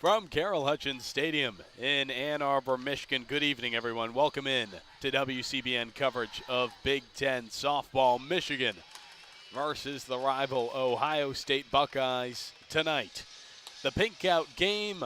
From Carol Hutchins Stadium in Ann Arbor, Michigan. Good evening, everyone. Welcome in to WCBN coverage of Big Ten softball. Michigan versus the rival Ohio State Buckeyes tonight. The pink out game,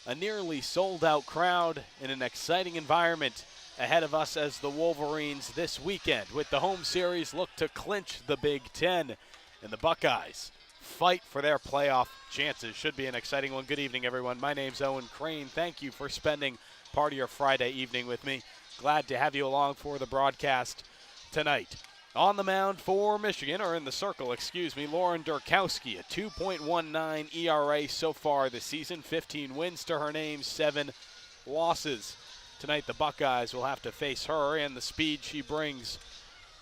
a nearly sold-out crowd in an exciting environment ahead of us as the Wolverines this weekend, with the home series look to clinch the Big Ten, and the Buckeyes fight for their playoff chances. Should be an exciting one. Good evening, everyone. My name's Owen Crain. Thank you for spending part of your Friday evening with me. Glad to have you along for the broadcast tonight. On the mound for Michigan, or in the circle, Lauren Durkowski, a 2.19 ERA so far this season, 15 wins to her name, 7 losses. Tonight the Buckeyes will have to face her and the speed she brings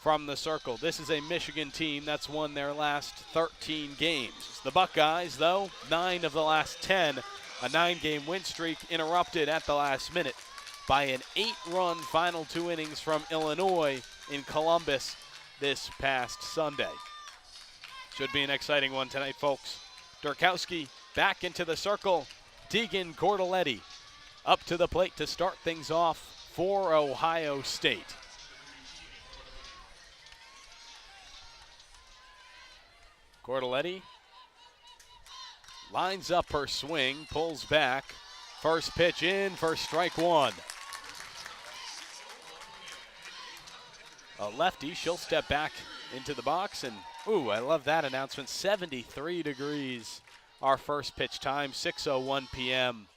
from the circle. This is a Michigan team that's won their last 13 games. The Buckeyes, though, 9 of the last 10, a 9-game win streak interrupted at the last minute by an 8-run final 2 innings from Illinois in Columbus this past Sunday. Should be an exciting one tonight, folks. Durkowski back into the circle. Deegan Cordelletti up to the plate to start things off for Ohio State. Cordelletti lines up her swing, pulls back. First pitch in for strike one. A lefty, she'll step back into the box, and ooh, I love that announcement. 73 degrees, our first pitch time, 6:01 p.m.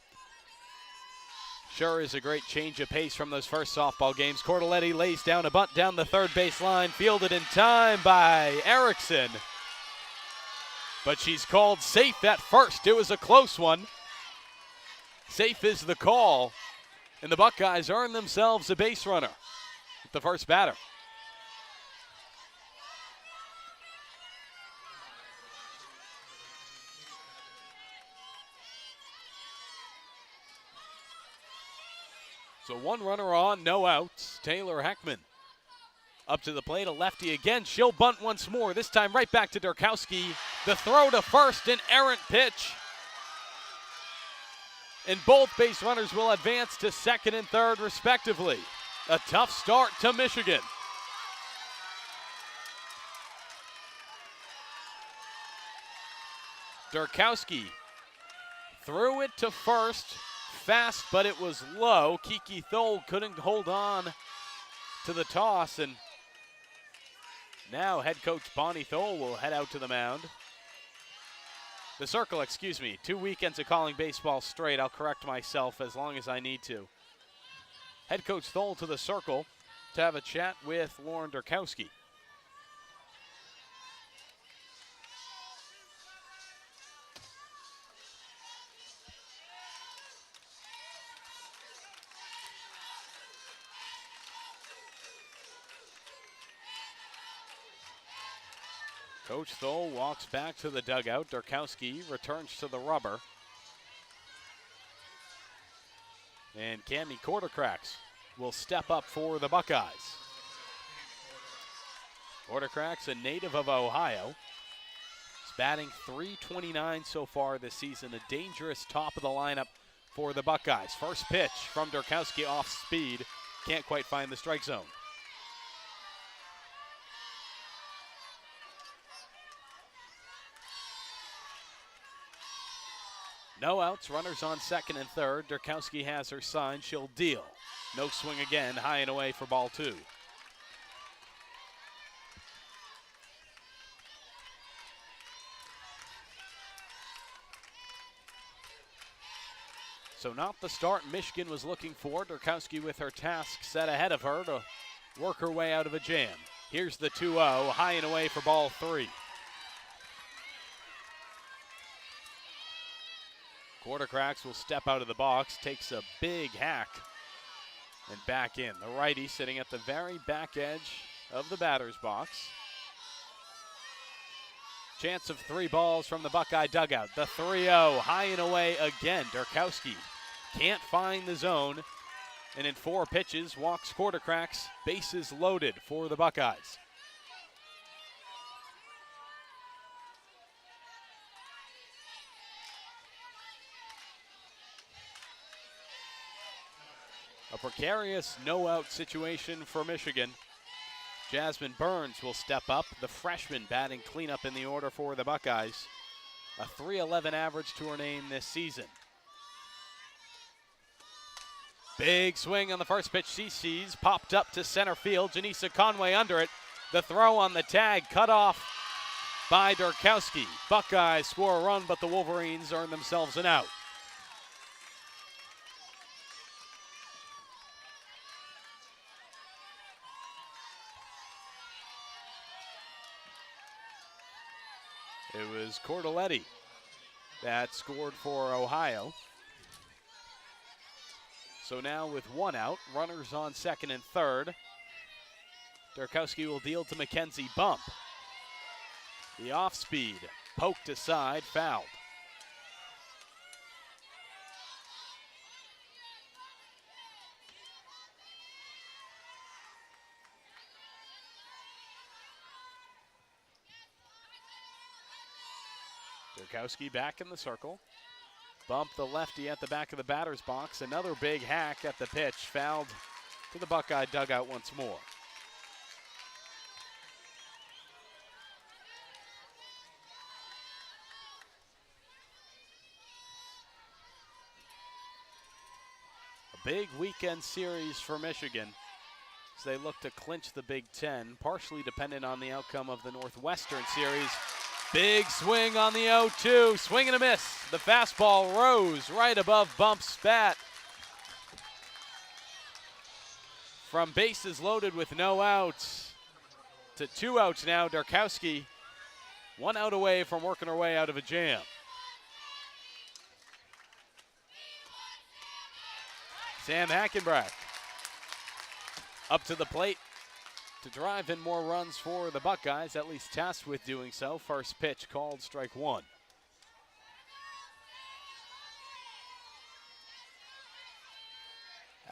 Sure is a great change of pace from those first softball games. Cordelletti lays down a bunt down the third base line, fielded in time by Erickson. But she's called safe at first. It was a close one. Safe is the call, and the Buckeyes earn themselves a base runner with the first batter. So one runner on, no outs. Taylor Heckman up to the plate, a lefty again. She'll bunt once more, this time right back to Durkowski. The throw to first, an errant pitch. And both base runners will advance to second and third, respectively. A tough start to Michigan. Durkowski threw it to first. Fast, but it was low. Kiki Thole couldn't hold on to the toss, and now head coach Bonnie Thole will head out to the mound. The circle, 2 weekends of calling baseball straight. I'll correct myself as long as I need to. Head coach Thole to the circle to have a chat with Lauren Durkowski. Coach Thole walks back to the dugout. Durkowski returns to the rubber. And Cami Quartercracks will step up for the Buckeyes. Quartercracks, a native of Ohio. He's batting .329 so far this season. A dangerous top of the lineup for the Buckeyes. First pitch from Durkowski off speed. Can't quite find the strike zone. No outs, runners on second and third. Durkowski has her sign, she'll deal. No swing again, high and away for ball 2. So not the start Michigan was looking for. Durkowski with her task set ahead of her to work her way out of a jam. Here's the 2-0, high and away for ball 3. Quartercracks will step out of the box, takes a big hack, and back in. The righty sitting at the very back edge of the batter's box. Chance of 3 balls from the Buckeye dugout. The 3-0, high and away again. Durkowski can't find the zone, and in 4 pitches, walks Quartercracks, bases loaded for the Buckeyes. precarious no-out situation for Michigan. Jasmine Burns will step up, the freshman batting cleanup in the order for the Buckeyes. A .311 average to her name this season. Big swing on the first pitch she sees, popped up to center field. Janisa Conway under it. The throw on the tag, cut off by Durkowski. Buckeyes score a run, but the Wolverines earn themselves an out. It was Cordelletti that scored for Ohio. So now with one out, runners on second and third. Durkowski will deal to Mackenzie Bump. The off speed, poked aside, fouled. Durkowski back in the circle. Bump the lefty at the back of the batter's box. Another big hack at the pitch, fouled to the Buckeye dugout once more. A big weekend series for Michigan as they look to clinch the Big Ten, partially dependent on the outcome of the Northwestern series. Big swing on the 0-2, swing and a miss. The fastball rose right above Bump's bat. From bases loaded with no outs to 2 outs now, Durkowski 1 out away from working her way out of a jam. Sam Hackenbrack up to the plate to drive in more runs for the Buckeyes, at least tasked with doing so. First pitch called, strike one.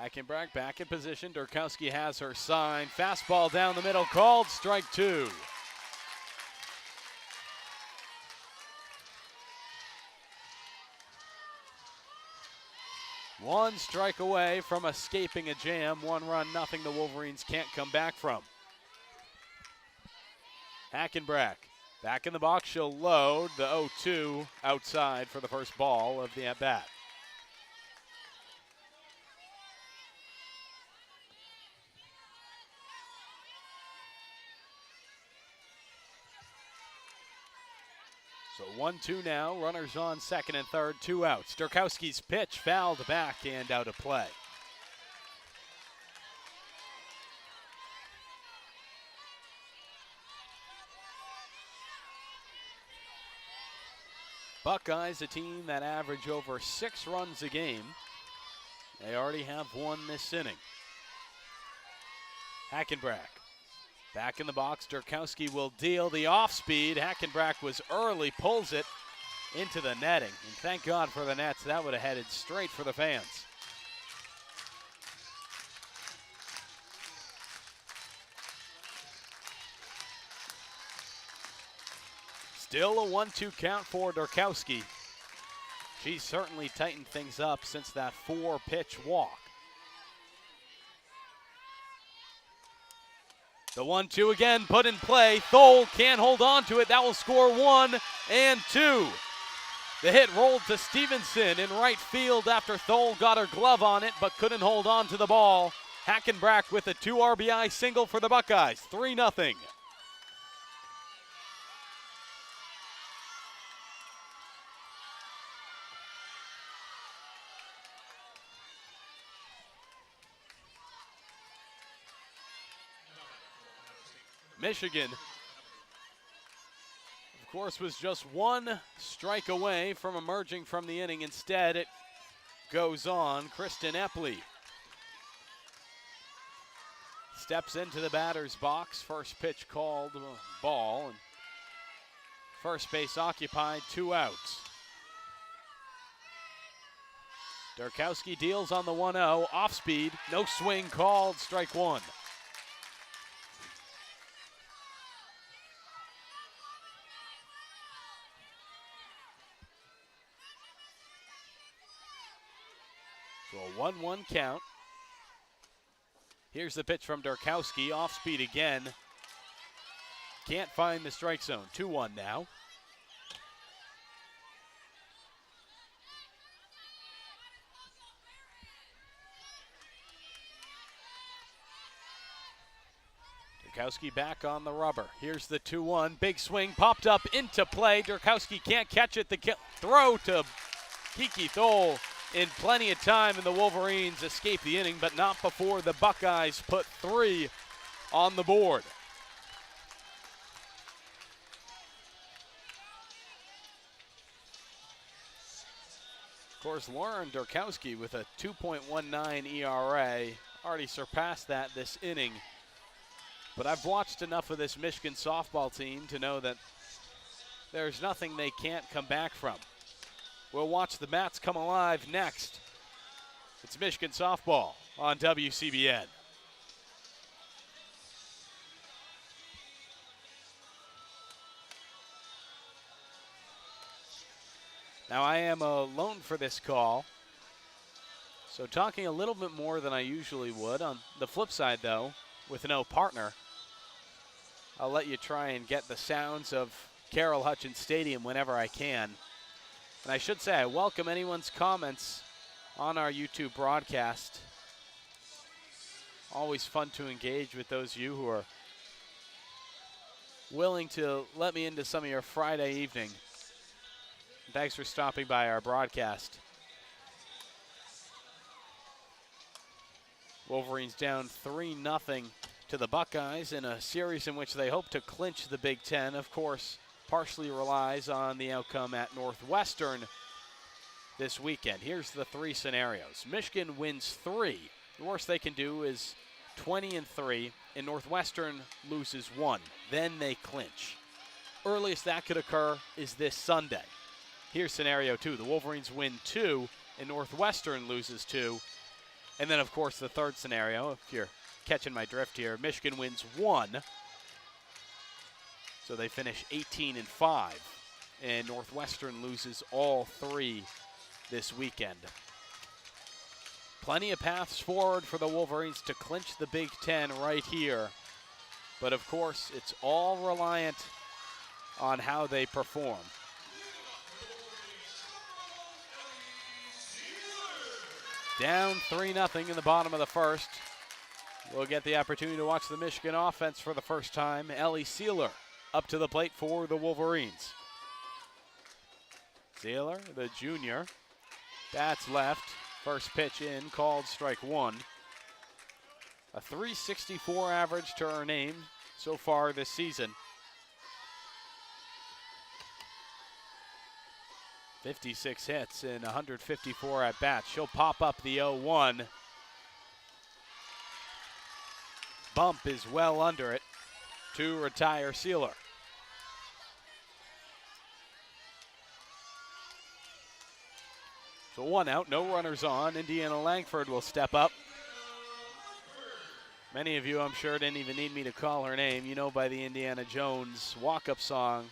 Hackenbrack back in position. Durkowski has her sign. Fastball down the middle, called, strike two. One strike away from escaping a jam. 1 run, nothing the Wolverines can't come back from. Hackenbrack back in the box, she'll load the 0-2 outside for the first ball of the at-bat. So 1-2 now, runners on second and third, 2 outs. Durkowski's pitch fouled back and out of play. Buckeyes, a team that average over 6 runs a game. They already have 1 this inning. Hackenbrack back in the box. Durkowski will deal the off speed. Hackenbrack was early, pulls it into the netting. And thank God for the nets. That would have headed straight for the fans. Still a 1-2 count for Durkowski. She's certainly tightened things up since that 4-pitch walk. The 1-2 again put in play. Thole can't hold on to it. That will score 1 and 2. The hit rolled to Stevenson in right field after Thole got her glove on it but couldn't hold on to the ball. Hackenbrack with a 2 RBI single for the Buckeyes. 3-0. Michigan, of course, was just 1 strike away from emerging from the inning. Instead, it goes on. Kristen Epley steps into the batter's box. First pitch called, ball, and first base occupied, 2 outs. Durkowski deals on the 1-0, off speed, no swing called, strike 1. So a 1-1 count. Here's the pitch from Durkowski, off speed again. Can't find the strike zone. 2-1 now. Durkowski back on the rubber. Here's the 2-1. Big swing popped up into play. Durkowski can't catch it. The throw to Kiki Thole in plenty of time, and the Wolverines escape the inning, but not before the Buckeyes put 3 on the board. Of course, Lauren Durkowski with a 2.19 ERA already surpassed that this inning. But I've watched enough of this Michigan softball team to know that there's nothing they can't come back from. We'll watch the bats come alive next. It's Michigan softball on WCBN. Now I am alone for this call, so talking a little bit more than I usually would. On the flip side, though, with no partner, I'll let you try and get the sounds of Carol Hutchins Stadium whenever I can. And I should say, I welcome anyone's comments on our YouTube broadcast. Always fun to engage with those of you who are willing to let me into some of your Friday evening. Thanks for stopping by our broadcast. Wolverines down 3-0 to the Buckeyes in a series in which they hope to clinch the Big Ten. Of course, partially relies on the outcome at Northwestern this weekend. Here's the 3 scenarios. Michigan wins 3. The worst they can do is 20-3, and Northwestern loses 1. Then they clinch. Earliest that could occur is this Sunday. Here's scenario 2. The Wolverines win 2, and Northwestern loses 2. And then, of course, the third scenario, if you're catching my drift here, Michigan wins 1. So they finish 18-5, and Northwestern loses all 3 this weekend. Plenty of paths forward for the Wolverines to clinch the Big Ten right here. But of course, it's all reliant on how they perform. Down 3-0 in the bottom of the first. We'll get the opportunity to watch the Michigan offense for the first time. Ellie Sealer up to the plate for the Wolverines. Sealer, the junior, bats left. First pitch in, called strike 1. A .364 average to her name so far this season. 56 hits in 154 at-bats. She'll pop up the 0-1. Bump is well under it to retire Sealer. So 1 out, no runners on. Indiana Langford will step up. Many of you, I'm sure, didn't even need me to call her name. You know by the Indiana Jones walk-up song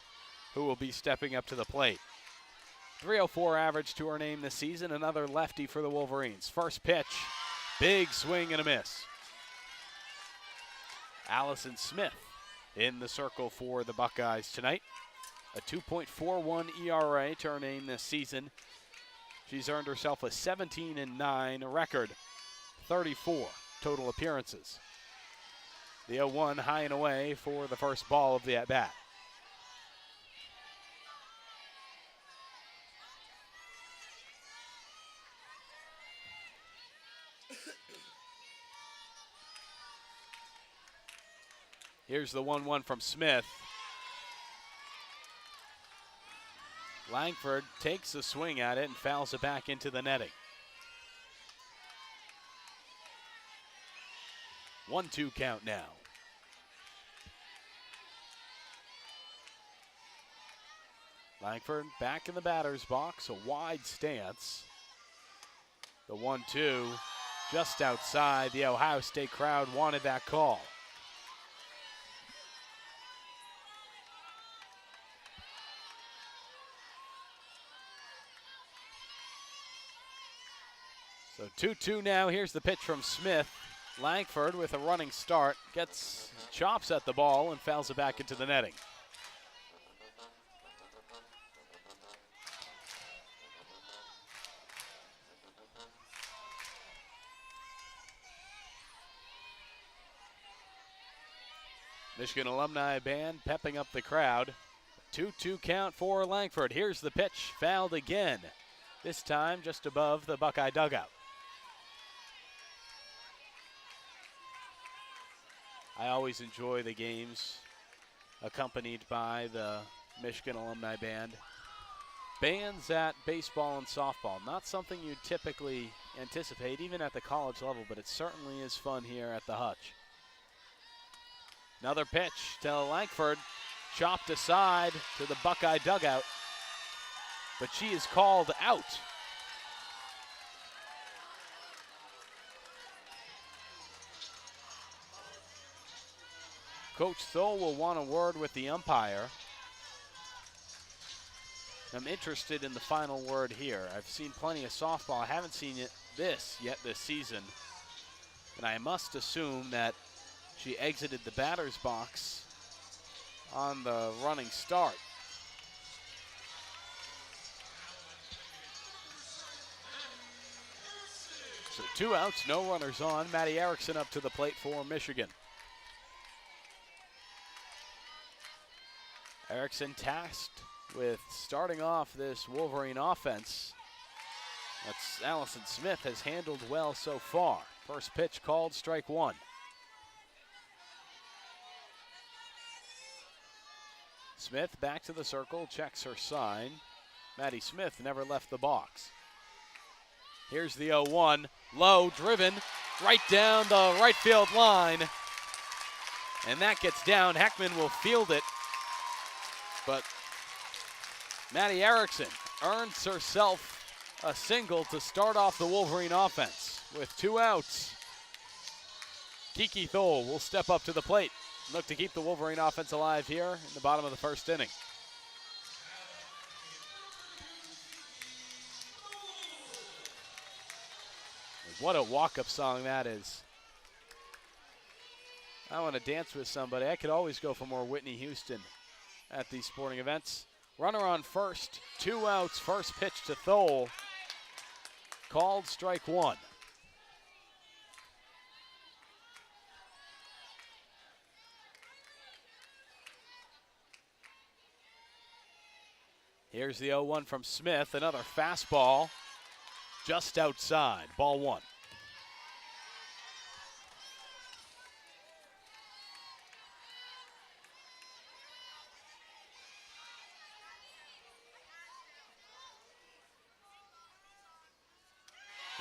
who will be stepping up to the plate. .304 average to her name this season. Another lefty for the Wolverines. First pitch, big swing and a miss. Allison Smith in the circle for the Buckeyes tonight. A 2.41 ERA to her name this season. She's earned herself a 17-9 record, 34 total appearances. The 0-1 high and away for the first ball of the at-bat. Here's the 1-1 from Smith. Langford takes a swing at it and fouls it back into the netting. 1-2 count now. Langford back in the batter's box, a wide stance. The 1-2 just outside. The Ohio State crowd wanted that call. So 2-2 now. Here's the pitch from Smith. Langford with a running start, chops at the ball and fouls it back into the netting. Michigan Alumni Band pepping up the crowd. 2-2 count for Langford. Here's the pitch, fouled again. This time just above the Buckeye dugout. I always enjoy the games accompanied by the Michigan Alumni Band. Bands at baseball and softball, not something you typically anticipate even at the college level, but it certainly is fun here at the Hutch. Another pitch to Langford, chopped aside to the Buckeye dugout, but she is called out. Coach Thole will want a word with the umpire. I'm interested in the final word here. I've seen plenty of softball. I haven't seen this yet this season, and I must assume that she exited the batter's box on the running start. So 2 outs, no runners on. Maddie Erickson up to the plate for Michigan. Erickson tasked with starting off this Wolverine offense. That's Allison Smith has handled well so far. First pitch called, strike one. Smith back to the circle, checks her sign. Maddie Smith never left the box. Here's the 0-1, low, driven, right down the right field line. And that gets down. Heckman will field it. But Maddie Erickson earns herself a single to start off the Wolverine offense with 2 outs. Kiki Thole will step up to the plate. Look to keep the Wolverine offense alive here in the bottom of the first inning. What a walk-up song that is. I want to dance with somebody. I could always go for more Whitney Houston at these sporting events. Runner on first, 2 outs, first pitch to Thole. Called, strike one. Here's the 0-1 from Smith, another fastball just outside, ball one.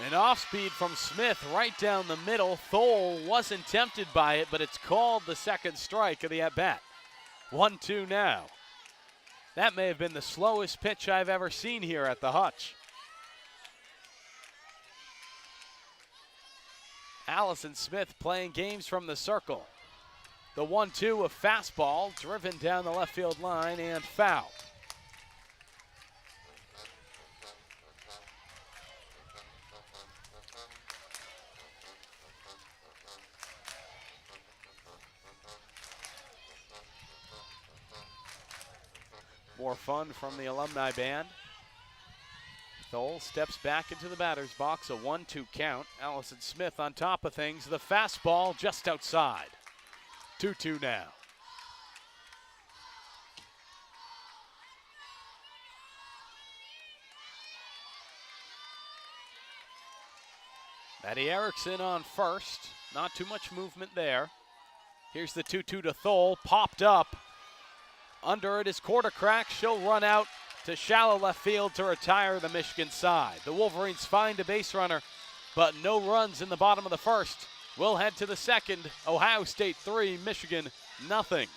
An off speed from Smith right down the middle. Thole wasn't tempted by it, but it's called the second strike of the at-bat. 1-2 now. That may have been the slowest pitch I've ever seen here at the Hutch. Allison Smith playing games from the circle. The 1-2, a fastball driven down the left field line and foul. More fun from the alumni band. Thole steps back into the batter's box, a 1-2 count. Allison Smith on top of things. The fastball just outside. 2-2 now. Maddie Erickson on first. Not too much movement there. Here's the 2-2 to Thole. Popped up. Under it is quarter crack. She'll run out to shallow left field to retire the Michigan side. The Wolverines find a base runner, but no runs in the bottom of the first. We'll head to the second. Ohio State 3, Michigan nothing.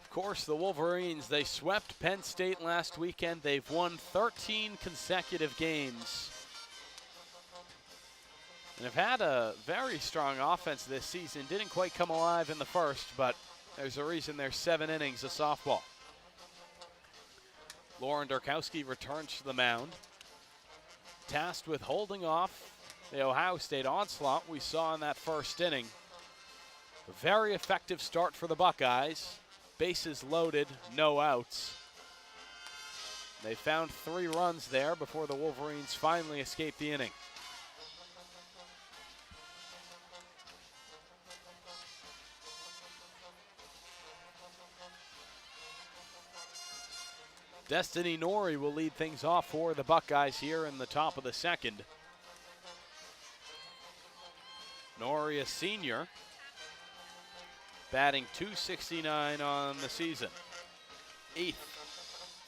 Of course, the Wolverines, they swept Penn State last weekend. They've won 13 consecutive games. And have had a very strong offense this season. Didn't quite come alive in the first, but there's a reason there's 7 innings of softball. Lauren Durkowski returns to the mound, tasked with holding off the Ohio State onslaught we saw in that first inning. A very effective start for the Buckeyes. Bases loaded, no outs. They found 3 runs there before the Wolverines finally escaped the inning. Destiny Norrie will lead things off for the Buckeyes here in the top of the second. Norrie, a senior, batting .269 on the season. 8th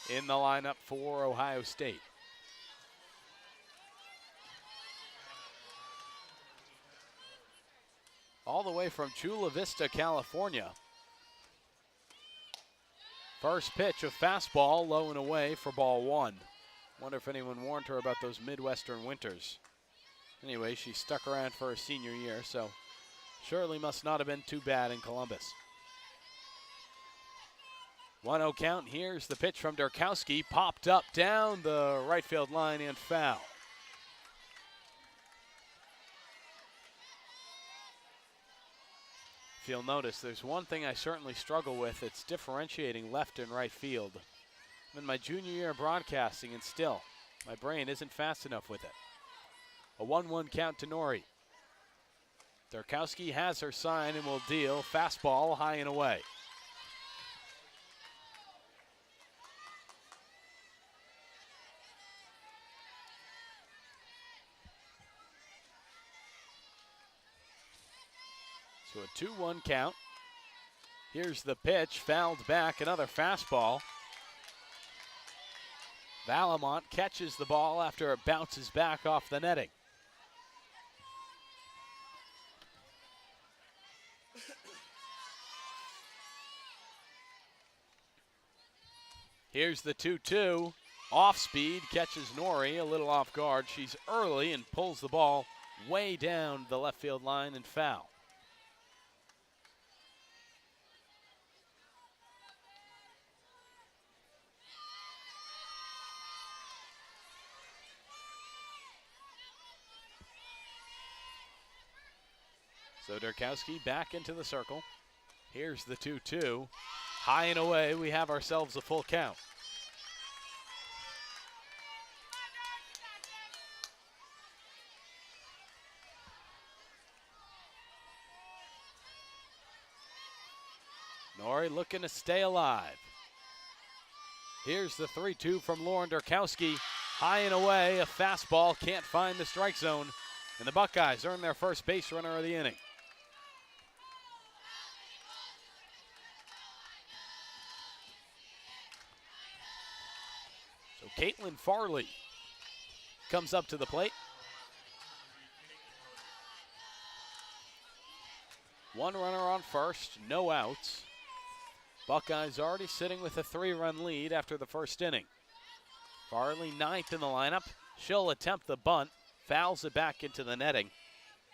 in the lineup for Ohio State. All the way from Chula Vista, California. First pitch of fastball, low and away for ball 1. Wonder if anyone warned her about those Midwestern winters. Anyway, she stuck around for her senior year, so surely must not have been too bad in Columbus. 1-0 count. Here's the pitch from Durkowski. Popped up down the right field line and foul. If you'll notice, there's one thing I certainly struggle with. It's differentiating left and right field. I'm in my junior year of broadcasting, and still, my brain isn't fast enough with it. A 1-1 count to Norrie. Durkowski has her sign and will deal. Fastball high and away. So a 2-1 count. Here's the pitch, fouled back, another fastball. Valamont catches the ball after it bounces back off the netting. Here's the 2-2. Off speed, catches Norrie a little off guard. She's early and pulls the ball way down the left field line and foul. So Durkowski back into the circle. Here's the 2-2. High and away, we have ourselves a full count. Norrie looking to stay alive. Here's the 3-2 from Lauren Durkowski. High and away, a fastball, can't find the strike zone. And the Buckeyes earn their first base runner of the inning. So Caitlin Farley comes up to the plate. 1 runner on first, no outs. Buckeyes already sitting with a 3-run lead after the first inning. Farley 9th in the lineup. She'll attempt the bunt, fouls it back into the netting.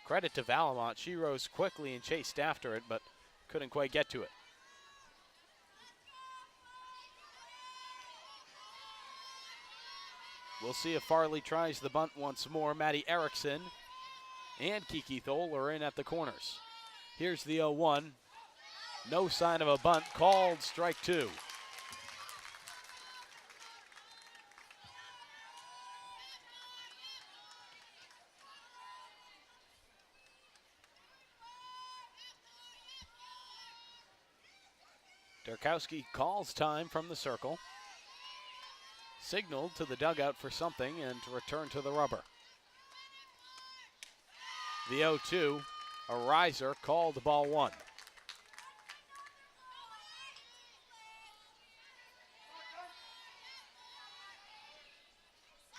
Credit to Valamont. She rose quickly and chased after it, but couldn't quite get to it. We'll see if Farley tries the bunt once more. Maddie Erickson and Kiki Thole are in at the corners. Here's the 0-1. No sign of a bunt, called strike 2. Durkowski calls time from the circle. Signaled to the dugout for something and to return to the rubber. The 0-2, a riser, called ball 1.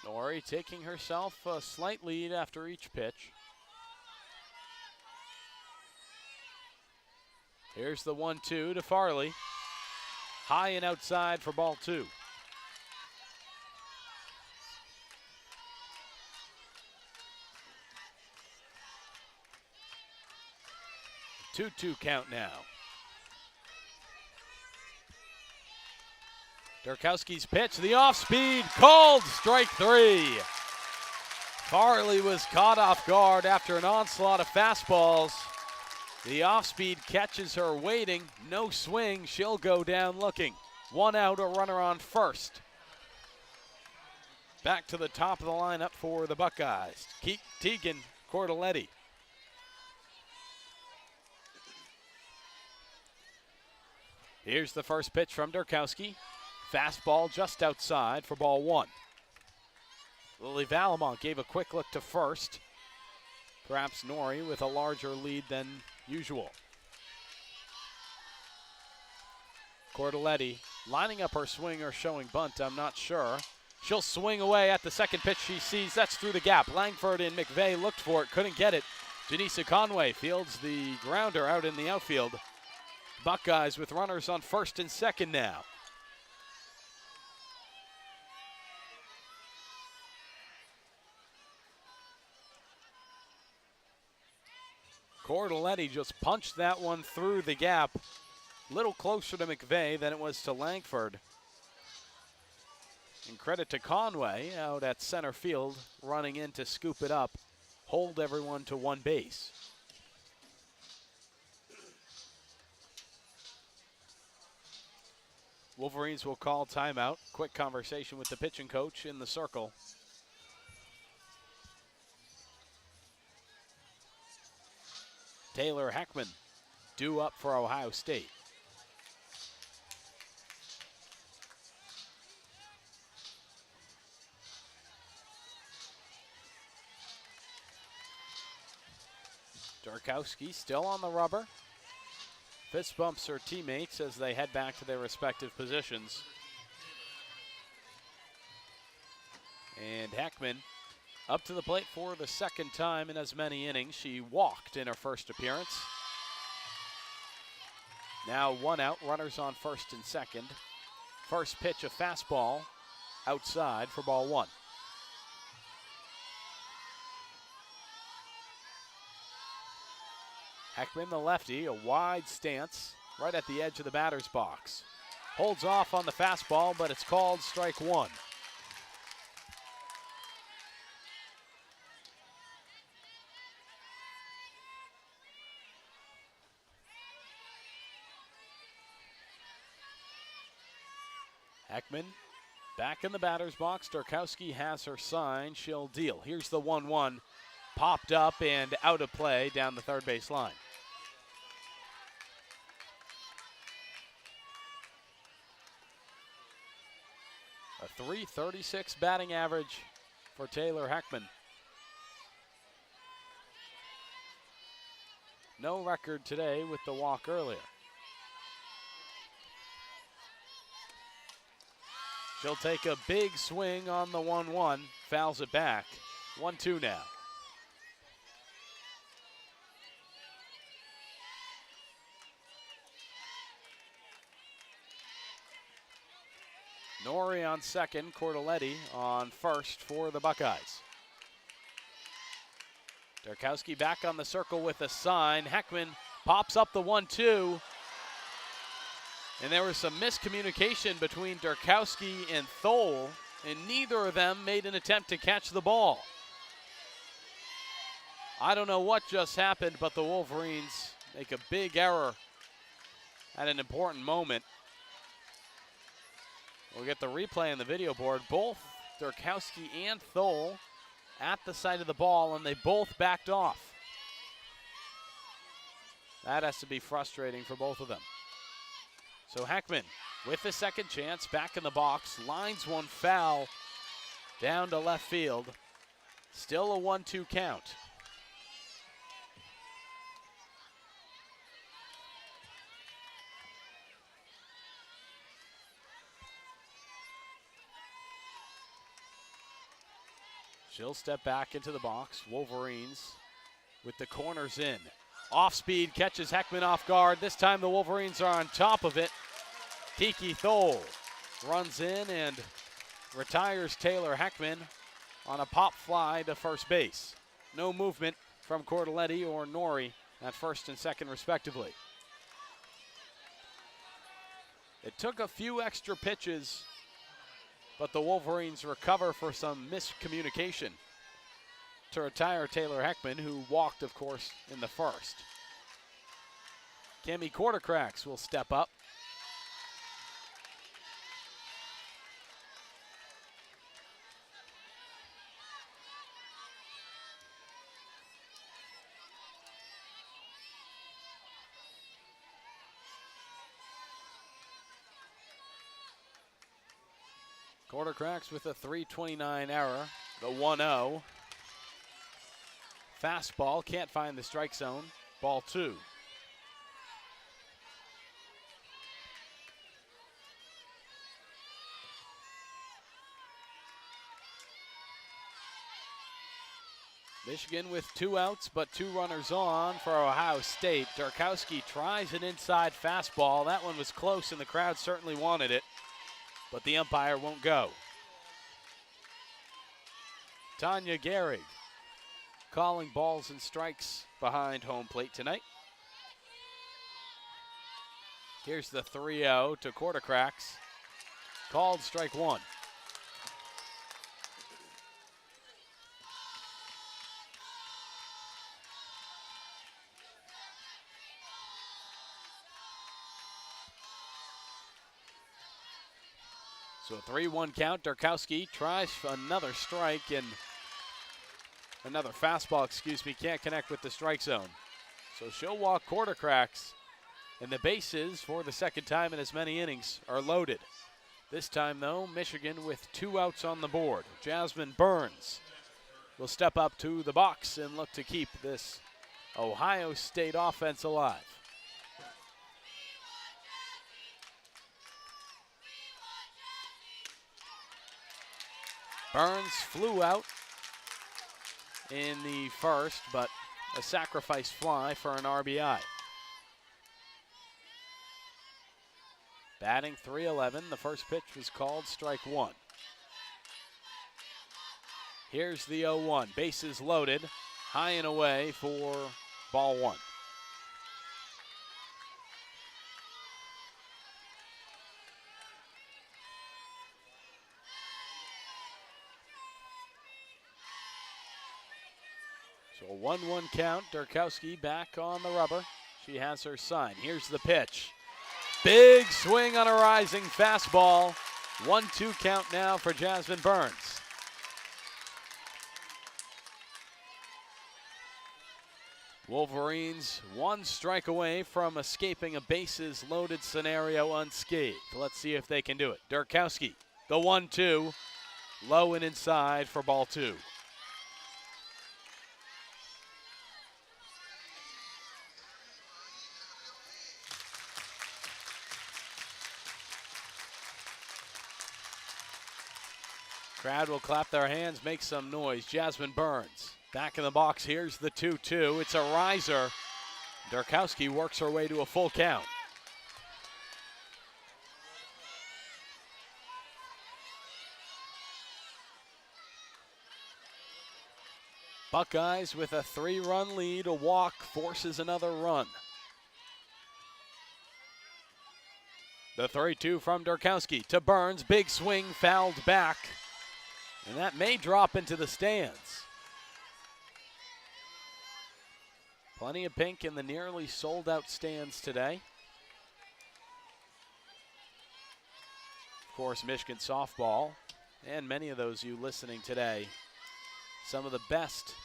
Norrie taking herself a slight lead after each pitch. Here's the 1-2 to Farley. High and outside for ball 2. 2-2 count now. Durkowski's pitch, the off-speed, called, strike 3. Farley was caught off guard after an onslaught of fastballs. The off-speed catches her waiting, no swing, she'll go down looking. 1 out, a runner on first. Back to the top of the lineup for the Buckeyes. Tegan Cordelletti. Here's the first pitch from Durkowski. Fastball just outside for ball 1. Lily Valamont gave a quick look to first. Perhaps Norrie with a larger lead than usual. Cordelletti lining up her swing or showing bunt, I'm not sure. She'll swing away at the second pitch she sees. That's through the gap. Langford and McVeigh looked for it, couldn't get it. Janisa Conway fields the grounder out in the outfield. Buckeyes with runners on first and second now. Cordelletti just punched that one through the gap. A little closer to McVeigh than it was to Langford. And credit to Conway out at center field, running in to scoop it up, hold everyone to one base. Wolverines will call timeout. Quick conversation with the pitching coach in the circle. Taylor Heckman due up for Ohio State. Durkowski still on the rubber. Fist bumps her teammates as they head back to their respective positions. And Heckman up to the plate for the second time in as many innings. She walked in her first appearance. Now 1 out, runners on first and second. First pitch, a fastball outside for ball 1. Heckman, the lefty, a wide stance right at the edge of the batter's box. Holds off on the fastball, but it's called strike 1. Heckman back in the batter's box. Durkowski has her sign. She'll deal. Here's the 1-1. Popped up and out of play down the third base line. A .336 batting average for Taylor Heckman. No record today with the walk earlier. She'll take a big swing on the 1-1, fouls it back. 1-2 now. Norrie on second, Cordelletti on first for the Buckeyes. Durkowski back on the circle with a sign. Heckman pops up the 1-2. And there was some miscommunication between Durkowski and Thole, and neither of them made an attempt to catch the ball. I don't know what just happened, but the Wolverines make a big error at an important moment. We'll get the replay on the video board. Both Durkowski and Thole at the side of the ball, and they both backed off. That has to be frustrating for both of them. So Heckman with the second chance, back in the box, lines one foul down to left field. Still a 1-2 count. She'll step back into the box. Wolverines with the corners in. Off speed, catches Heckman off guard. This time the Wolverines are on top of it. Tiki Thole runs in and retires Taylor Heckman on a pop fly to first base. No movement from Cordelletti or Norrie at first and second respectively. It took a few extra pitches, but the Wolverines recover for some miscommunication to retire Taylor Heckman, who walked, of course, in the first. Cammy Quartercracks will step up. Quartercracks with a 329 error, the 1-0. Fastball, can't find the strike zone, ball 2. Michigan with 2 outs, but 2 runners on for Ohio State. Darkowski tries an inside fastball. That one was close, and the crowd certainly wanted it, but the umpire won't go. Tanya Gehrig calling balls and strikes behind home plate tonight. Here's the 3-0 to Quartercracks. Called strike 1. So a 3-1 count. Darkowski tries for another strike and another fastball, can't connect with the strike zone. So she'll walk Quartercracks, and the bases for the second time in as many innings are loaded. This time, though, Michigan with 2 outs on the board. Jasmine Burns will step up to the box and look to keep this Ohio State offense alive. Burns flew out in the first, but a sacrifice fly for an RBI. Batting .311, the first pitch was called strike 1. Here's the 0-1, bases loaded, high and away for ball 1. So a 1-1 count. Darkowski back on the rubber. She has her sign. Here's the pitch. Big swing on a rising fastball. 1-2 count now for Jasmine Burns. Wolverines 1 strike away from escaping a bases loaded scenario unscathed. Let's see if they can do it. Darkowski, the 1-2, low and inside for ball 2. Crowd will clap their hands, make some noise. Jasmine Burns back in the box. Here's the 2-2. It's a riser. Darkowski works her way to a full count. Buckeyes with a 3-run lead. A walk forces another run. The 3-2 from Darkowski to Burns. Big swing, fouled back. And that may drop into the stands. Plenty of pink in the nearly sold-out stands today. Of course, Michigan softball, and many of those you listening today, some of the best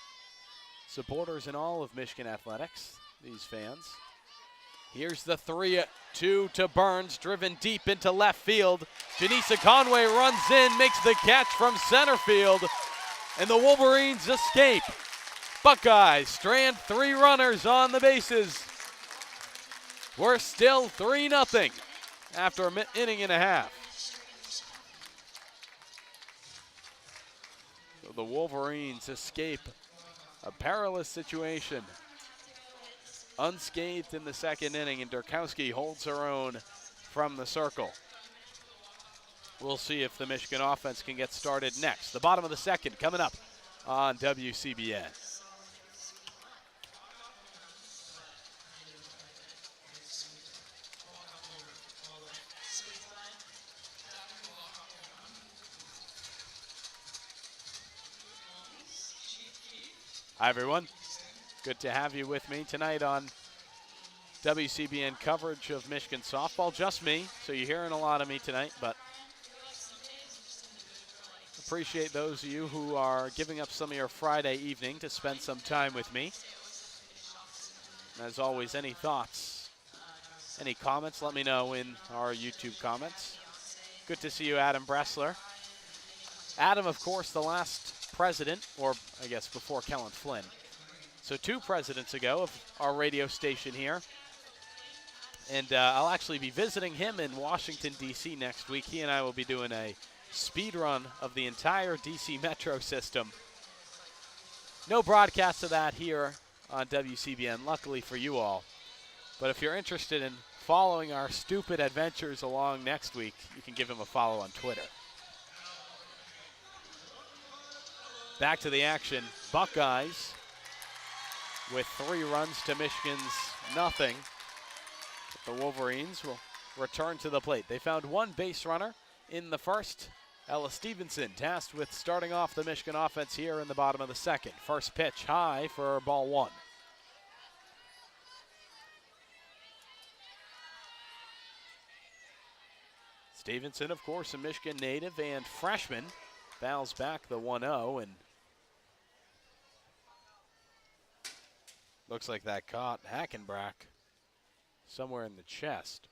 supporters in all of Michigan athletics, these fans. Here's the 3-2 to Burns, driven deep into left field. Janisa Conway runs in, makes the catch from center field, and the Wolverines escape. Buckeyes strand 3 runners on the bases. We're still 3-0 after an inning and a half. So the Wolverines escape a perilous situation unscathed in the second inning, and Darkowski holds her own from the circle. We'll see if the Michigan offense can get started next. The bottom of the second coming up on WCBN. Hi, everyone. Good to have you with me tonight on WCBN coverage of Michigan softball. Just me, so you're hearing a lot of me tonight, but appreciate those of you who are giving up some of your Friday evening to spend some time with me. As always, any thoughts, any comments, let me know in our YouTube comments. Good to see you, Adam Bressler. Adam, of course, the last president, or I guess before Kellen Flynn. So 2 presidents ago of our radio station here. And I'll actually be visiting him in Washington, D.C. next week. He and I will be doing a speed run of the entire D.C. metro system. No broadcast of that here on WCBN, luckily for you all. But if you're interested in following our stupid adventures along next week, you can give him a follow on Twitter. Back to the action. Buckeyes with 3 runs to Michigan's nothing. The Wolverines will return to the plate. They found 1 base runner in the first. Ella Stevenson tasked with starting off the Michigan offense here in the bottom of the second. First pitch high for ball 1. Stevenson, of course, a Michigan native and freshman, fouls back the 1-0, and looks like that caught Hackenbrack somewhere in the chest.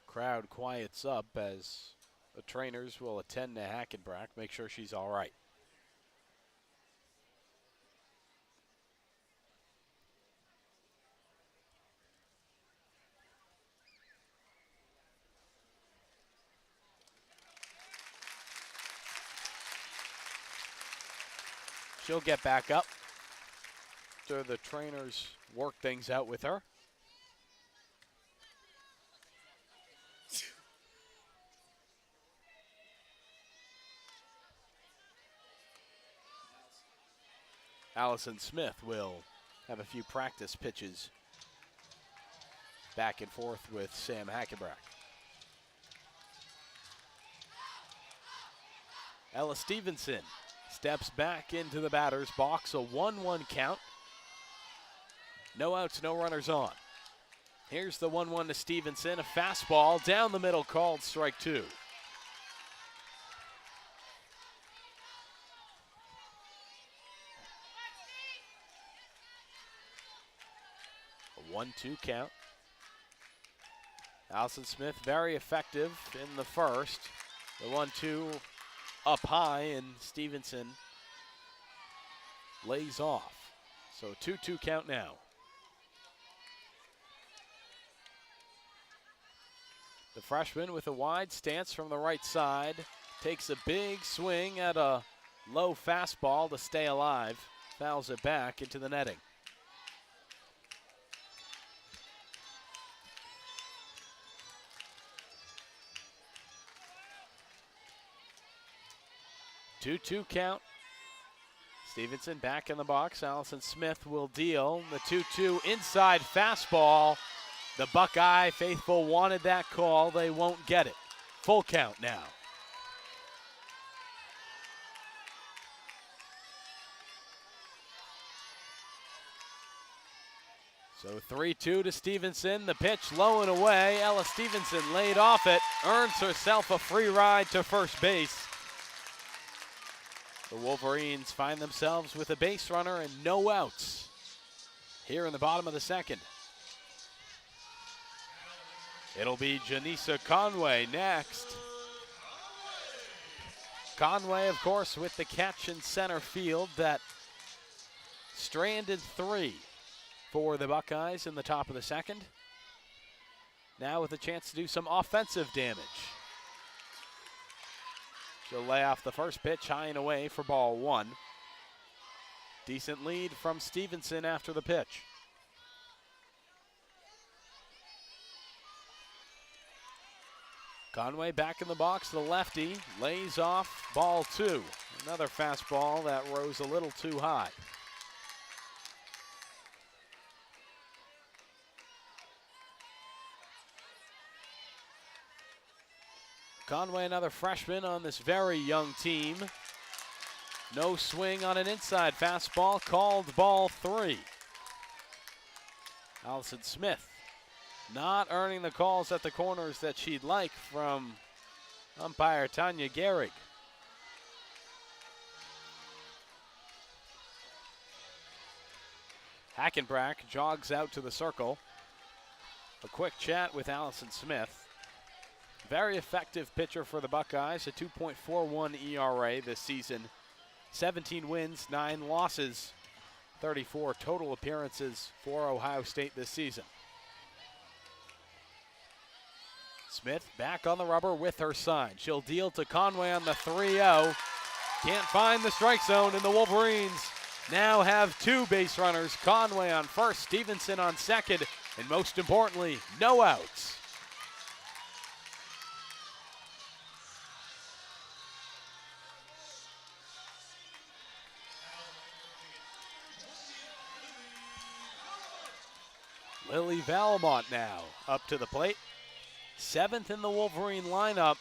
Crowd quiets up as the trainers will attend to Hackenbrack, make sure she's all right. She'll get back up after the trainers work things out with her. Allison Smith will have a few practice pitches back and forth with Sam Hackenbrack. Ella Stevenson steps back into the batter's box, a 1-1 count. No outs, no runners on. Here's the 1-1 to Stevenson, a fastball down the middle called strike 2. A 1-2 count. Allison Smith very effective in the first. The 1-2 up high, and Stevenson lays off. So 2-2 count now. The freshman with a wide stance from the right side takes a big swing at a low fastball to stay alive. Fouls it back into the netting. Two-2 count. Stevenson back in the box. Allison Smith will deal the 2-2 inside fastball. The Buckeye faithful wanted that call. They won't get it. Full count now. So 3-2 to Stevenson. The pitch low and away. Ella Stevenson laid off it. Earns herself a free ride to first base. The Wolverines find themselves with a base runner and no outs here in the bottom of the second. It'll be Janisa Conway next. Conway, of course, with the catch in center field. That stranded 3 for the Buckeyes in the top of the second. Now with a chance to do some offensive damage. She'll lay off the first pitch high and away for ball 1. Decent lead from Stevenson after the pitch. Conway back in the box, the lefty lays off ball 2. Another fastball that rose a little too high. Conway, another freshman on this very young team. No swing on an inside fastball, called ball 3. Allison Smith not earning the calls at the corners that she'd like from umpire Tanya Gehrig. Hackenbrack jogs out to the circle. A quick chat with Allison Smith. Very effective pitcher for the Buckeyes, a 2.41 ERA this season. 17 wins, 9 losses, 34 total appearances for Ohio State this season. Smith back on the rubber with her sign. She'll deal to Conway on the 3-0. Can't find the strike zone, and the Wolverines now have 2 base runners. Conway on first, Stevenson on second, and most importantly, no outs. Lily Valmont now up to the plate. 7th in the Wolverine lineup.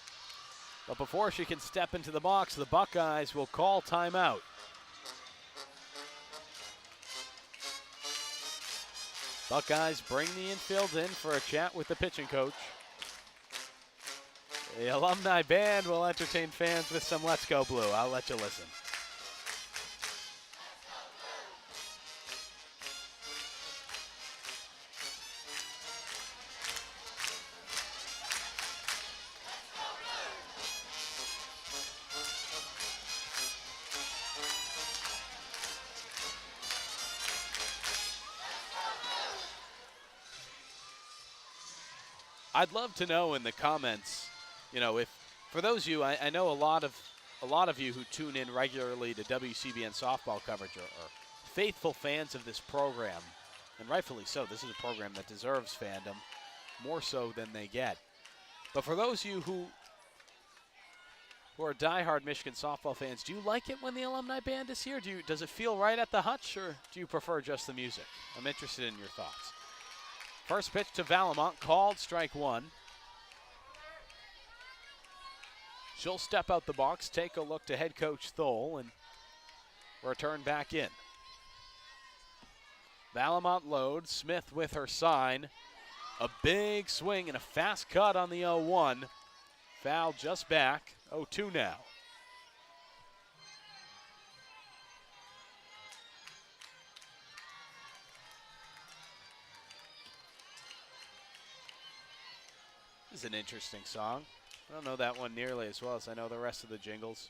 But before she can step into the box, the Buckeyes will call timeout. Buckeyes bring the infield in for a chat with the pitching coach. The alumni band will entertain fans with some Let's Go Blue. I'll let you listen. I'd love to know in the comments, you know, if for those of you, I know a lot of you who tune in regularly to WCBN softball coverage are faithful fans of this program, and rightfully so. This is a program that deserves fandom more so than they get. But for those of you who are diehard Michigan softball fans, do you like it when the alumni band is here? Does it feel right at the Hutch, or do you prefer just the music? I'm interested in your thoughts. First pitch to Valmont, called strike 1. She'll step out the box, take a look to head coach Thole, and return back in. Valmont loads, Smith with her sign. A big swing and a fast cut on the 0-1. Foul just back, 0-2 now. This is an interesting song. I don't know that one nearly as well as I know the rest of the jingles.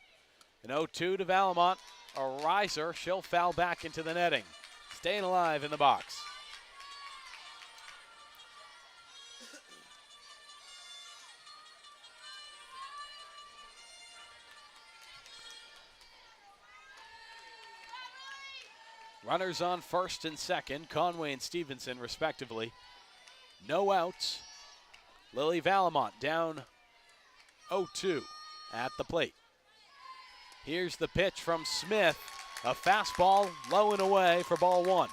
An 0-2 to Valmont. A riser. She'll foul back into the netting. Staying alive in the box. Runners on first and second. Conway and Stevenson respectively. No outs. Lily Valmont down 0-2 at the plate. Here's the pitch from Smith. A fastball low and away for ball 1.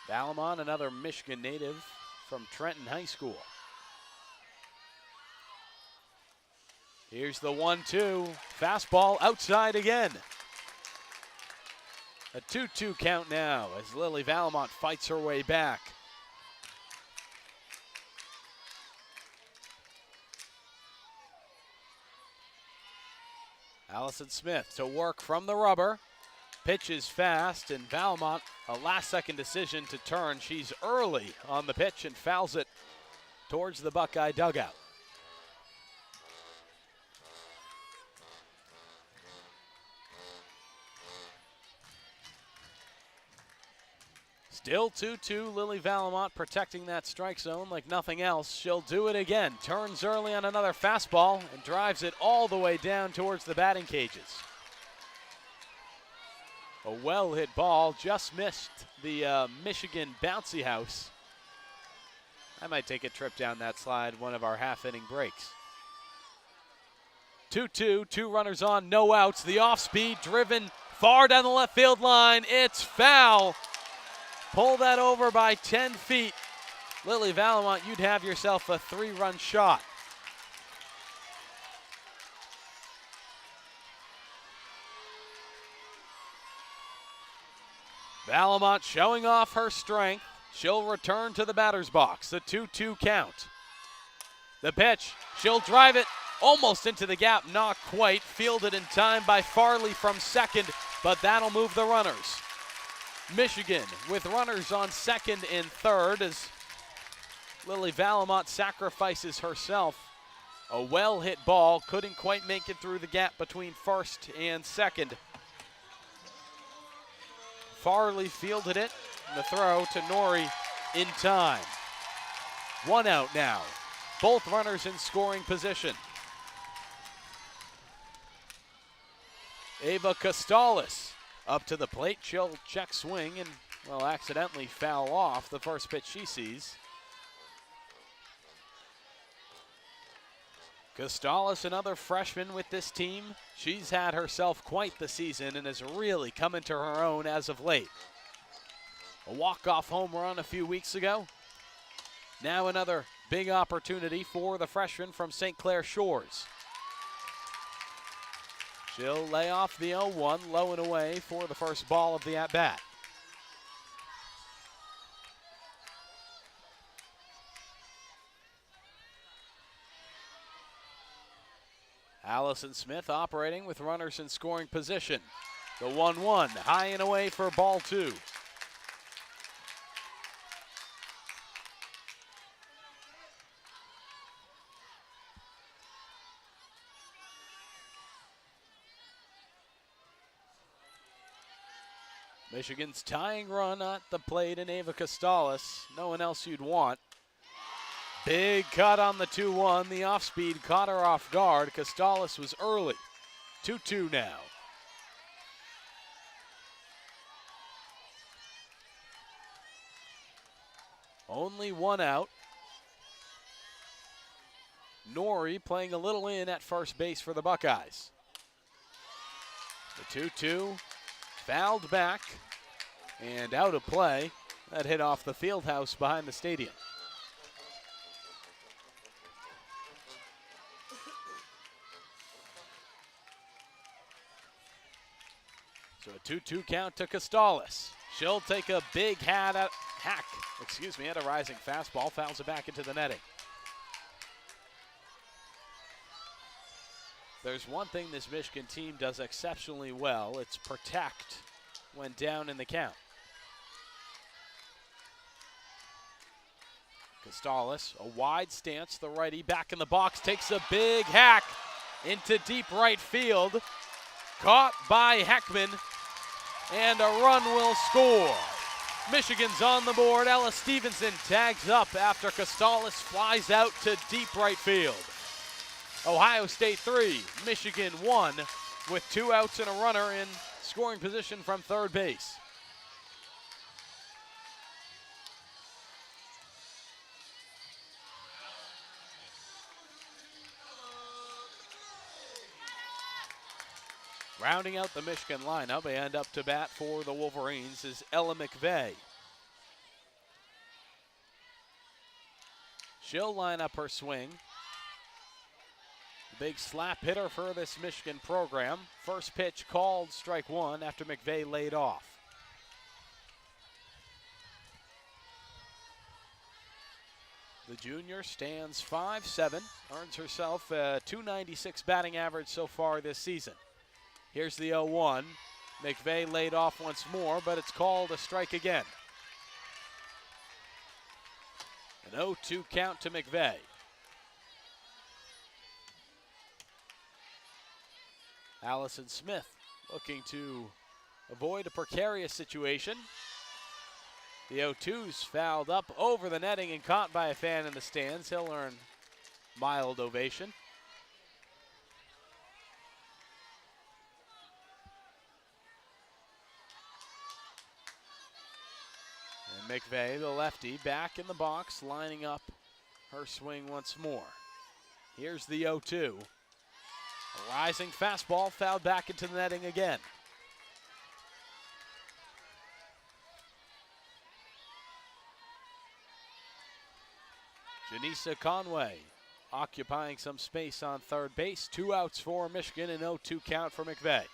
Valmont, another Michigan native from Trenton High School. Here's the 1-2. Fastball outside again. A 2-2 count now as Lily Valmont fights her way back. Allison Smith to work from the rubber. Pitch is fast, and Valmont, a last-second decision to turn. She's early on the pitch and fouls it towards the Buckeye dugout. Still 2-2, Lily Valmont protecting that strike zone like nothing else. She'll do it again. Turns early on another fastball and drives it all the way down towards the batting cages. A well-hit ball, just missed the Michigan bouncy house. I might take a trip down that slide, one of our half-inning breaks. 2-2, 2 runners on, no outs. The off-speed driven far down the left field line. It's foul. pull that over by 10 feet. Lily Valamont, you'd have yourself a 3-run shot. Valamont showing off her strength. She'll return to the batter's box. The 2-2 count. The pitch, she'll drive it almost into the gap, not quite. Fielded in time by Farley from second, but that'll move the runners. Michigan with runners on second and third as Lily Valamont sacrifices herself. A well-hit ball, couldn't quite make it through the gap between first and second. Farley fielded it, and the throw to Nori in time. 1 out now. Both runners in scoring position. Ava Costalis up to the plate. She'll check swing and, well, accidentally foul off the first pitch she sees. Costalis, another freshman with this team. She's had herself quite the season and has really come into her own as of late. A walk-off home run a few weeks ago. Now another big opportunity for the freshman from St. Clair Shores. She'll lay off the 0-1, low and away for the first ball of the at-bat. Allison Smith operating with runners in scoring position. The 1-1, high and away for ball 2. Michigan's tying run at the plate in Ava Costalis. No one else you'd want. Big cut on the 2-1. The off-speed caught her off guard. Costalis was early. 2-2 now. Only 1 out. Nori playing a little in at first base for the Buckeyes. The 2-2 fouled back and out of play. That hit off the field house behind the stadium. So a 2-2 count to Costalis. She'll take a big hack at a rising fastball, fouls it back into the netting. There's one thing this Michigan team does exceptionally well, it's protect when down in the count. Costalis, a wide stance, the righty back in the box, takes a big hack into deep right field. Caught by Heckman, and a run will score. Michigan's on the board. Ella Stevenson tags up after Costalis flies out to deep right field. Ohio State 3, Michigan 1, with 2 outs and a runner in scoring position from third base. Rounding out the Michigan lineup and up to bat for the Wolverines is Ella McVeigh. She'll line up her swing. Big slap hitter for this Michigan program. First pitch called strike 1 after McVeigh laid off. The junior stands 5'7", earns herself a .296 batting average so far this season. Here's the 0-1. McVeigh laid off once more, but it's called a strike again. An 0-2 count to McVeigh. Allison Smith looking to avoid a precarious situation. The 0-2's fouled up over the netting and caught by a fan in the stands. He'll earn mild ovation. And McVeigh, the lefty, back in the box, lining up her swing once more. Here's the 0-2. A rising fastball fouled back into the netting again. Janisa Conway occupying some space on third base. 2 outs for Michigan, an 0-2 count for McVeigh.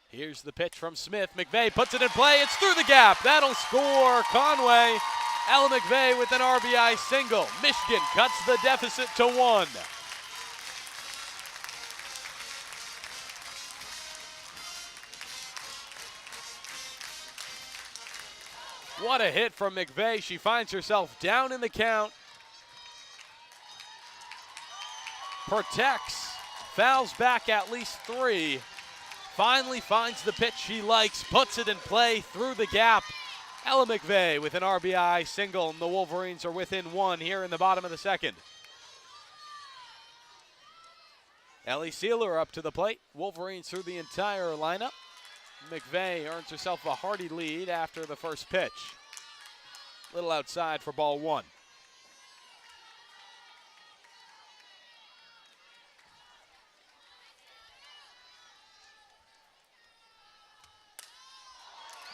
Here's the pitch from Smith. McVeigh puts it in play. It's through the gap. That'll score Conway. Ella McVeigh with an RBI single. Michigan cuts the deficit to 1. What a hit from McVeigh. She finds herself down in the count. Protects, fouls back at least 3. Finally finds the pitch she likes, puts it in play through the gap. Ella McVeigh with an RBI single, and the Wolverines are within 1 here in the bottom of the second. Ellie Sealer up to the plate. Wolverines through the entire lineup. McVeigh earns herself a hearty lead after the first pitch. Little outside for ball 1.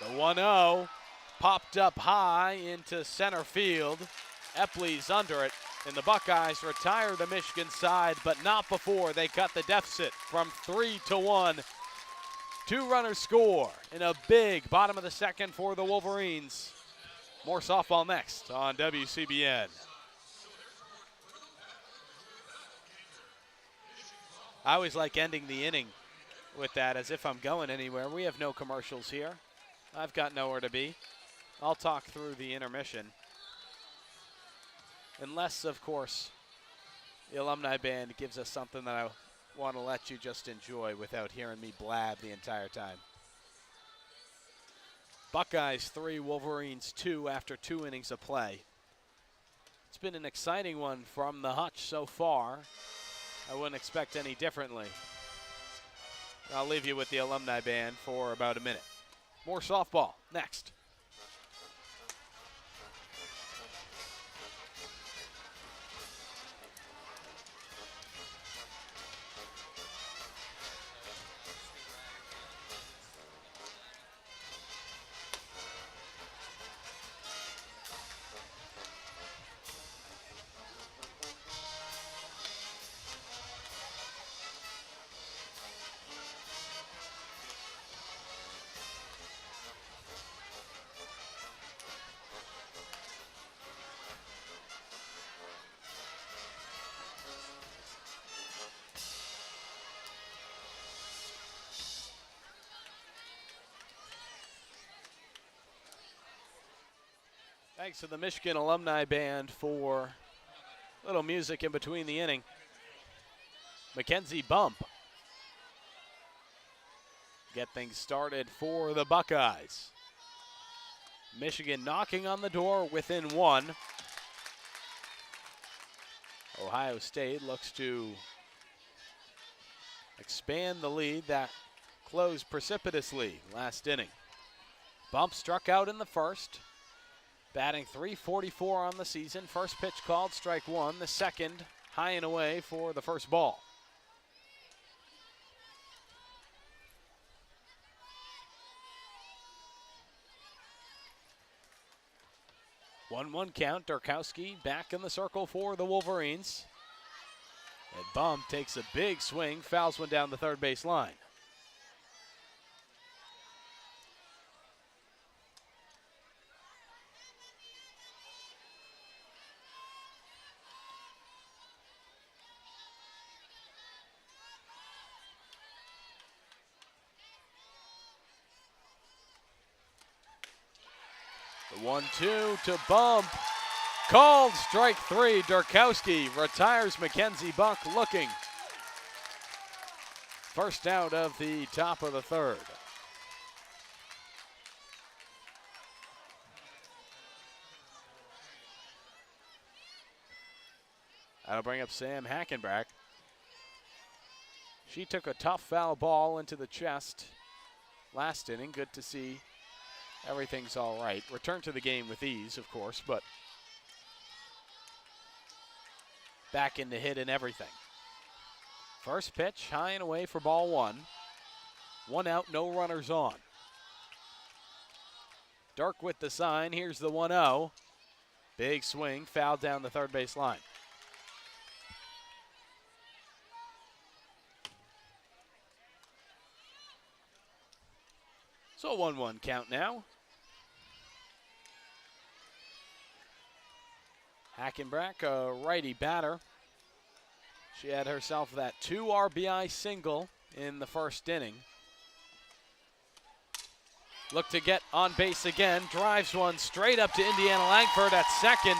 The 1-0 popped up high into center field. Epley's under it, and the Buckeyes retire the Michigan side, but not before they cut the deficit from 3 to 1. 2 runners score in a big bottom of the second for the Wolverines. More softball next on WCBN. I always like ending the inning with that as if I'm going anywhere. We have no commercials here. I've got nowhere to be. I'll talk through the intermission. Unless, of course, the alumni band gives us something that I want to let you just enjoy without hearing me blab the entire time. Buckeyes 3, Wolverines 2 after 2 innings of play. It's been an exciting one from the Hutch so far. I wouldn't expect any differently. I'll leave you with the alumni band for about a minute. More softball next. Thanks to the Michigan Alumni Band for a little music in between the inning. Mackenzie Bump. Get things started for the Buckeyes. Michigan knocking on the door within 1. Ohio State looks to expand the lead that closed precipitously last inning. Bump struck out in the first. Batting .344 on the season. First pitch called, strike 1. The second, high and away for the first ball. One count. Durkowski back in the circle for the Wolverines. And Bump takes a big swing, fouls one down the third base line. The 1-2 to Bump. Called strike 3. Durkowski retires Mackenzie Buck looking. First out of the top of the third. That'll bring up Sam Hackenbrack. She took a tough foul ball into the chest last inning. Good to see everything's all right. Return to the game with ease, of course, but back in the hit and everything. First pitch, high and away for ball 1. 1 out, no runners on. Dirk with the sign. Here's the 1-0. Big swing, foul down the third base line. So a 1-1 count now. Hackenbrack, a righty batter. She had herself that 2 RBI single in the first inning. Look to get on base again, drives one straight up to Indiana Langford at second.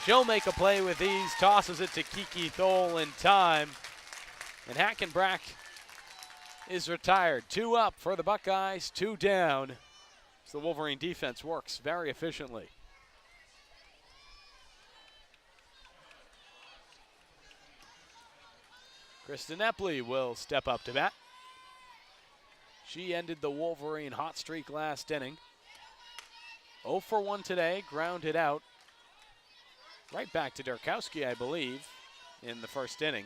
She'll make a play with ease, tosses it to Kiki Thole in time. And Hackenbrack is retired. 2 up for the Buckeyes, 2 down. So the Wolverine defense works very efficiently. Kristen Epley will step up to bat. She ended the Wolverine hot streak last inning. 0 for 1 today, grounded out. Right back to Durkowski, I believe, in the first inning.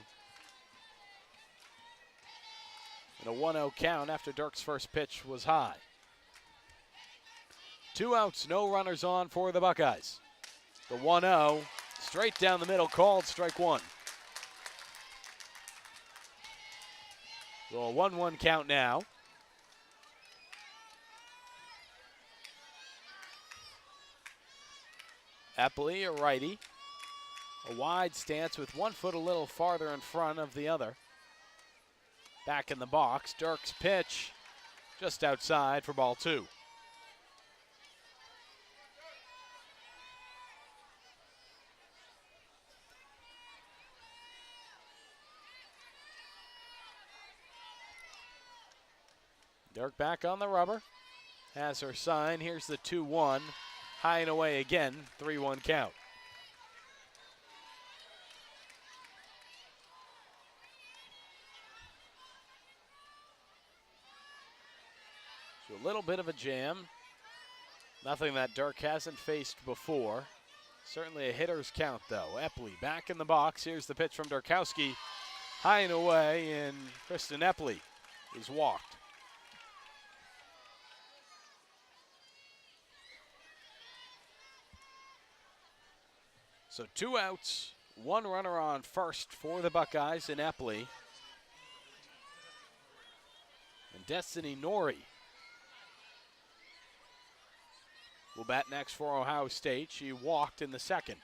And a 1-0 count after Dirk's first pitch was high. 2 outs, no runners on for the Buckeyes. The 1-0, straight down the middle, called strike 1. So a 1-1 count now. Epley, a righty. A wide stance with 1 foot a little farther in front of the other. Back in the box, Dirk's pitch just outside for ball 2. Dirk back on the rubber, has her sign. Here's the 2-1, high and away again, 3-1 count. So a little bit of a jam, nothing that Dirk hasn't faced before. Certainly a hitter's count though. Epley back in the box. Here's the pitch from Durkowski, high and away, and Kristen Epley is walked. So 2 outs, 1 runner on first for the Buckeyes in Epley. And Destiny Norrie will bat next for Ohio State. She walked in the second.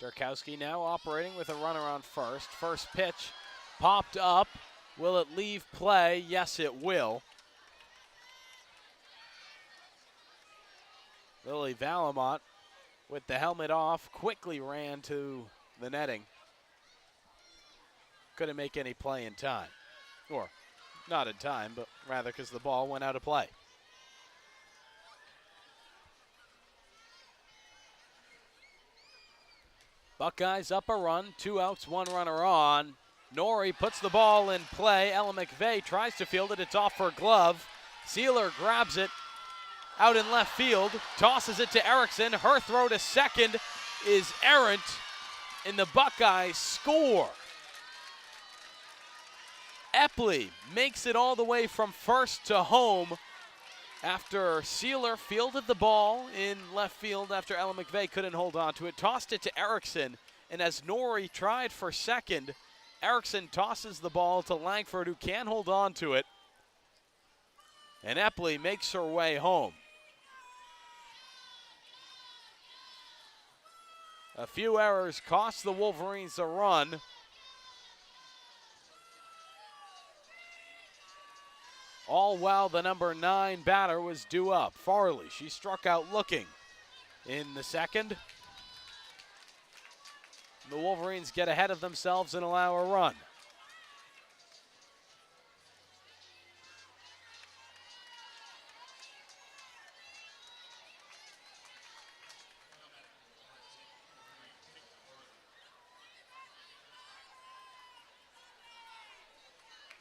Durkowski now operating with a runner on first. First pitch popped up. Will it leave play? Yes, it will. Lily Valamont, with the helmet off, quickly ran to the netting. Couldn't make any play in time. Or not in time, but rather because the ball went out of play. Buckeyes up a run, 2 outs, 1 runner on. Norrie puts the ball in play. Ella McVeigh tries to field it. It's off for a glove. Sealer grabs it out in left field, tosses it to Erickson. Her throw to second is errant, and the Buckeyes score. Epley makes it all the way from first to home after Sealer fielded the ball in left field after Ella McVeigh couldn't hold on to it, tossed it to Erickson, and as Norrie tried for second, Erickson tosses the ball to Langford, who can't hold on to it, and Epley makes her way home. A few errors cost the Wolverines a run. All while the number 9 batter was due up. Farley, she struck out looking in the second. The Wolverines get ahead of themselves and allow a run.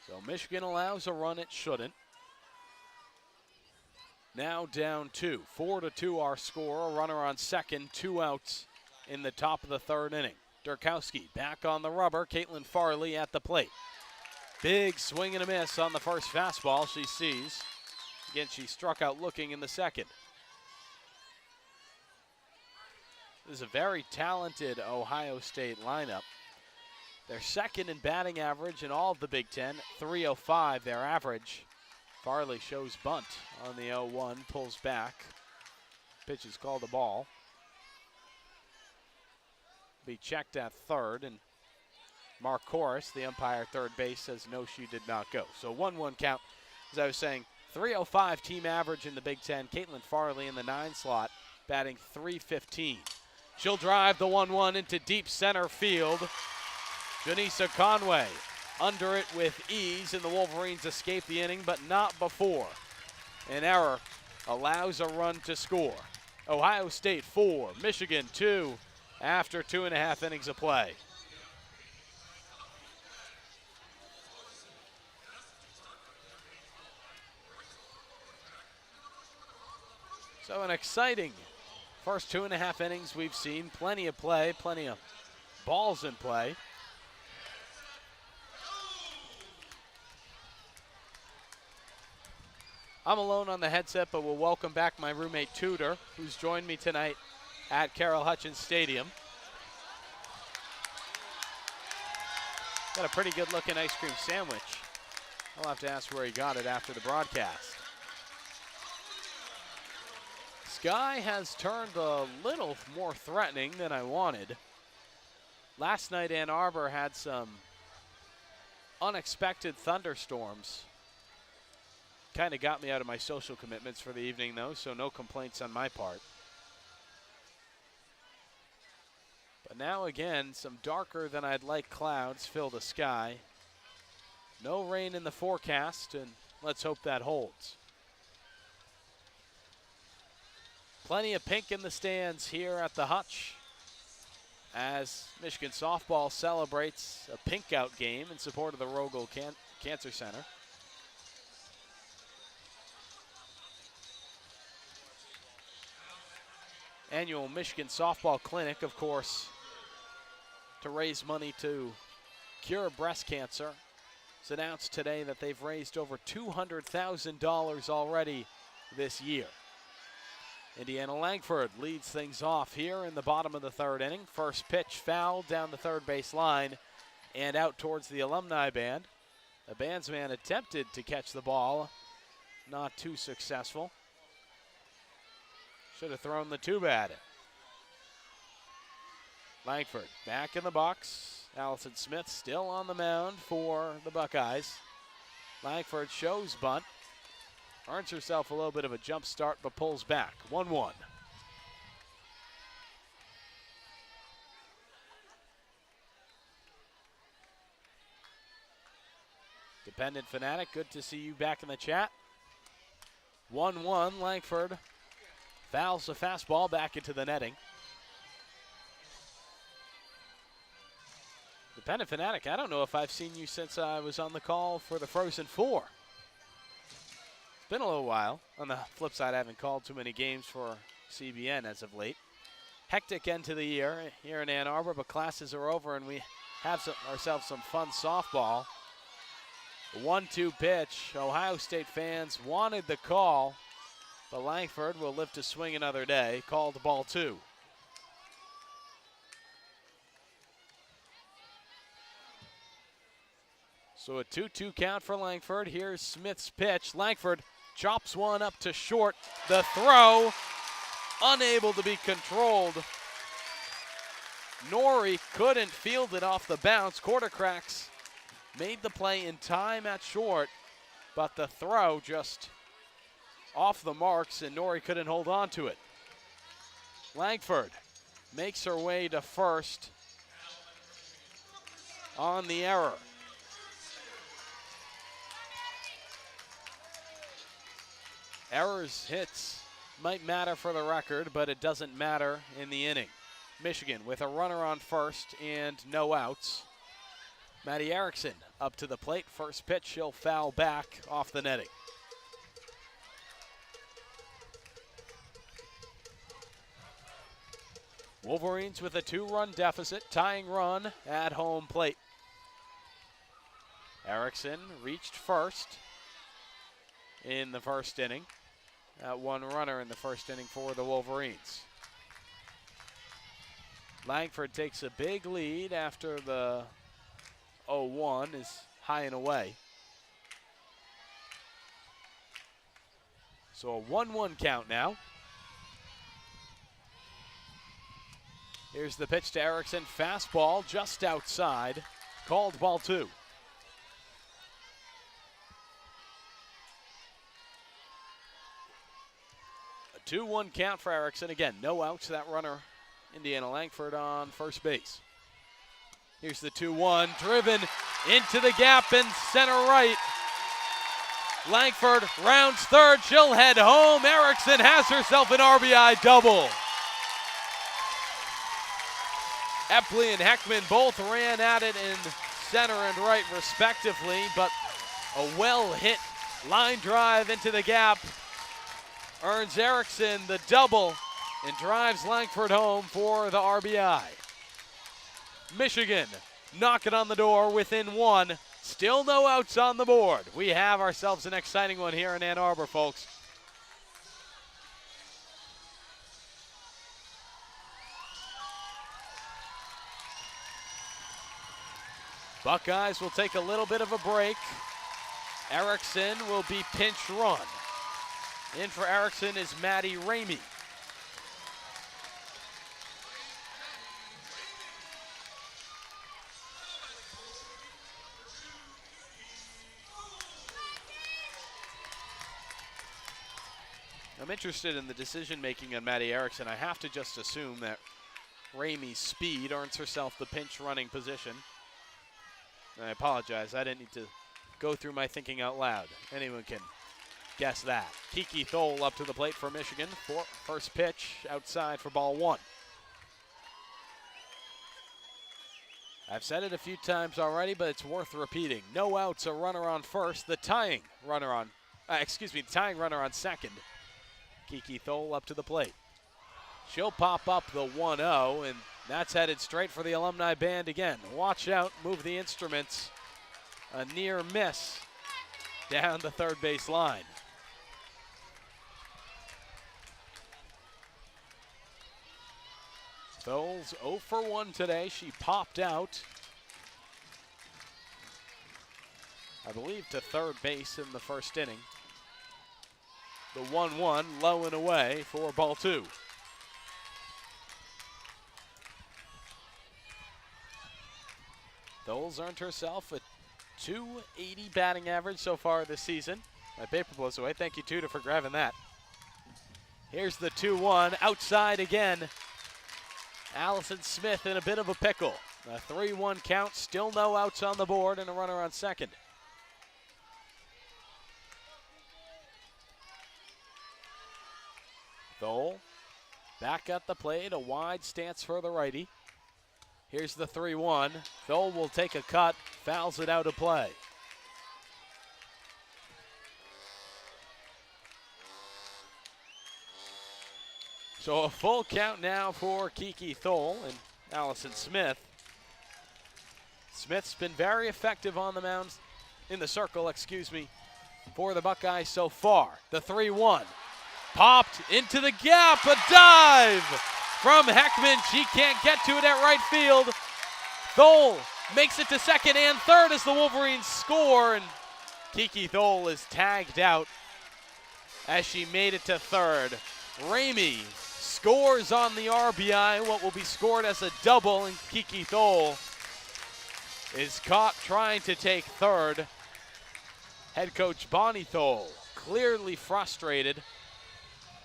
So Michigan allows a run it shouldn't. Now down 2. 4-2 our score. A runner on second. 2 outs in the top of the third inning. Durkowski back on the rubber. Caitlin Farley at the plate. Big swing and a miss on the first fastball she sees. Again, she struck out looking in the second. This is a very talented Ohio State lineup. They're second in batting average in all of the Big Ten, .305 their average. Farley shows bunt on the 0-1, pulls back. Pitch is called a ball. Be checked at third, and Mark Corris, the umpire at third base, says no, she did not go. So 1-1 count. As I was saying, .305 team average in the Big Ten. Caitlin Farley in the 9 slot, batting .315. She'll drive the 1-1 into deep center field. Janisa Conway under it with ease, and the Wolverines escape the inning, but not before an error allows a run to score. Ohio State 4, Michigan 2 after 2.5 innings of play. So an exciting first 2.5 innings we've seen. Plenty of play, plenty of balls in play. I'm alone on the headset, but we'll welcome back my roommate Tudor, who's joined me tonight at Carol Hutchins Stadium. Got a pretty good looking ice cream sandwich. I'll have to ask where he got it after the broadcast. Sky has turned a little more threatening than I wanted. Last night Ann Arbor had some unexpected thunderstorms. Kind of got me out of my social commitments for the evening though, so no complaints on my part. But now again, some darker than I'd like clouds fill the sky. No rain in the forecast, and let's hope that holds. Plenty of pink in the stands here at the Hutch as Michigan softball celebrates a pink out game in support of the Rogel Cancer Center. Annual Michigan softball clinic, of course, to raise money to cure breast cancer. It's announced today that they've raised over $200,000 already this year. Indiana Langford leads things off here in the bottom of the third inning. First pitch fouled down the third base line and out towards the alumni band. The bandsman attempted to catch the ball, not too successful. Should have thrown the tube at it. Langford back in the box. Allison Smith still on the mound for the Buckeyes. Langford shows bunt. Earns herself a little bit of a jump start, but pulls back. 1-1. Dependent Fanatic, good to see you back in the chat. 1-1, Langford fouls the fastball back into the netting. Dependent Fanatic, I don't know if I've seen you since I was on the call for the Frozen Four. It's been a little while. On the flip side, I haven't called too many games for CBN as of late. Hectic end to the year here in Ann Arbor, but classes are over and we have ourselves some fun softball. 1-2 pitch. Ohio State fans wanted the call, but Langford will live to swing another day. Called ball 2. So a 2-2 count for Langford. Here's Smith's pitch. Langford chops one up to short. The throw, unable to be controlled. Norrie couldn't field it off the bounce. Quarter cracks made the play in time at short, but the throw just off the marks and Norrie couldn't hold on to it. Langford makes her way to first on the error. Errors, hits might matter for the record, but it doesn't matter in the inning. Michigan with a runner on first and no outs. Maddie Erickson up to the plate. First pitch, she'll foul back off the netting. Wolverines with a 2-run deficit, tying run at home plate. Erickson reached first. in the first inning. That one runner in the first inning for the Wolverines. Langford takes a big lead after the 0-1 is high and away. So a 1-1 count now. Here's the pitch to Erickson. Fastball just outside. Called ball 2. A 2-1 count for Erickson. Again, no outs. That runner, Indiana Langford, on first base. Here's the 2-1. Driven into the gap in center right. Langford rounds third. She'll head home. Erickson has herself an RBI double. Epley and Heckman both ran at it in center and right respectively, but a well-hit line drive into the gap earns Erickson the double and drives Langford home for the RBI. Michigan knocking on the door within 1. Still no outs on the board. We have ourselves an exciting one here in Ann Arbor, folks. Buckeyes will take a little bit of a break. Erickson will be pinch run. In for Erickson is Maddie Ramey. I'm interested in the decision-making on Maddie Erickson. I have to just assume that Ramey's speed earns herself the pinch running position. I apologize, I didn't need to go through my thinking out loud. Anyone can guess that. Kiki Thole up to the plate for Michigan. First pitch outside for ball 1. I've said it a few times already, but it's worth repeating. No outs, a runner on first. The tying runner on second. Kiki Thole up to the plate. She'll pop up the 1-0, and that's headed straight for the alumni band again. Watch out, move the instruments. A near miss down the third base line. Tholes 0 for 1 today. She popped out, I believe, to third base in the first inning. The 1-1 low and away for ball 2. Tholes earned herself a .280 batting average so far this season. My paper blows away. Thank you, Tuda, for grabbing that. Here's the 2-1. Outside again. Allison Smith in a bit of a pickle. A 3-1 count. Still no outs on the board and a runner on second. Thole back at the plate. A wide stance for the righty. Here's the 3-1. Thole will take a cut, fouls it out of play. So a full count now for Kiki Thole and Allison Smith. Smith's been very effective on the mound, in the circle, for the Buckeyes so far. The 3-1. Popped into the gap, a dive from Heckman. She can't get to it at right field. Thole makes it to second and third as the Wolverines score, and Kiki Thole is tagged out as she made it to third. Ramey scores on the RBI, what will be scored as a double, and Kiki Thole is caught trying to take third. Head coach Bonnie Thole clearly frustrated,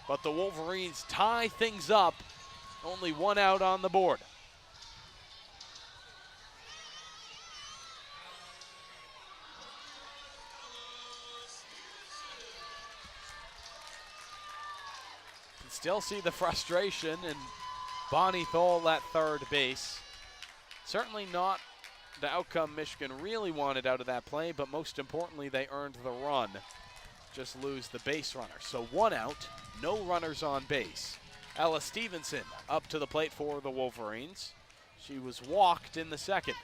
but the Wolverines tie things up. Only 1 out on the board. Can still see the frustration in Bonnie Thole at third base. Certainly not the outcome Michigan really wanted out of that play, but most importantly, they earned the run. Just lose the base runner. So 1 out, no runners on base. Ella Stevenson up to the plate for the Wolverines. She was walked in the second.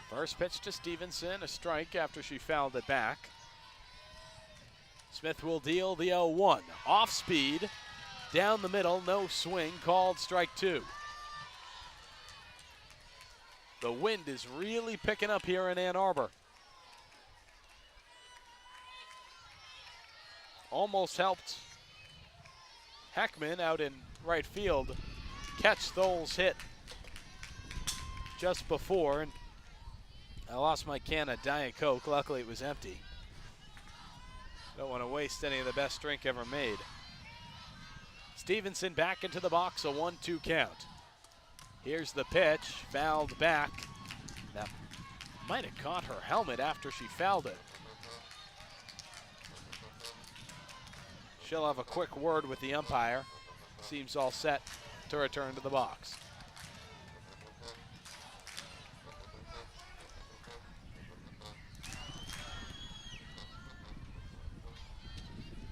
First pitch to Stevenson, a strike after she fouled it back. Smith will deal the 0-1. Off speed, down the middle, no swing, called strike 2. The wind is really picking up here in Ann Arbor. Almost helped Heckman out in right field catch Thol's hit just before. And I lost my can of Diet Coke. Luckily, it was empty. Don't want to waste any of the best drink ever made. Stevenson back into the box, a 1-2 count. Here's the pitch, fouled back. That might have caught her helmet after she fouled it. She'll have a quick word with the umpire. Seems all set to return to the box.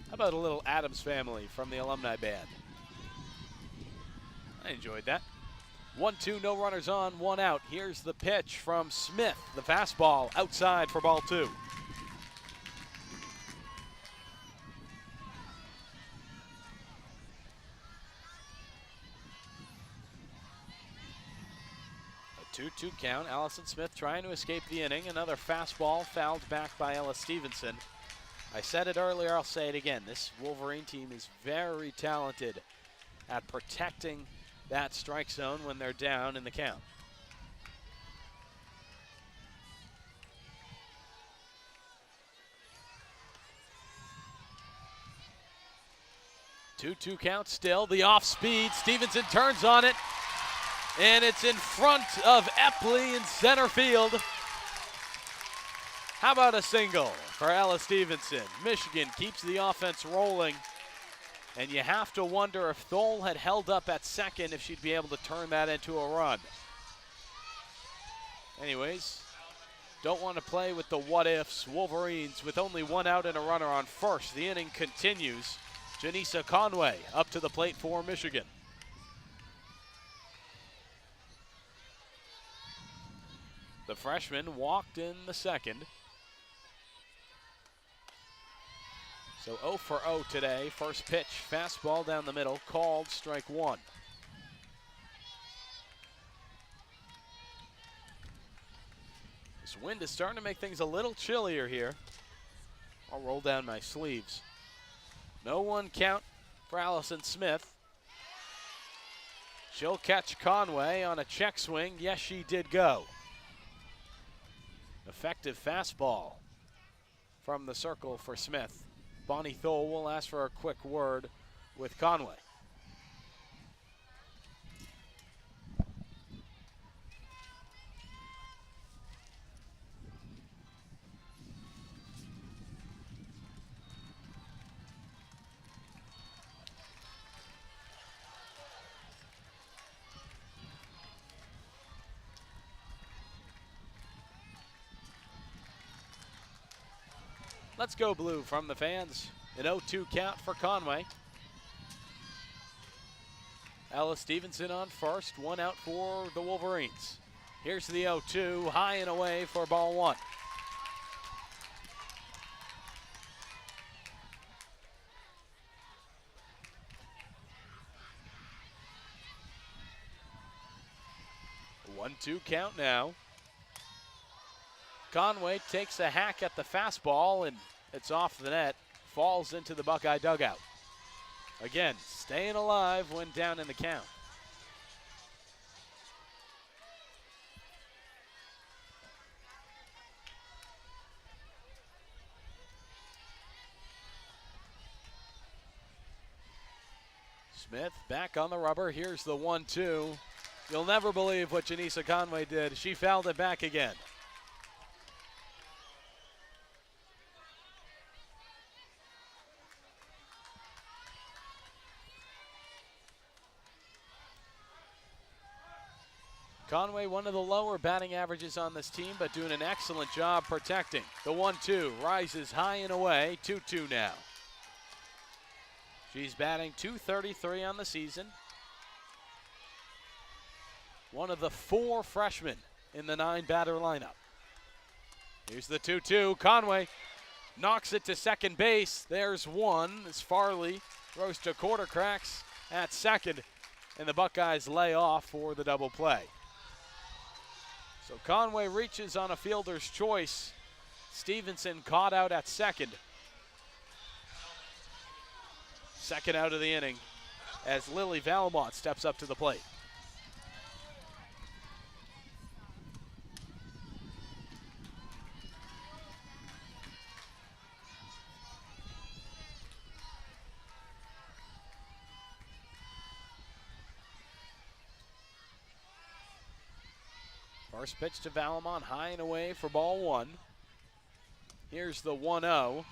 How about a little Addams Family from the alumni band? I enjoyed that. 1-2, no runners on, 1 out. Here's the pitch from Smith. The fastball outside for ball 2. A 2-2 count. Allison Smith trying to escape the inning. Another fastball fouled back by Ella Stevenson. I said it earlier, I'll say it again. This Wolverine team is very talented at protecting that strike zone when they're down in the count. Two count still, the off speed. Stevenson turns on it, and it's in front of Epley in center field. How about a single for Ella Stevenson? Michigan keeps the offense rolling, and you have to wonder if Thol had held up at second if she'd be able to turn that into a run. Anyways, don't want to play with the what-ifs. Wolverines with only 1 out and a runner on first. The inning continues. Janisa Conway up to the plate for Michigan. The freshman walked in the second. So 0 for 0 today. First pitch, fastball down the middle, called strike 1. This wind is starting to make things a little chillier here. I'll roll down my sleeves. No 1 count for Allison Smith. She'll catch Conway on a check swing. Yes, she did go. Effective fastball from the circle for Smith. Bonnie Thol will ask for a quick word with Conway. Let's go blue from the fans. An 0-2 count for Conway. Ella Stevenson on first, 1 out for the Wolverines. Here's the 0-2, high and away for ball 1. A 1-2 count now. Conway takes a hack at the fastball, and it's off the net, falls into the Buckeye dugout. Again, staying alive when down in the count. Smith back on the rubber. Here's the 1-2. You'll never believe what Janisa Conway did. She fouled it back again. Conway, one of the lower batting averages on this team, but doing an excellent job protecting. The 1-2 rises high and away, 2-2 now. She's batting .233 on the season. One of the 4 freshmen in the 9-batter lineup. Here's the 2-2. Conway knocks it to second base. There's one as Farley throws to quarter cracks at second, and the Buckeyes lay off for the double play. So Conway reaches on a fielder's choice. Stevenson caught out at second. Second out of the inning as Lily Valamont steps up to the plate. First pitch to Valamont, high and away for ball one. Here's the 1-0.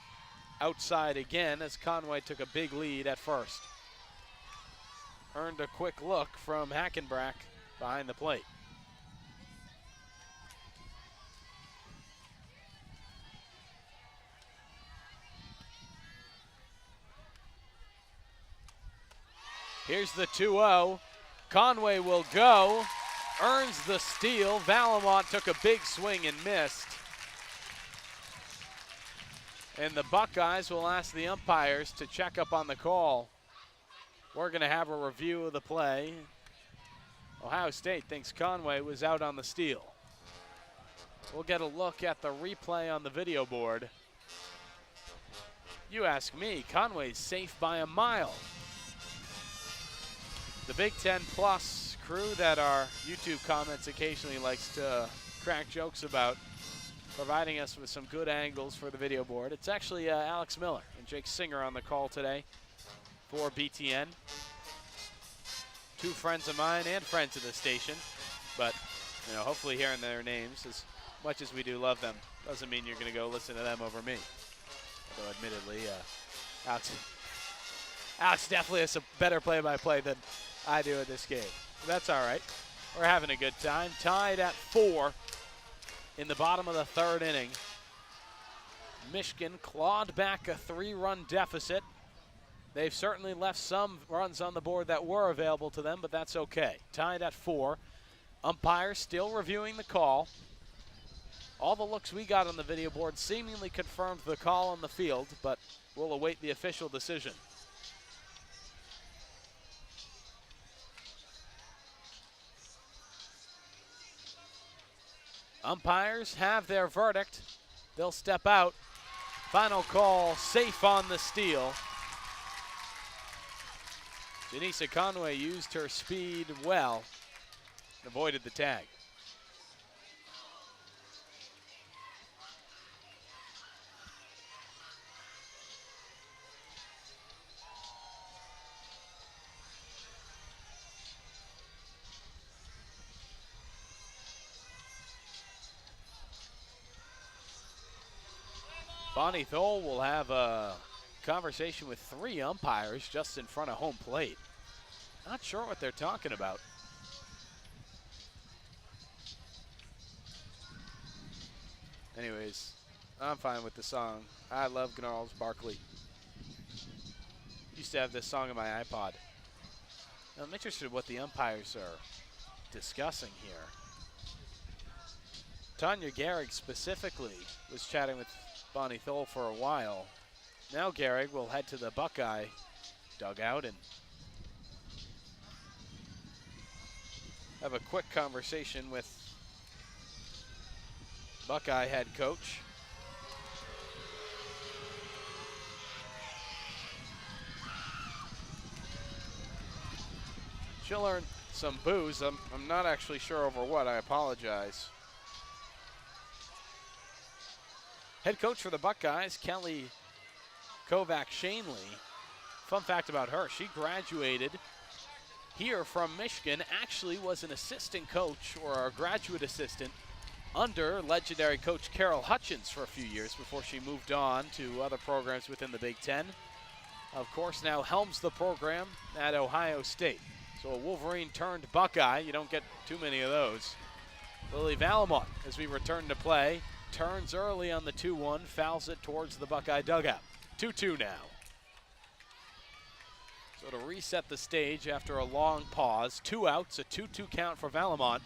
Outside again as Conway took a big lead at first. Earned a quick look from Hackenbrack behind the plate. Here's the 2-0. Conway will go. Earns the steal. Valamont took a big swing and missed. And the Buckeyes will ask the umpires to check up on the call. We're going to have a review of the play. Ohio State thinks Conway was out on the steal. We'll get a look at the replay on the video board. You ask me, Conway's safe by a mile. The Big Ten Plus crew that our YouTube comments occasionally likes to crack jokes about, providing us with some good angles for the video board. It's actually Alex Miller and Jake Singer on the call today for BTN. Two friends of mine and friends of the station, but hopefully hearing their names, as much as we do love them, doesn't mean you're going to go listen to them over me. Although admittedly, Alex definitely has a better play-by-play than I do at this game. But that's all right. We're having a good time. Tied at 4 in the bottom of the third inning. Michigan clawed back a 3-run deficit. They've certainly left some runs on the board that were available to them, but that's okay. Tied at 4. Umpires still reviewing the call. All the looks we got on the video board seemingly confirmed the call on the field, but we'll await the official decision. Umpires have their verdict. They'll step out. Final call, safe on the steal. Janisa Conway used her speed well, avoided the tag. Bonnie Thole will have a conversation with 3 umpires just in front of home plate. Not sure what they're talking about. Anyways, I'm fine with the song. I love Gnarls Barkley. Used to have this song on my iPod. I'm interested in what the umpires are discussing here. Tanya Gehrig specifically was chatting with Bonnie Thole for a while. Now Gehrig will head to the Buckeye dugout and have a quick conversation with Buckeye head coach. She'll earn some boos. I'm not actually sure over what. I apologize. Head coach for the Buckeyes, Kelly Kovac-Shanley. Fun fact about her, she graduated here from Michigan, actually was an assistant coach or a graduate assistant under legendary coach Carol Hutchins for a few years before she moved on to other programs within the Big Ten. Of course, now helms the program at Ohio State. So a Wolverine turned Buckeye, you don't get too many of those. Lily Valamont, as we return to play, turns early on the 2-1, fouls it towards the Buckeye dugout. 2-2 now. So to reset the stage after a long pause, 2 outs, a 2-2 count for Valamont.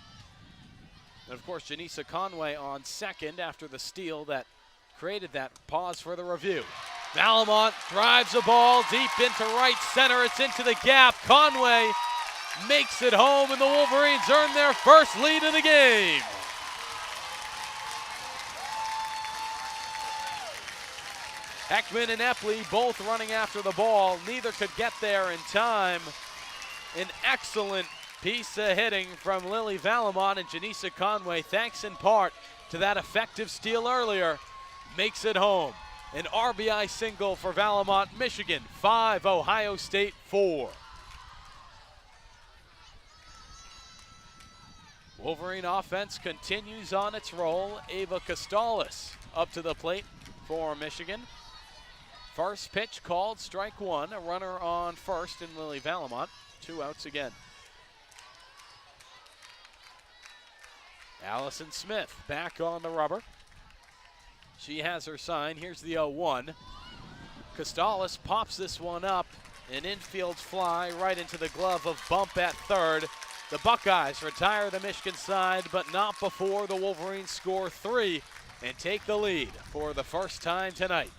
And of course, Janisa Conway on second after the steal that created that pause for the review. Valamont drives the ball deep into right center. It's into the gap. Conway makes it home, and the Wolverines earn their first lead of the game. Heckman and Epley both running after the ball. Neither could get there in time. An excellent piece of hitting from Lily Valamont, and Janisa Conway, thanks in part to that effective steal earlier, makes it home. An RBI single for Valamont. Michigan 5, Ohio State 4. Wolverine offense continues on its roll. Ava Costalis up to the plate for Michigan. First pitch called, strike one. A runner on first in Lily Valamont. 2 outs again. Allison Smith back on the rubber. She has her sign. Here's the 0-1. Costalis pops this one up. An infield fly right into the glove of Bump at third. The Buckeyes retire the Michigan side, but not before the Wolverines score 3 and take the lead for the first time tonight.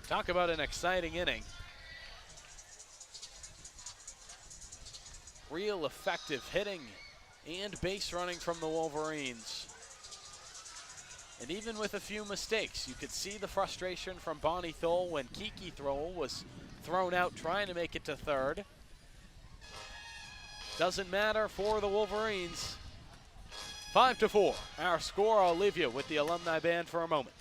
Talk about an exciting inning. Real effective hitting and base running from the Wolverines. And even with a few mistakes, you could see the frustration from Bonnie Thole when Kiki Thole was thrown out trying to make it to third. Doesn't matter for the Wolverines. 5-4, our score. I'll leave you with the alumni band for a moment.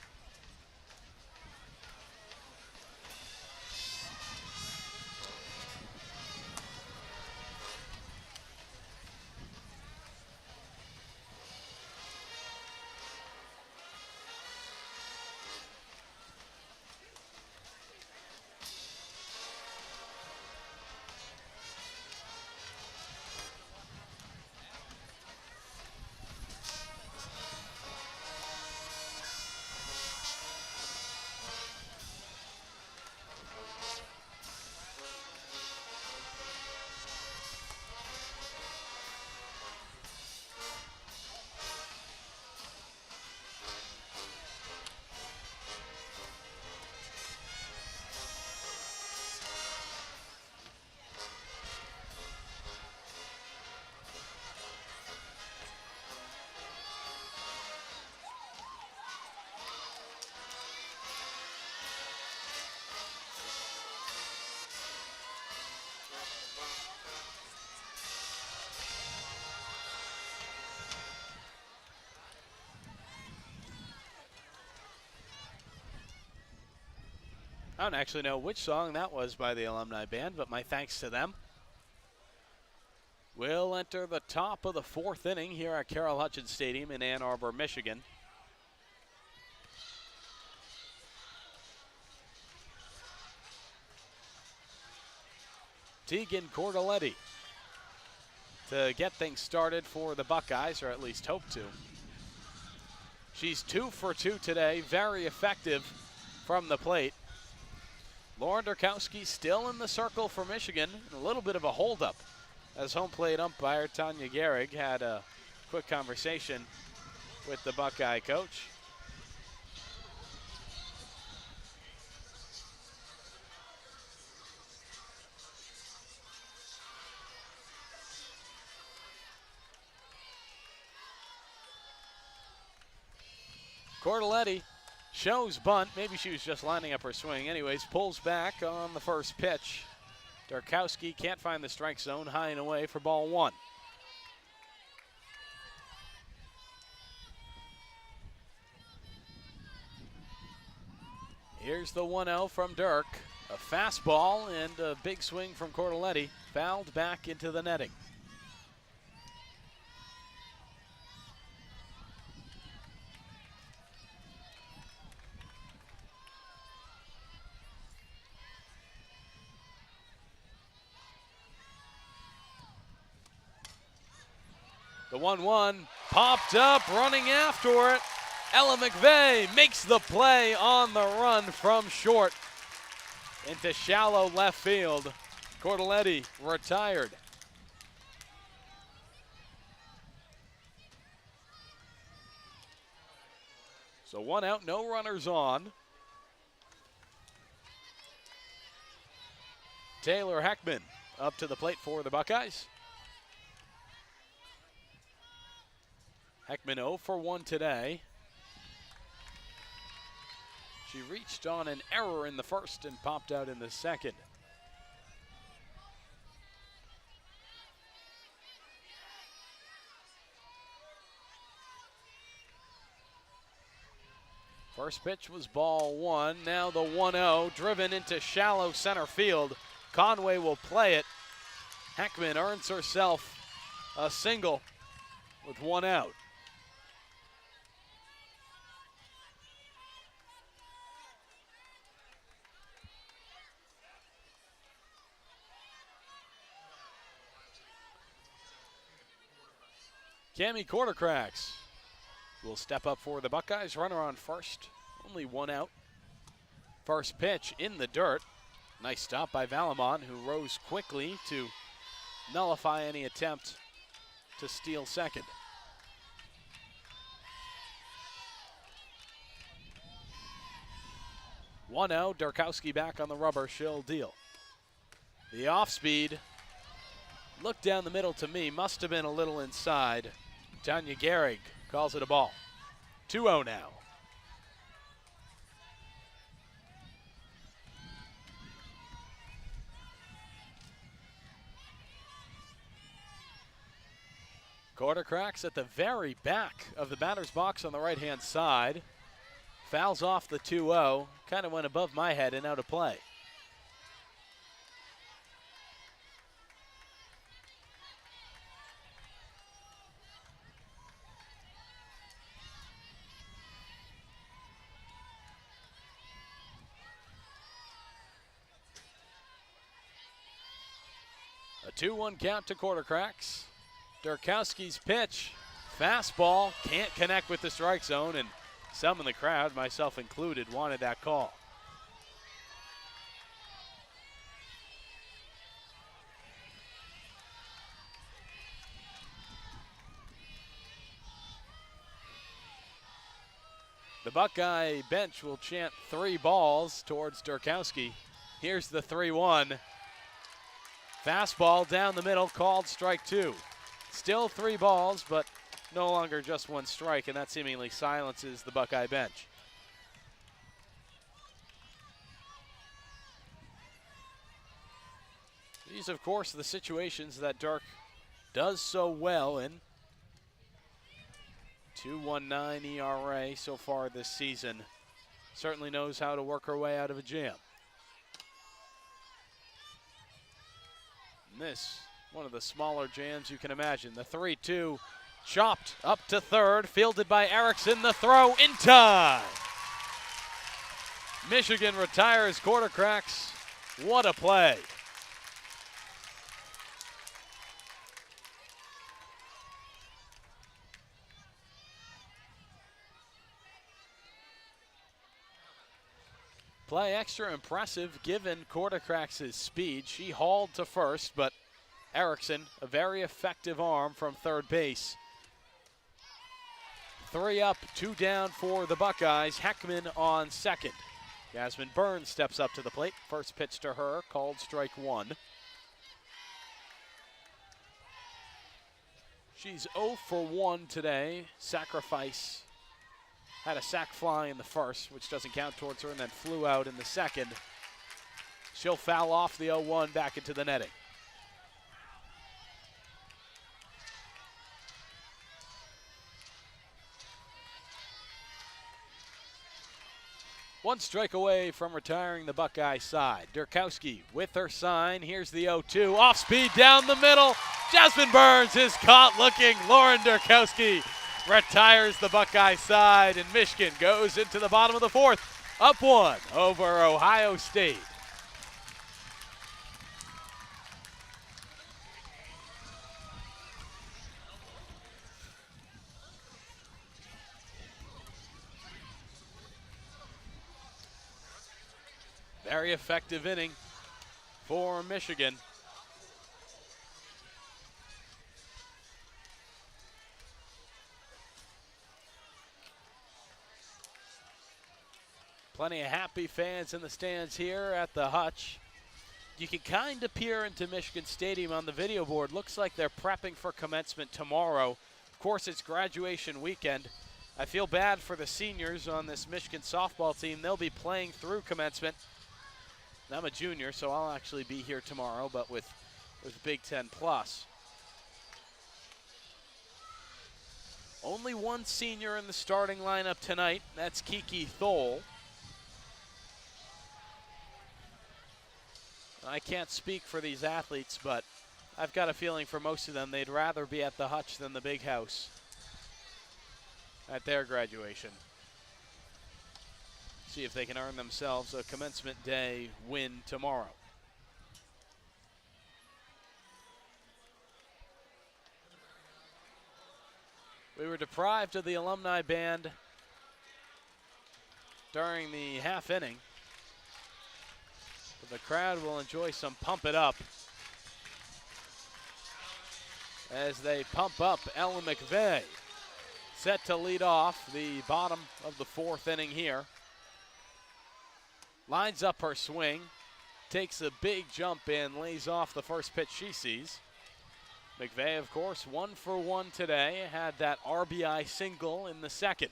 I don't actually know which song that was by the alumni band, but my thanks to them. We'll enter the top of the 4th inning here at Carol Hutchins Stadium in Ann Arbor, Michigan. Tegan Cordelletti to get things started for the Buckeyes, or at least hope to. She's 2 for 2 today, very effective from the plate. Lauren Durkowski still in the circle for Michigan. A little bit of a holdup as home plate umpire Tanya Gehrig had a quick conversation with the Buckeye coach. Cordelletti shows bunt. Maybe she was just lining up her swing. Anyways, pulls back on the first pitch. Durkowski can't find the strike zone, high and away for ball 1. Here's the 1-0 from Dirk. A fastball and a big swing from Cordelletti. Fouled back into the netting. The 1-1 popped up, running after it. Ella McVeigh makes the play on the run from short into shallow left field. Cordelletti retired. So 1 out, no runners on. Taylor Heckman up to the plate for the Buckeyes. Heckman 0 for 1 today. She reached on an error in the first and popped out in the second. First pitch was ball 1. Now the 1-0 driven into shallow center field. Conway will play it. Heckman earns herself a single with 1 out. Cami Quartercracks will step up for the Buckeyes. Runner on first, only 1 out. First pitch in the dirt. Nice stop by Valamon, who rose quickly to nullify any attempt to steal second. One out, Darkowski back on the rubber, she'll deal. The off speed, look down the middle to me, must have been a little inside. Tanya Gehrig calls it a ball. 2-0 now. Quartercracks at the very back of the batter's box on the right-hand side. Fouls off the 2-0. Kind of went above my head and out of play. A 2-1 count to Quartercracks. Darkowski's pitch, fastball, can't connect with the strike zone, and some in the crowd, myself included, wanted that call. The Buckeye bench will chant 3 balls towards Darkowski. Here's the 3-1. Fastball down the middle, called strike 2. Still 3 balls, but no longer just 1 strike, and that seemingly silences the Buckeye bench. These, of course, are the situations that Dark does so well in. 2.19 ERA so far this season. Certainly knows how to work her way out of a jam. And this, one of the smaller jams you can imagine. The 3-2 chopped up to third, fielded by Erickson. The throw in time. Michigan retires Quartercracks. What a play. Play extra impressive given Quartercracks' speed. She hauled to first, but Erickson, a very effective arm from third base. 3 up, 2 down for the Buckeyes. Heckman on second. Jasmine Burns steps up to the plate. First pitch to her, called strike 1. She's 0 for 1 today. Sacrifice. Had a sac fly in the first, which doesn't count towards her, and then flew out in the second. She'll foul off the 0-1 back into the netting. One strike away from retiring the Buckeye side. Darkowski with her sign. Here's the 0-2. Off speed down the middle. Jasmine Burns is caught looking. Lauren Darkowski retires the Buckeye side, and Michigan goes into the bottom of the 4th. Up 1 over Ohio State. Very effective inning for Michigan. Plenty of happy fans in the stands here at the Hutch. You can kind of peer into Michigan Stadium on the video board. Looks like they're prepping for commencement tomorrow. Of course, it's graduation weekend. I feel bad for the seniors on this Michigan softball team. They'll be playing through commencement. I'm a junior, so I'll actually be here tomorrow, but with Big Ten Plus. Only one senior in the starting lineup tonight. That's Kiki Thole. I can't speak for these athletes, but I've got a feeling for most of them they'd rather be at the Hutch than the big house at their graduation. See if they can earn themselves a commencement day win tomorrow. We were deprived of the alumni band during the half inning. But the crowd will enjoy some Pump It Up as they pump up Ellen McVeigh, set to lead off the bottom of the fourth inning here. Lines up her swing, takes a big jump and lays off the first pitch she sees. McVeigh, of course, 1 for 1 today, had that RBI single in the second.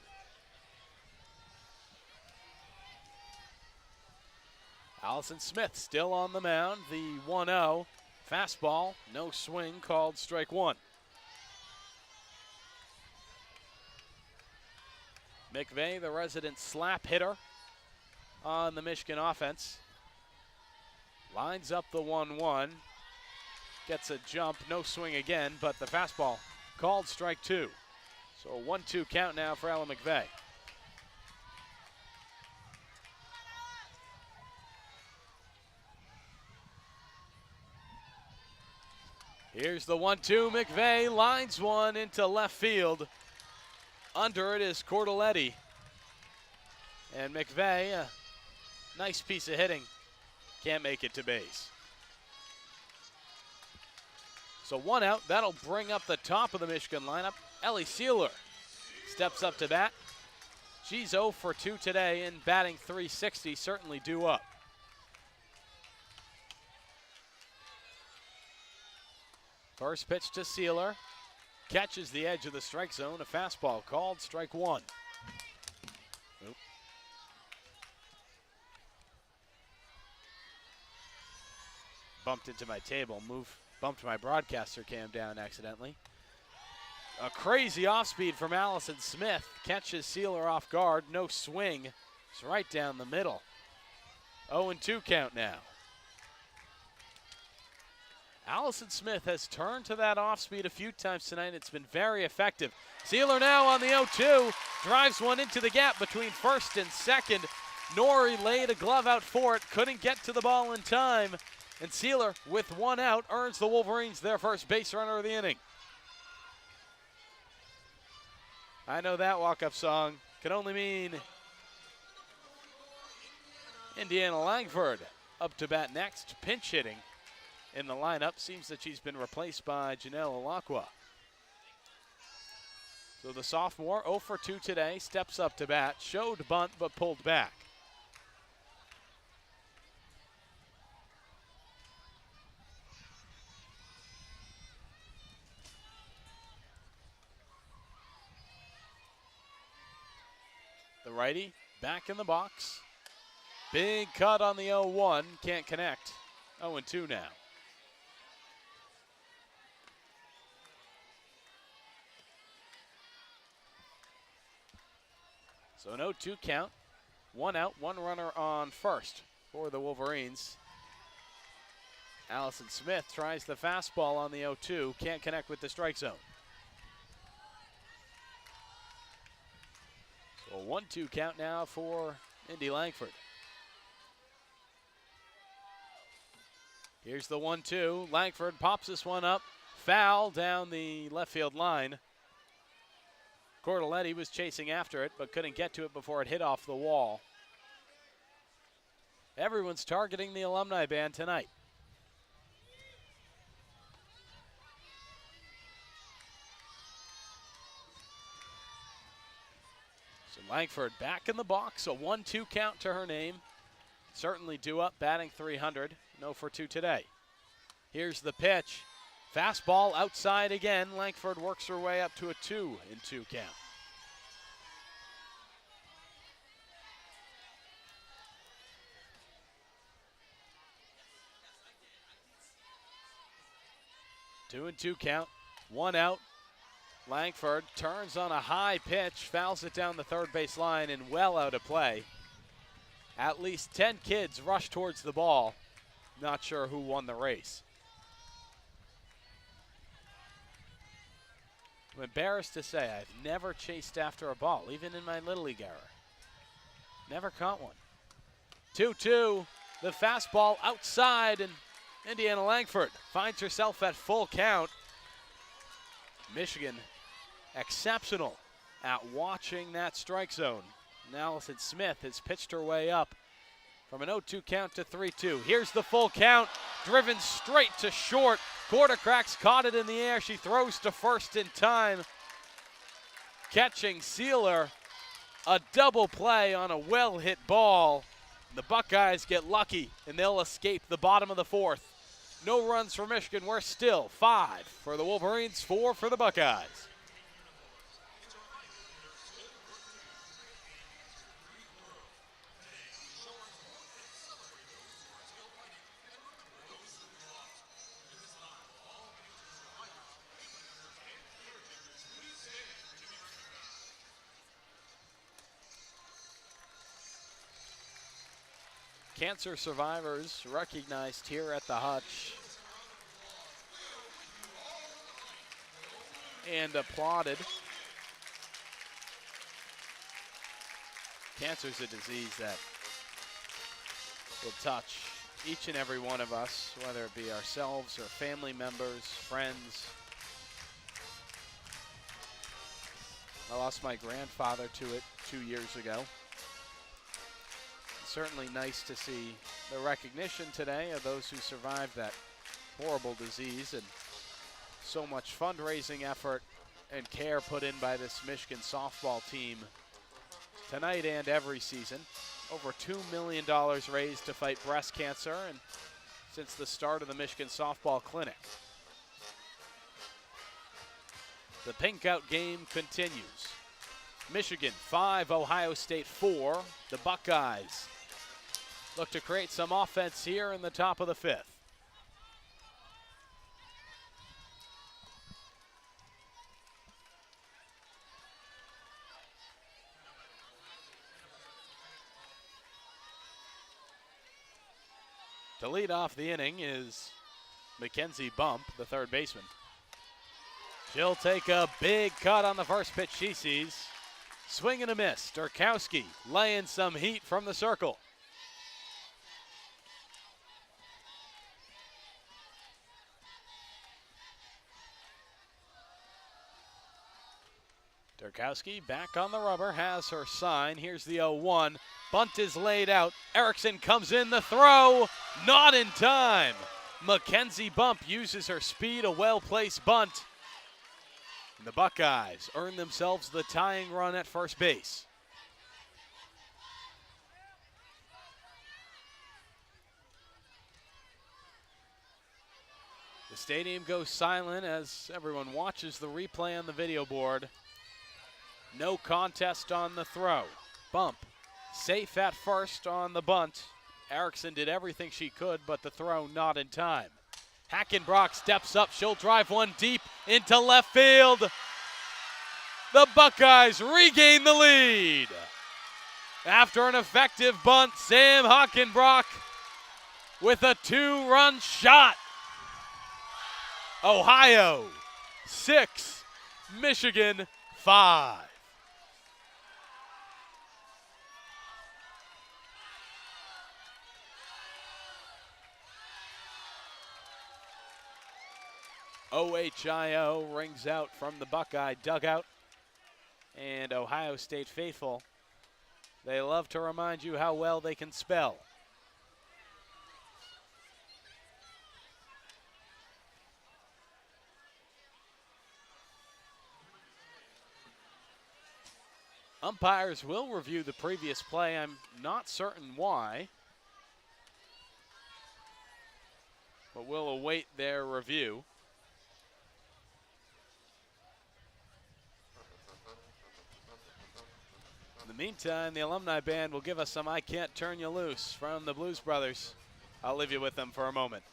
Allison Smith still on the mound, the 1-0. Fastball, no swing, called strike one. McVeigh, the resident slap hitter on the Michigan offense. Lines up the 1-1. Gets a jump, no swing again, but the fastball called strike two. So a 1-2 count now for Ellen McVeigh. Here's the 1-2. McVeigh lines one into left field. Under it is Cordelletti. And McVeigh, a nice piece of hitting, can't make it to base. So one out, that'll bring up the top of the Michigan lineup. Ellie Sealer steps up to bat. She's 0 for 2 today and batting .360, certainly due up. First pitch to Sealer. Catches the edge of the strike zone. A fastball called strike one. Oop. Bumped into my table. Bumped my broadcaster cam down accidentally. A crazy off-speed from Allison Smith. Catches Sealer off guard. No swing. It's right down the middle. 0-2 count now. Allison Smith has turned to that off-speed a few times tonight. It's been very effective. Sealer now on the 0-2. Drives one into the gap between first and second. Nori laid a glove out for it. Couldn't get to the ball in time. And Sealer, with one out, earns the Wolverines their first base runner of the inning. I know that walk-up song can only mean Indiana Langford up to bat next, pinch hitting in the lineup. Seems that she's been replaced by Janelle Alacqua. So the sophomore, 0 for 2 today, steps up to bat, showed bunt but pulled back. The righty back in the box. Big cut on the 0-1, can't connect. 0-2 now. So an 0-2 count. One out, one runner on first for the Wolverines. Allison Smith tries the fastball on the 0-2, can't connect with the strike zone. So a 1-2 count now for Indy Langford. Here's the 1-2. Langford pops this one up. Foul down the left field line. Cordelletti was chasing after it, but couldn't get to it before it hit off the wall. Everyone's targeting the alumni band tonight. So Langford back in the box, a 1-2 count to her name. Certainly due up, batting .300, 0 for 2 today. Here's the pitch. Fastball outside again. Langford works her way up to a 2-2 count. Two and 2 count, 1 out. Langford turns on a high pitch, fouls it down the third base line and well out of play. At least 10 kids rush towards the ball. Not sure who won the race. I'm embarrassed to say I've never chased after a ball, even in my Little League era. Never caught one. 2-2, the fastball outside, and Indiana Langford finds herself at full count. Michigan exceptional at watching that strike zone. And Allison Smith has pitched her way up from an 0-2 count to 3-2. Here's the full count, driven straight to short. Quarter cracks caught it in the air. She throws to first in time. Catching Sealer, a double play on a well-hit ball. The Buckeyes get lucky, and they'll escape the bottom of the fourth. No runs for Michigan. We're still 5 for the Wolverines, 4 for the Buckeyes. Cancer survivors recognized here at the Hutch and applauded. Cancer is a disease that will touch each and every one of us, whether it be ourselves or family members, friends. I lost my grandfather to it 2 years ago. Certainly nice to see the recognition today of those who survived that horrible disease, and so much fundraising effort and care put in by this Michigan softball team tonight and every season. Over $2 million raised to fight breast cancer and since the start of the Michigan softball clinic. The pink out game continues. Michigan 5, Ohio State 4. The Buckeyes look to create some offense here in the top of the fifth. To lead off the inning is Mackenzie Bump, the third baseman. She'll take a big cut on the first pitch she sees. Swing and a miss. Durkowski laying some heat from the circle. Durkowski back on the rubber, has her sign. Here's the 0-1. Bunt is laid out. Erickson comes in, the throw, not in time. Mackenzie Bump uses her speed, a well-placed bunt. And the Buckeyes earn themselves the tying run at first base. The stadium goes silent as everyone watches the replay on the video board. No contest on the throw. Bump safe at first on the bunt. Erickson did everything she could, but the throw not in time. Hackenbrock steps up. She'll drive one deep into left field. The Buckeyes regain the lead. After an effective bunt, Sam Hackenbrock with a 2-run shot. Ohio 6, Michigan 5. OHIO rings out from the Buckeye dugout. And Ohio State faithful, they love to remind you how well they can spell. Umpires will review the previous play. I'm not certain why, but we'll await their review. In the meantime, the alumni band will give us some "I Can't Turn You Loose" from the Blues Brothers. I'll leave you with them for a moment.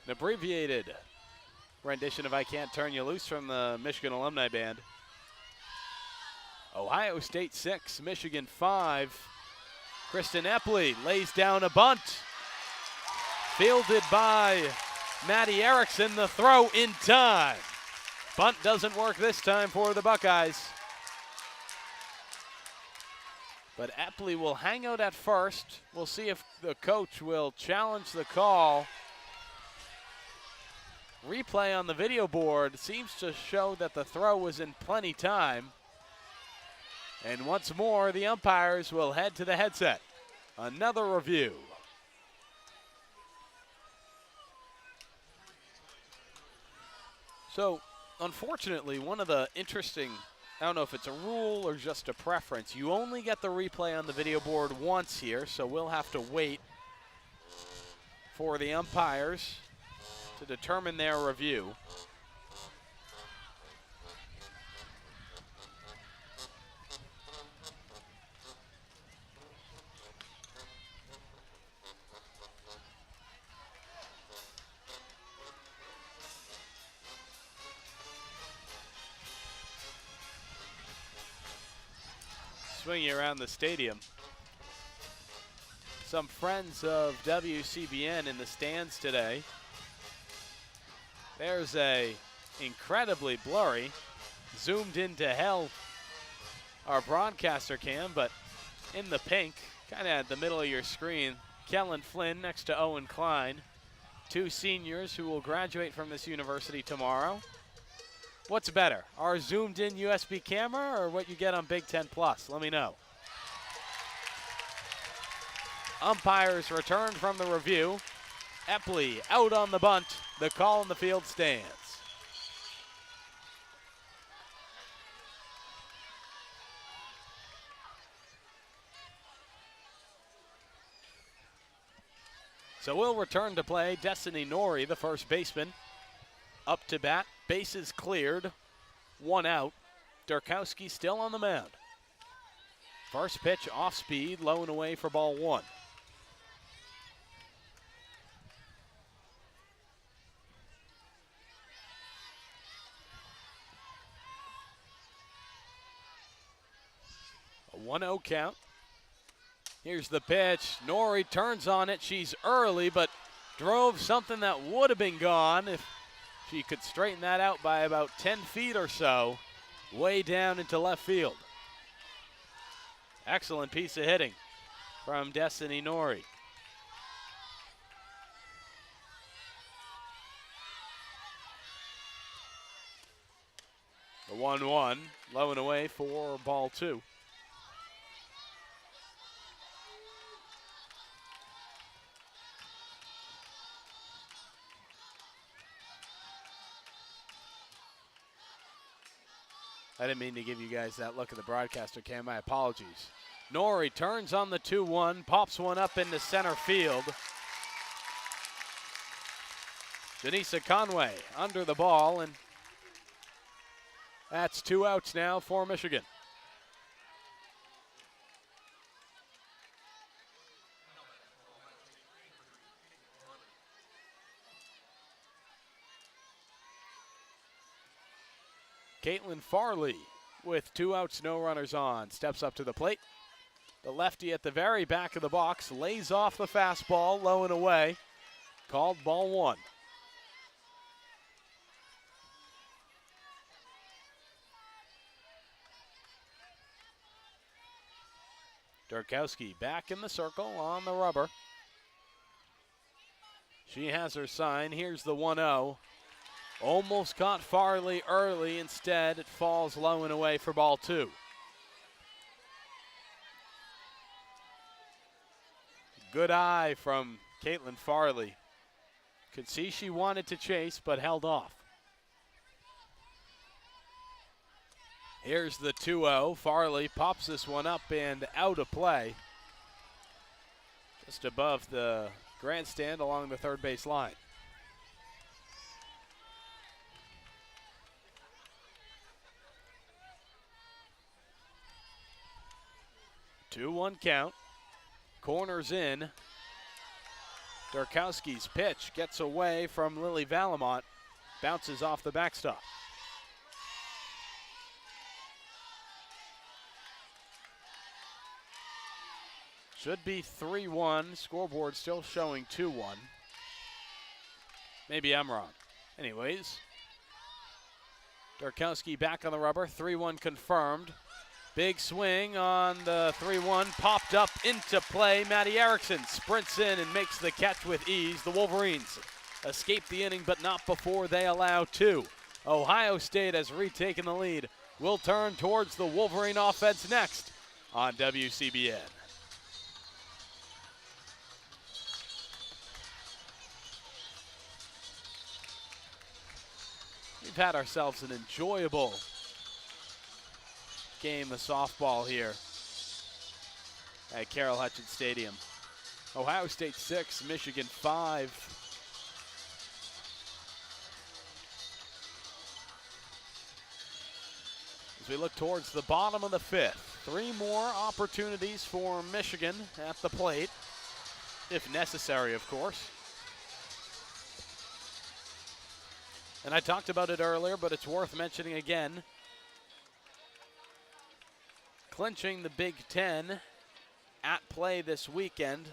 An abbreviated rendition of "I Can't Turn You Loose" from the Michigan Alumni Band. Ohio State 6, Michigan 5. Kristen Epley lays down a bunt. Fielded by Maddie Erickson, the throw in time. Bunt doesn't work this time for the Buckeyes. But Epley will hang out at first. We'll see if the coach will challenge the call. Replay on the video board seems to show that the throw was in plenty time. And once more, the umpires will head to the headset. Another review. So, unfortunately, one of the interesting, I don't know if it's a rule or just a preference, you only get the replay on the video board once here, so we'll have to wait for the umpires to determine their review. Swinging around the stadium. Some friends of WCBN in the stands today. There's a incredibly blurry, zoomed into hell, our broadcaster cam, but in the pink, kind of at the middle of your screen, Kellen Flynn next to Owen Crain, two seniors who will graduate from this university tomorrow. What's better, our zoomed in USB camera or what you get on Big Ten Plus? Let me know. Umpires returned from the review. Epley out on the bunt. The call in the field stands. So we'll return to play. Destiny Nori, the first baseman, up to bat. Bases cleared. One out. Durkowski still on the mound. First pitch off speed, low and away for ball one. A 1-0 count. Here's the pitch. Nori turns on it. She's early, but drove something that would have been gone if she could straighten that out by about 10 feet or so, way down into left field. Excellent piece of hitting from Destiny Nori. The 1-1, low and away for ball two. I didn't mean to give you guys that look at the broadcaster cam. My apologies. Nori turns on the 2-1, pops one up into center field. Janisa Conway under the ball, and that's 2 outs now for Michigan. Caitlin Farley with 2 outs, no runners on, steps up to the plate. The lefty at the very back of the box lays off the fastball, low and away. Called ball one. Durkowski back in the circle on the rubber. She has her sign. Here's the 1-0. Almost caught Farley early. Instead, it falls low and away for ball 2. Good eye from Caitlin Farley. Could see she wanted to chase, but held off. Here's the 2-0. Farley pops this one up and out of play. Just above the grandstand along the third base line. Two-one count. Corners in. Darkowski's pitch gets away from Lily Valamont. Bounces off the backstop. Should be 3-1. Scoreboard still showing 2-1. Maybe I'm wrong. Anyways, Darkowski back on the rubber. 3-1 confirmed. Big swing on the 3-1. Popped up into play. Maddie Erickson sprints in and makes the catch with ease. The Wolverines escape the inning, but not before they allow 2. Ohio State has retaken the lead. We'll turn towards the Wolverine offense next on WCBN. We've had ourselves an enjoyable game of softball here at Carol Hutchins Stadium. Ohio State 6, Michigan 5. As we look towards the bottom of the 5th, 3 more opportunities for Michigan at the plate, if necessary, of course. And I talked about it earlier, but it's worth mentioning again. Clinching the Big Ten at play this weekend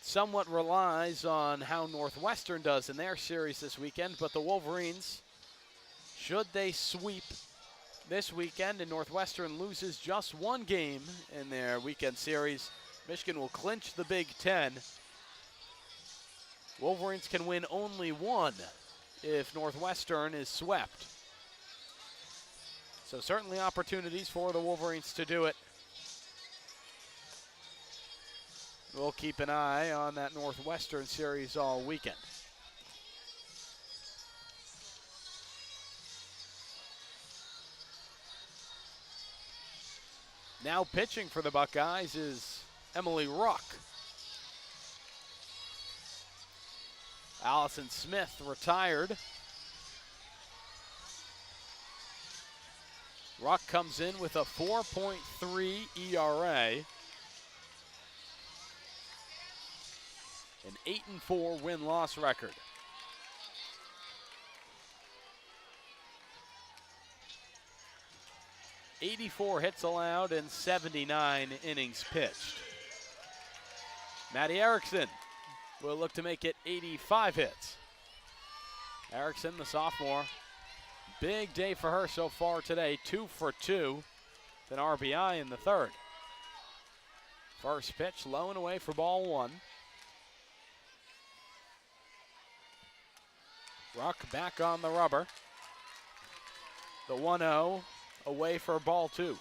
somewhat relies on how Northwestern does in their series this weekend, but the Wolverines, should they sweep this weekend and Northwestern loses just 1 game in their weekend series, Michigan will clinch the Big Ten. Wolverines can win only 1 if Northwestern is swept. So certainly opportunities for the Wolverines to do it. We'll keep an eye on that Northwestern series all weekend. Now pitching for the Buckeyes is Emily Ruck. Allison Smith retired. Ruck comes in with a 4.3 ERA. An 8-4 win-loss record. '84 hits allowed and 79 innings pitched. Maddie Erickson will look to make it 85 hits. Erickson, the sophomore, big day for her so far today. 2 for 2, an RBI in the 3rd. First pitch low and away for ball 1. Ruck back on the rubber. The 1-0 away for ball 2.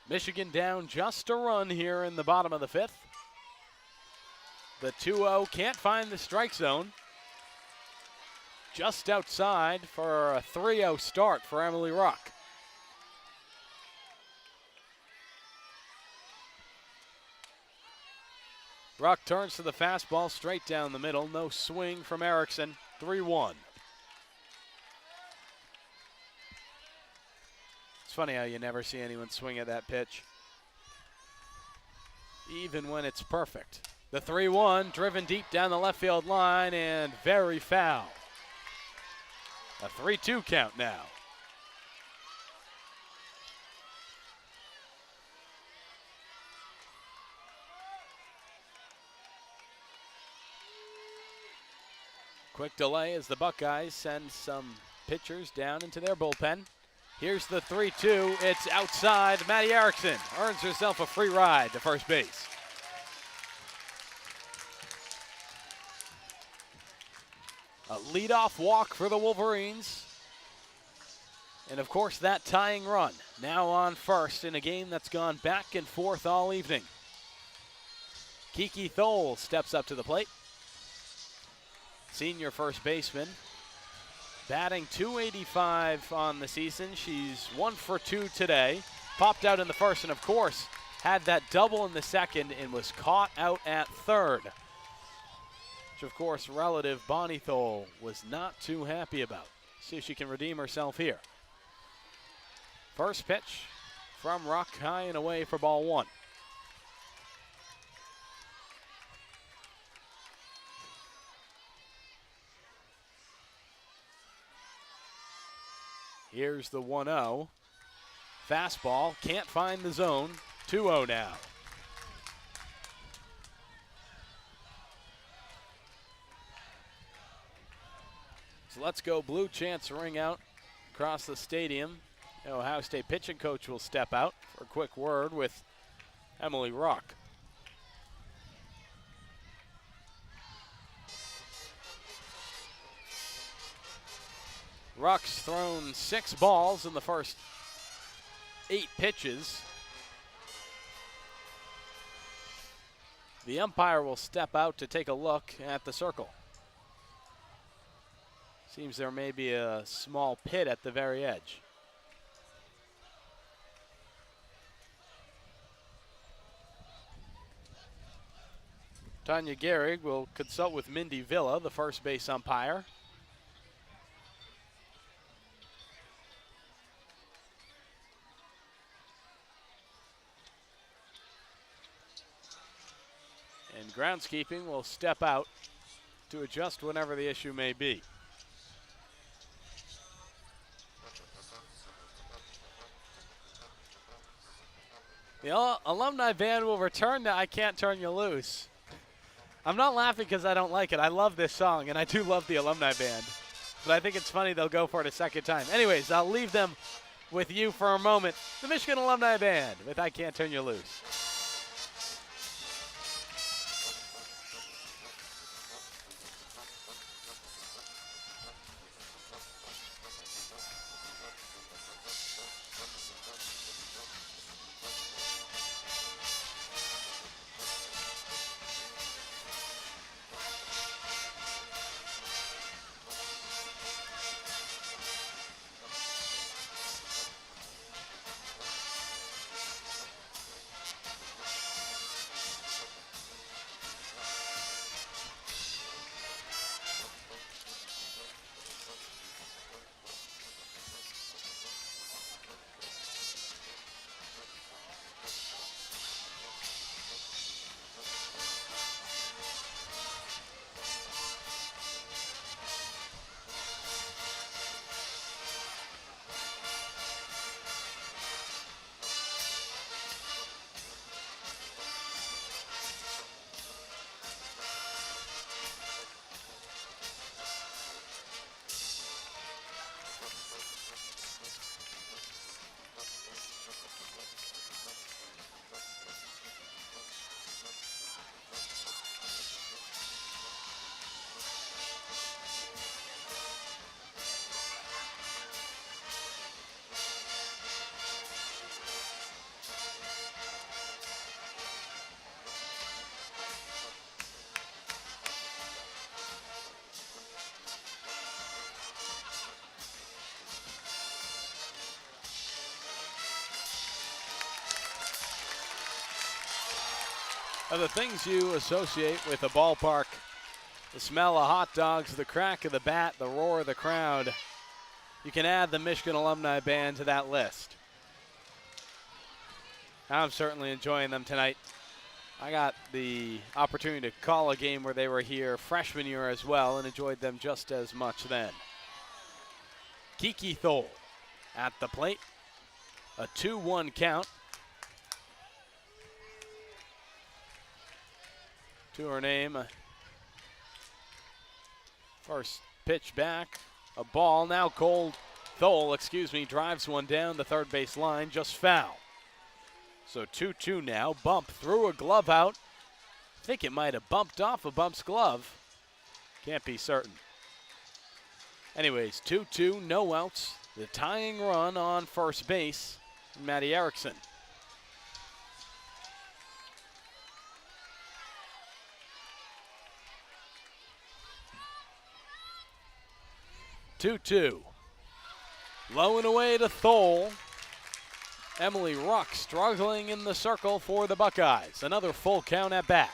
Michigan down just a run here in the bottom of the 5th. The 2-0 can't find the strike zone. Just outside for a 3-0 start for Emily Ruck. Ruck turns to the fastball straight down the middle. No swing from Erickson. 3-1. It's funny how you never see anyone swing at that pitch, even when it's perfect. The 3-1 driven deep down the left field line and very foul. A 3-2 count now. Quick delay as the Buckeyes send some pitchers down into their bullpen. Here's the 3-2. It's outside. Maddie Erickson earns herself a free ride to first base. A leadoff walk for the Wolverines. And of course that tying run now on first in a game that's gone back and forth all evening. Kiki Thole steps up to the plate. Senior first baseman. Batting .285 on the season. She's 1 for 2 today. Popped out in the first and of course had that double in the second and was caught out at third. Which of course relative Bonnie Thole was not too happy about. See if she can redeem herself here. First pitch from Ruck, high and away for ball 1. Here's the 1-0. Fastball, can't find the zone. 2-0 now. So let's go blue chants ring out across the stadium. The Ohio State pitching coach will step out for a quick word with Emily Ruck. Ruck's thrown 6 balls in the first 8 pitches. The umpire will step out to take a look at the circle. Seems there may be a small pit at the very edge. Tanya Gehrig will consult with Mindy Villa, the first base umpire. And groundskeeping will step out to adjust whenever the issue may be. The alumni band will return to I Can't Turn You Loose. I'm not laughing because I don't like it. I love this song, and I do love the alumni band. But I think it's funny they'll go for it a second time. Anyways, I'll leave them with you for a moment. The Michigan Alumni Band with I Can't Turn You Loose. Are the things you associate with a ballpark. The smell of hot dogs, the crack of the bat, the roar of the crowd. You can add the Michigan Alumni Band to that list. I'm certainly enjoying them tonight. I got the opportunity to call a game where they were here freshman year as well and enjoyed them just as much then. Kiki Thole at the plate. A 2-1 count. To her name. First pitch back A ball now Thole, drives one down the third base line, just foul. So 2-2 now. Bump threw a glove out. I think it might have bumped off of Bump's glove. Can't be certain. Anyways, 2-2, no outs. The tying run on first base, Matty Erickson. Two. Low and away to Thole. Emily Ruck struggling in the circle for the Buckeyes. Another full count at bat.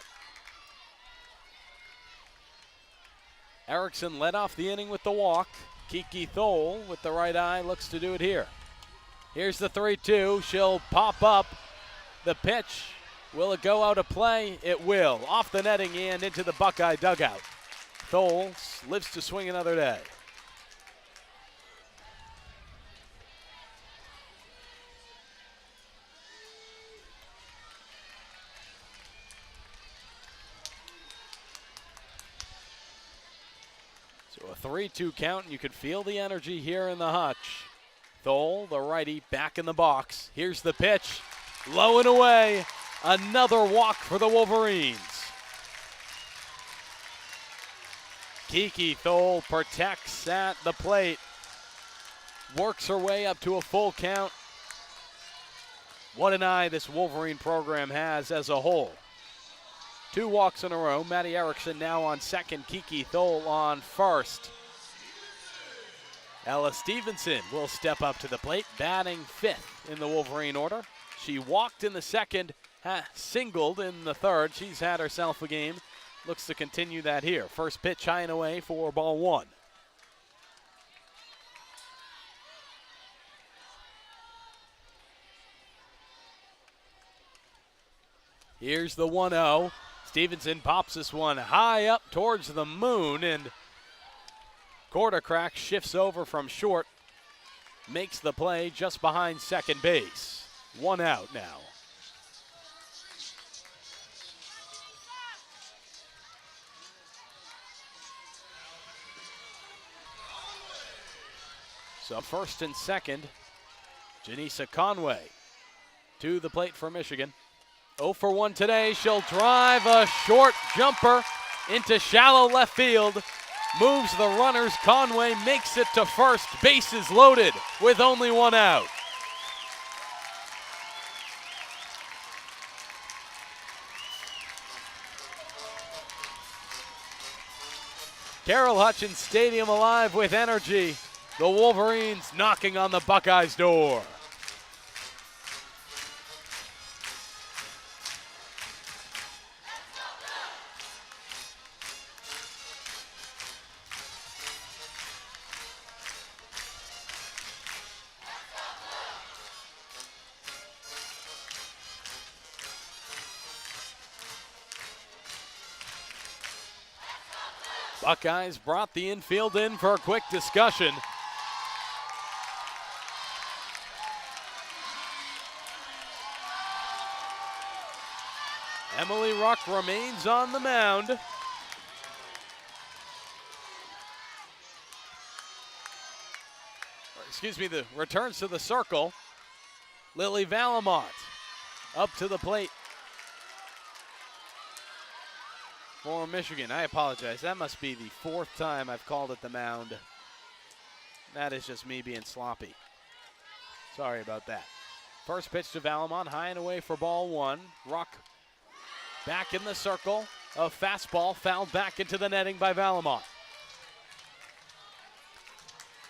Erickson led off the inning with the walk. Kiki Thole with the right eye looks to do it here. Here's the 3-2. She'll pop up. The pitch. Will it go out of play? It will. Off the netting and into the Buckeye dugout. Thole lives to swing another day. So a 3-2 count, and you could feel the energy here in the hutch. Thole, the righty, back in the box. Here's the pitch. Low and away. Another walk for the Wolverines. Kiki Thole protects at the plate. Works her way up to a full count. What an eye this Wolverine program has as a whole. 2 walks in a row. Matty Erickson now on second. Kiki Thole on first. Ella Stevenson will step up to the plate, batting 5th in the Wolverine order. She walked in the second, singled in the third. She's had herself a game. Looks to continue that here. First pitch high and away for ball 1. Here's the 1-0. Stevenson pops this one high up towards the moon, and Quartercrack shifts over from short, makes the play just behind second base. 1 out now. So first and second, Janisa Conway to the plate for Michigan. 0 for 1 today. She'll drive a short jumper into shallow left field. Moves the runners. Conway makes it to first. Bases loaded with only 1 out. Carol Hutchins Stadium alive with energy. The Wolverines knocking on the Buckeyes' door. Buckeyes brought the infield in for a quick discussion. Emily Ruck remains on the mound. Returns to the circle. Lily Valamont up to the plate for Michigan. I apologize. That must be the 4th time I've called it the mound. That is just me being sloppy. Sorry about that. First pitch to Valamont, high and away for ball 1. Ruck back in the circle. A fastball fouled back into the netting by Valamont.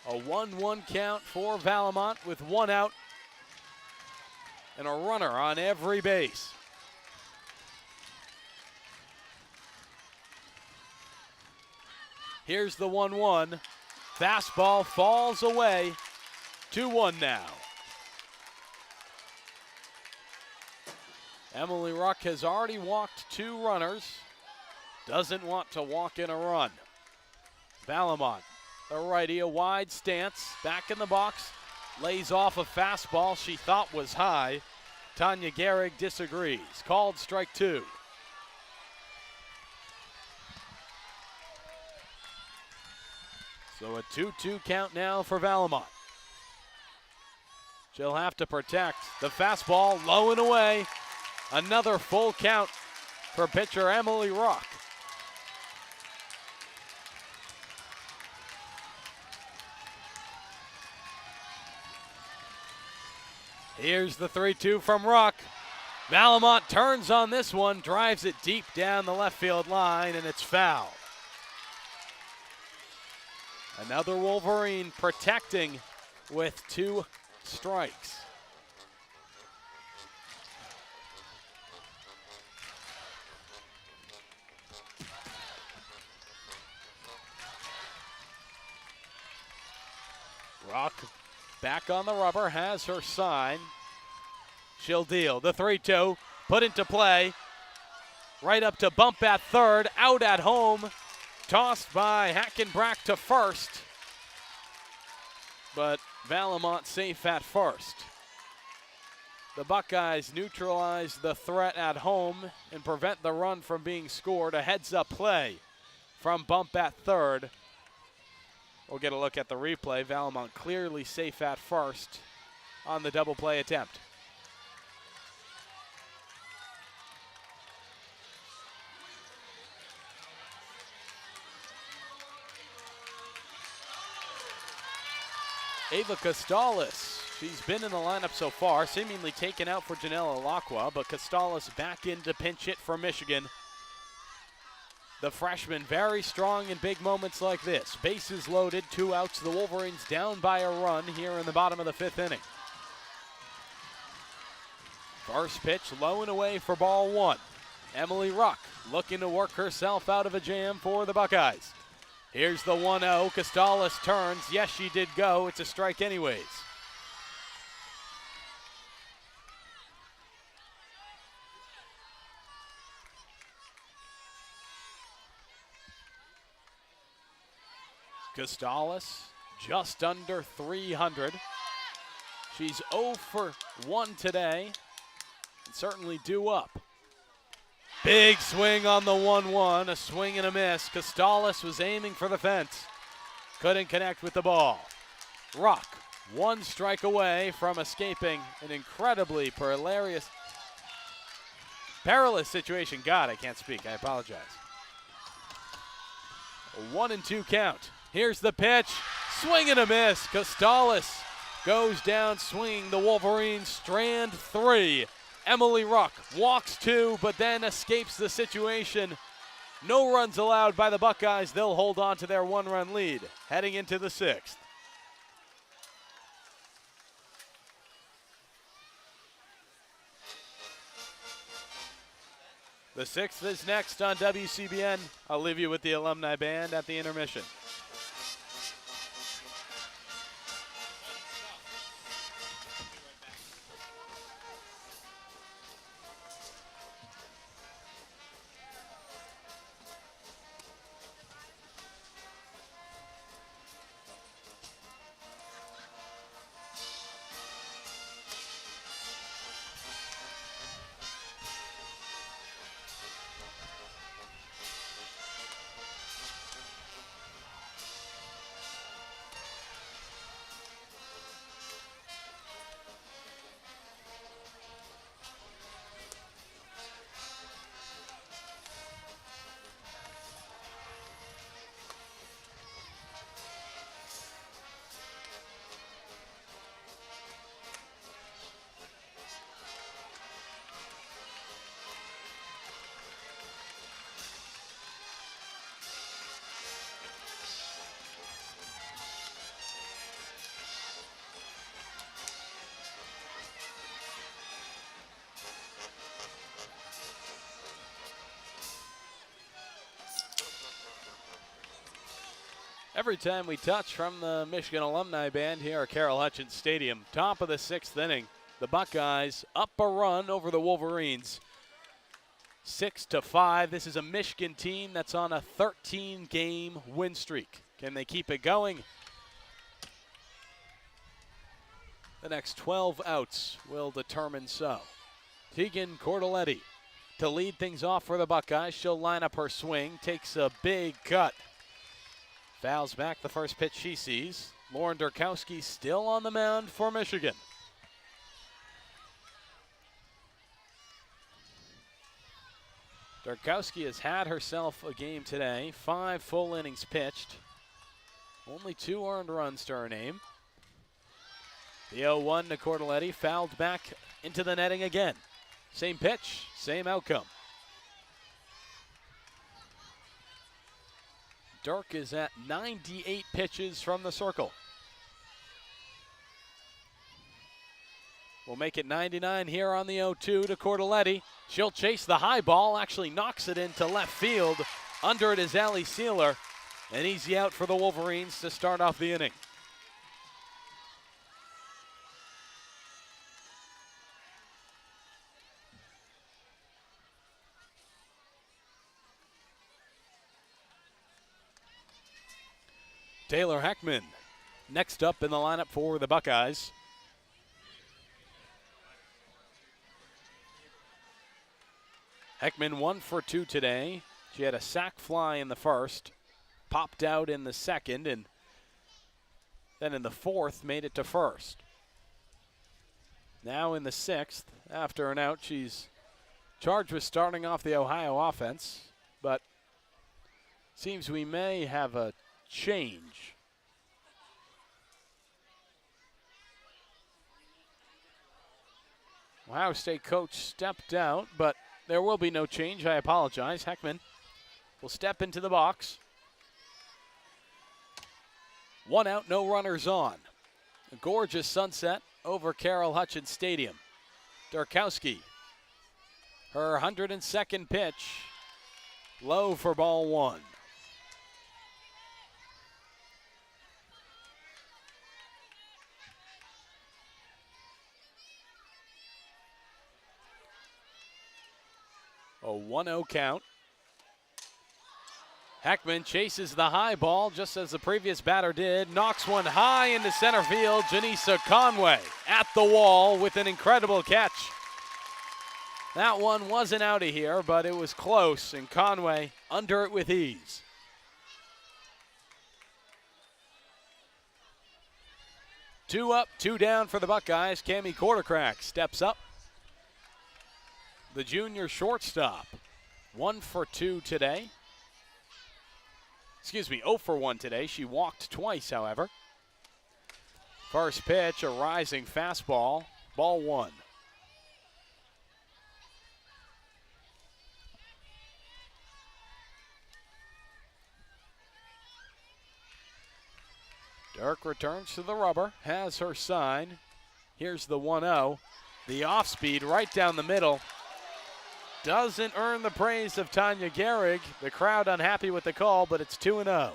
A 1-1 count for Valamont with 1 out and a runner on every base. Here's the 1-1. Fastball falls away. 2-1 now. Emily Ruck has already walked 2 runners. Doesn't want to walk in a run. Valamont, the righty, a wide stance. Back in the box. Lays off a fastball she thought was high. Tanya Gehrig disagrees. Called strike 2. So a 2-2 count now for Valamont. She'll have to protect the fastball, low and away. Another full count for pitcher Emily Rock. Here's the 3-2 from Rock. Valamont turns on this one, drives it deep down the left field line, and it's foul. Another Wolverine protecting with 2 strikes. Rock back on the rubber, has her sign. She'll deal. The 3-2 put into play. Right up to bump at third, out at home. Tossed by Hackenbrack to first. But Valamont safe at first. The Buckeyes neutralize the threat at home and prevent the run from being scored. A heads-up play from bump at third. We'll get a look at the replay. Valamont clearly safe at first on the double play attempt. Ava Costales, she's been in the lineup so far, seemingly taken out for Janella Lacqua, but Costales back in to pinch hit for Michigan. The freshman very strong in big moments like this. Bases loaded, 2 outs, the Wolverines down by a run here in the bottom of the 5th inning. First pitch low and away for ball 1. Emily Ruck looking to work herself out of a jam for the Buckeyes. Here's the 1-0. Costales turns. Yes, she did go. It's a strike anyways. Costales just under 300. She's 0 for 1 today and certainly due up. Big swing on the 1-1, a swing and a miss. Costales was aiming for the fence. Couldn't connect with the ball. Rock, 1 strike away from escaping an incredibly perilous situation. God, I can't speak, I apologize. A 1-2 count. Here's the pitch, swing and a miss. Costales goes down swinging. The Wolverines strand 3. Emily Ruck walks 2, but then escapes the situation. No runs allowed by the Buckeyes. They'll hold on to their 1-run lead heading into the 6th. The 6th is next on WCBN. I'll leave you with the alumni band at the intermission. Every time we touch from the Michigan Alumni Band here at Carol Hutchins Stadium, top of the 6th inning, the Buckeyes up a run over the Wolverines, 6-5. This is a Michigan team that's on a 13-game win streak. Can they keep it going? The next 12 outs will determine so. Tegan Cordelletti to lead things off for the Buckeyes. She'll line up her swing, takes a big cut Fouls back the first pitch she sees. Lauren Durkowski still on the mound for Michigan. Durkowski has had herself a game today. 5 full innings pitched. Only 2 earned runs to her name. The 0-1 to Cordelletti, fouled back into the netting again. Same pitch, same outcome. Dirk is at 98 pitches from the circle. We'll make it 99 here on the 0-2 to Cordelletti. She'll chase the high ball, actually knocks it into left field. Under it is Allie Sealer. An easy out for the Wolverines to start off the inning. Taylor Heckman next up in the lineup for the Buckeyes. Heckman 1 for 2 today. She had a sac fly in the first, popped out in the second, and then in the fourth made it to first. Now in the sixth, after an out, she's charged with starting off the Ohio offense, but seems we may have a change. Ohio State coach stepped out, but there will be no change. I apologize. Heckman will step into the box. 1 out, no runners on. A gorgeous sunset over Carol Hutchins Stadium. Durkowski, her 102nd pitch, low for ball 1. A 1-0 count. Heckman chases the high ball just as the previous batter did. Knocks one high into center field. Janisa Conway at the wall with an incredible catch. That one wasn't out of here, but it was close, and Conway under it with ease. Two up, 2 down for the Buckeyes. Cami Quartercrack steps up. The junior shortstop, 1 for 2 today. 0 for 1 today. She walked twice, however. First pitch, a rising fastball, ball 1. Dirk returns to the rubber, has her sign. Here's the 1-0. The off speed right down the middle. Doesn't earn the praise of Tanya Gehrig. The crowd unhappy with the call, but it's 2-0.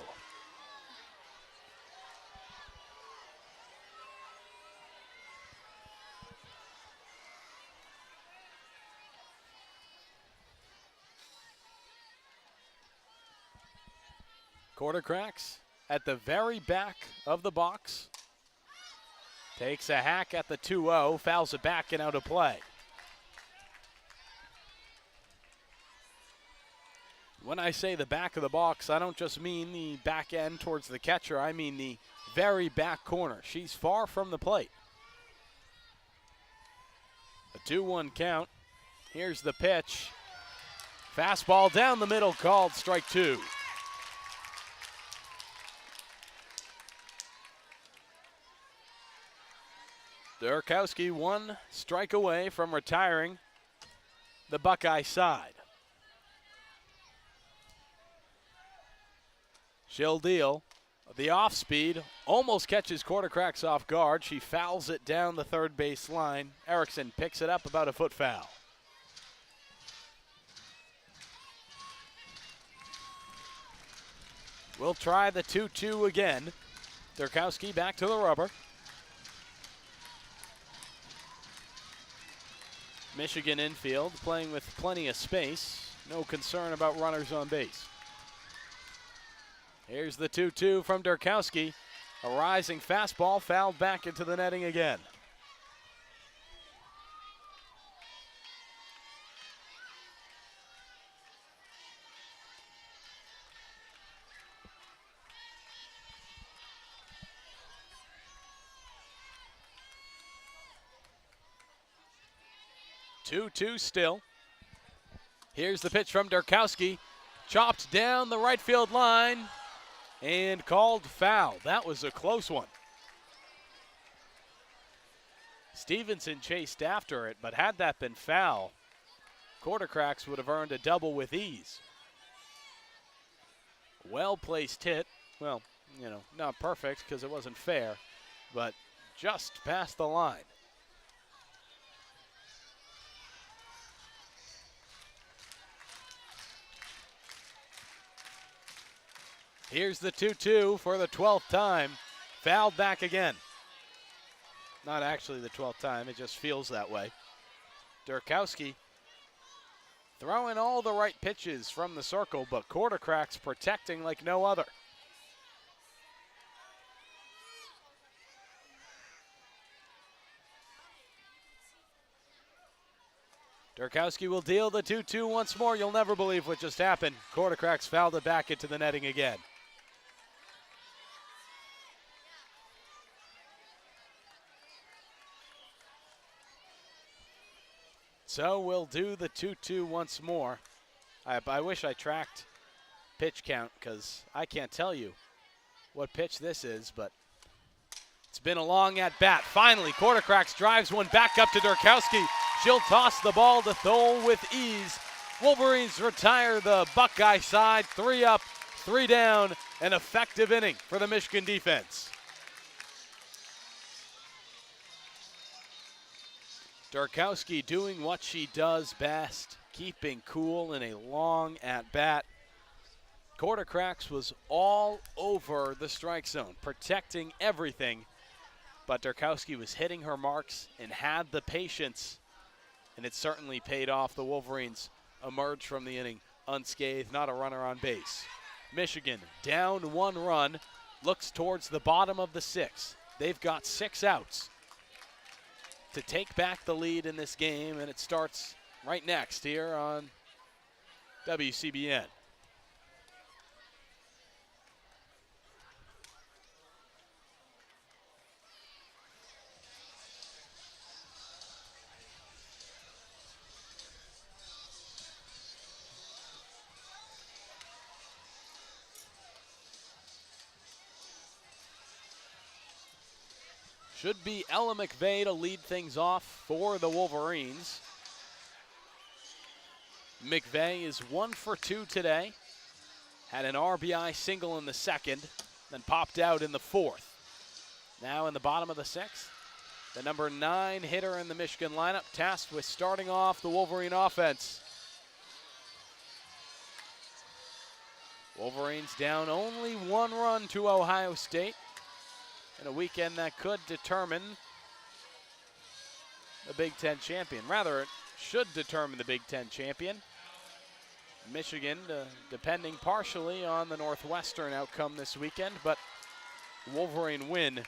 Quartercracks at the very back of the box. Takes a hack at the 2-0, fouls it back and out of play. When I say the back of the box, I don't just mean the back end towards the catcher. I mean the very back corner. She's far from the plate. A 2-1 count. Here's the pitch. Fastball down the middle, called strike 2. Durkowski 1 strike away from retiring the Buckeye side. She'll deal. The off speed almost catches Quartercracks off guard. She fouls it down the third base line. Erickson picks it up about a foot foul. We'll try the 2-2 again. Durkowski back to the rubber. Michigan infield playing with plenty of space. No concern about runners on base. Here's the 2-2 from Durkowski. A rising fastball fouled back into the netting again. 2-2 still. Here's the pitch from Durkowski. Chopped down the right field line and called foul. That was a close one. Stevenson chased after it, but had that been foul, Quartercracks would have earned a double with ease. Well-placed hit. Well, you know, not perfect because it wasn't fair, but just past the line. Here's the 2-2 for the 12th time. Fouled back again. Not actually the 12th time, it just feels that way. Durkowski throwing all the right pitches from the circle, but Quartercracks protecting like no other. Durkowski will deal the 2-2 once more. You'll never believe what just happened. Quartercracks fouled it back into the netting again. So we'll do the 2-2 once more. I wish I tracked pitch count because I can't tell you what pitch this is, but it's been a long at bat. Finally, Quartercracks drives one back up to Durkowski. She'll toss the ball to Thole with ease. Wolverines retire the Buckeye side. 3 up, 3 down. An effective inning for the Michigan defense. Durkowski doing what she does best, keeping cool in a long at-bat. Quartercracks was all over the strike zone, protecting everything, but Durkowski was hitting her marks and had the patience, and it certainly paid off. The Wolverines emerged from the inning unscathed, not a runner on base. Michigan down 1 run, looks towards the bottom of the 6th. They've got 6 outs to take back the lead in this game, and it starts right next here on WCBN. Should be Ella McVeigh to lead things off for the Wolverines. McVeigh is 1 for 2 today. Had an RBI single in the 2nd, then popped out in the 4th. Now in the bottom of the 6th, the number 9 hitter in the Michigan lineup, tasked with starting off the Wolverine offense. Wolverines down only 1 run to Ohio State in a weekend that could determine the Big Ten champion. Rather, it should determine the Big Ten champion. Michigan depending partially on the Northwestern outcome this weekend, but Wolverine win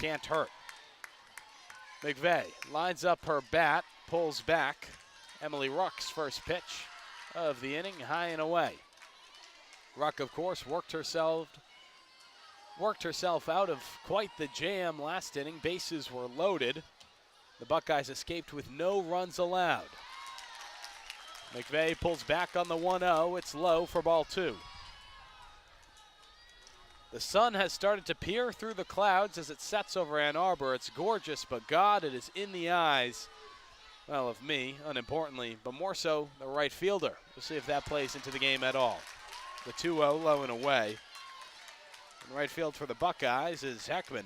can't hurt. McVeigh lines up her bat, pulls back. Emily Ruck's first pitch of the inning, high and away. Ruck, of course, worked herself out of quite the jam last inning. Bases were loaded. The Buckeyes escaped with no runs allowed. McVeigh pulls back on the 1-0. It's low for ball 2. The sun has started to peer through the clouds as it sets over Ann Arbor. It's gorgeous, but God, it is in the eyes, well, of me, unimportantly, but more so the right fielder. We'll see if that plays into the game at all. The 2-0 low and away. In right field for the Buckeyes is Heckman.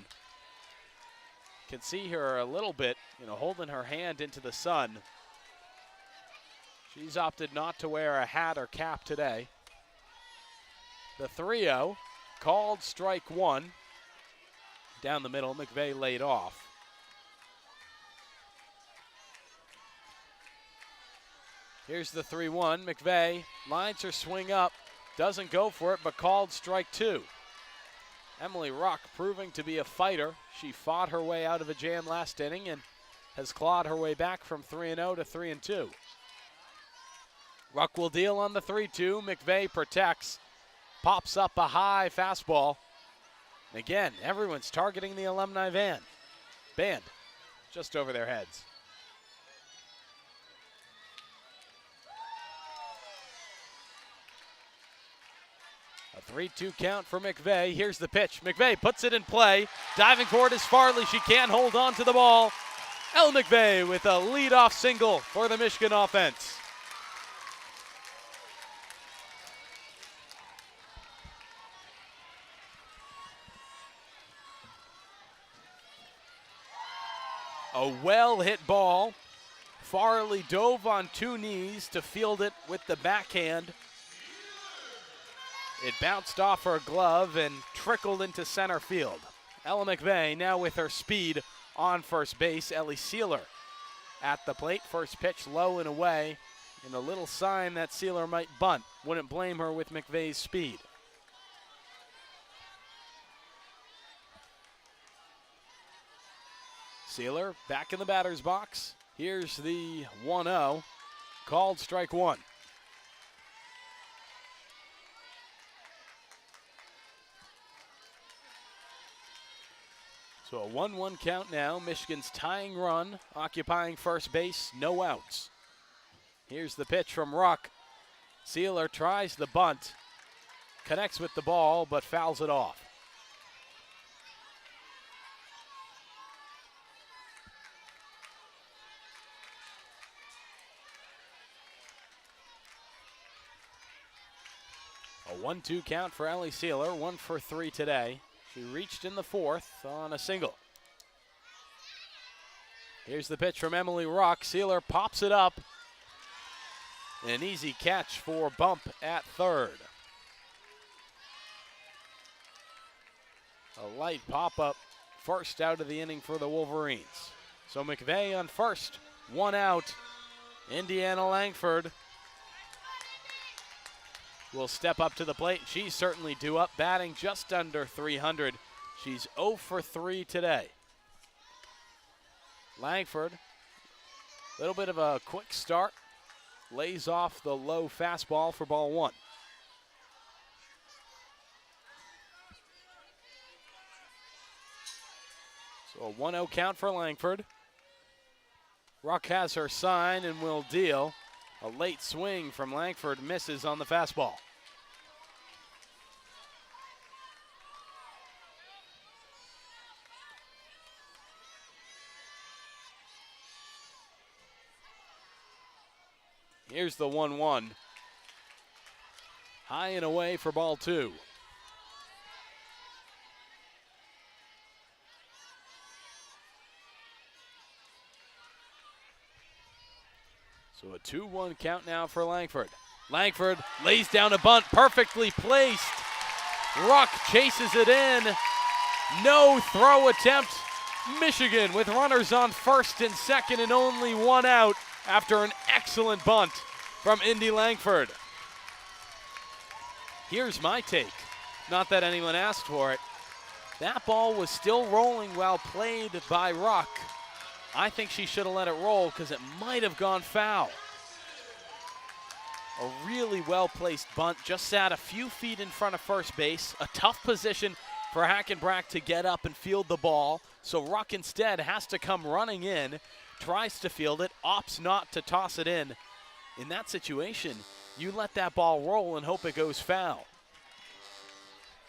Can see her a little bit, holding her hand into the sun. She's opted not to wear a hat or cap today. The 3-0, called strike 1. Down the middle, McVeigh laid off. Here's the 3-1. McVeigh lines her swing up, doesn't go for it, but called strike 2. Emily Ruck proving to be a fighter. She fought her way out of a jam last inning and has clawed her way back from 3-0 to 3-2. Ruck will deal on the 3-2. McVeigh protects, pops up a high fastball. And again, everyone's targeting the alumni band just over their heads. A 3-2 count for McVeigh. Here's the pitch. McVeigh puts it in play. Diving forward is Farley. She can't hold on to the ball. Ella McVeigh with a leadoff single for the Michigan offense. A well-hit ball. Farley dove on two knees to field it with the backhand. It bounced off her glove and trickled into center field. Ella McVeigh now with her speed on first base. Ellie Sealer at the plate. First pitch low and away, and a little sign that Sealer might bunt. Wouldn't blame her with McVeigh's speed. Sealer back in the batter's box. Here's the 1-0, called strike one. So a 1-1 count now. Michigan's tying run, occupying first base, no outs. Here's the pitch from Ruck. Sealer tries the bunt, connects with the ball, but fouls it off. A 1-2 count for Ellie Sealer, 1 for 3 today. She reached in the fourth on a single. Here's the pitch from Emily Ruck. Sealer pops it up. An easy catch for Bump at third. A light pop-up, first out of the inning for the Wolverines. So McVeigh on first, 1 out. Indiana Langford will step up to the plate. She's certainly due up, batting just under 300. She's 0 for 3 today. Langford, a little bit of a quick start, lays off the low fastball for ball one. So a 1-0 count for Langford. Ruck has her sign and will deal. A late swing from Langford misses on the fastball. Here's the 1-1. High and away for ball two. So a 2-1 count now for Langford. Langford lays down a bunt, perfectly placed. Ruck chases it in. No throw attempt. Michigan with runners on first and second and only 1 out after an excellent bunt from Indy Langford. Here's my take. Not that anyone asked for it. That ball was still rolling while played by Ruck. I think she should have let it roll because it might have gone foul. A really well-placed bunt, just sat a few feet in front of first base. A tough position for Hackenbrack to get up and field the ball. So Ruck instead has to come running in, tries to field it, opts not to toss it in. In that situation, you let that ball roll and hope it goes foul.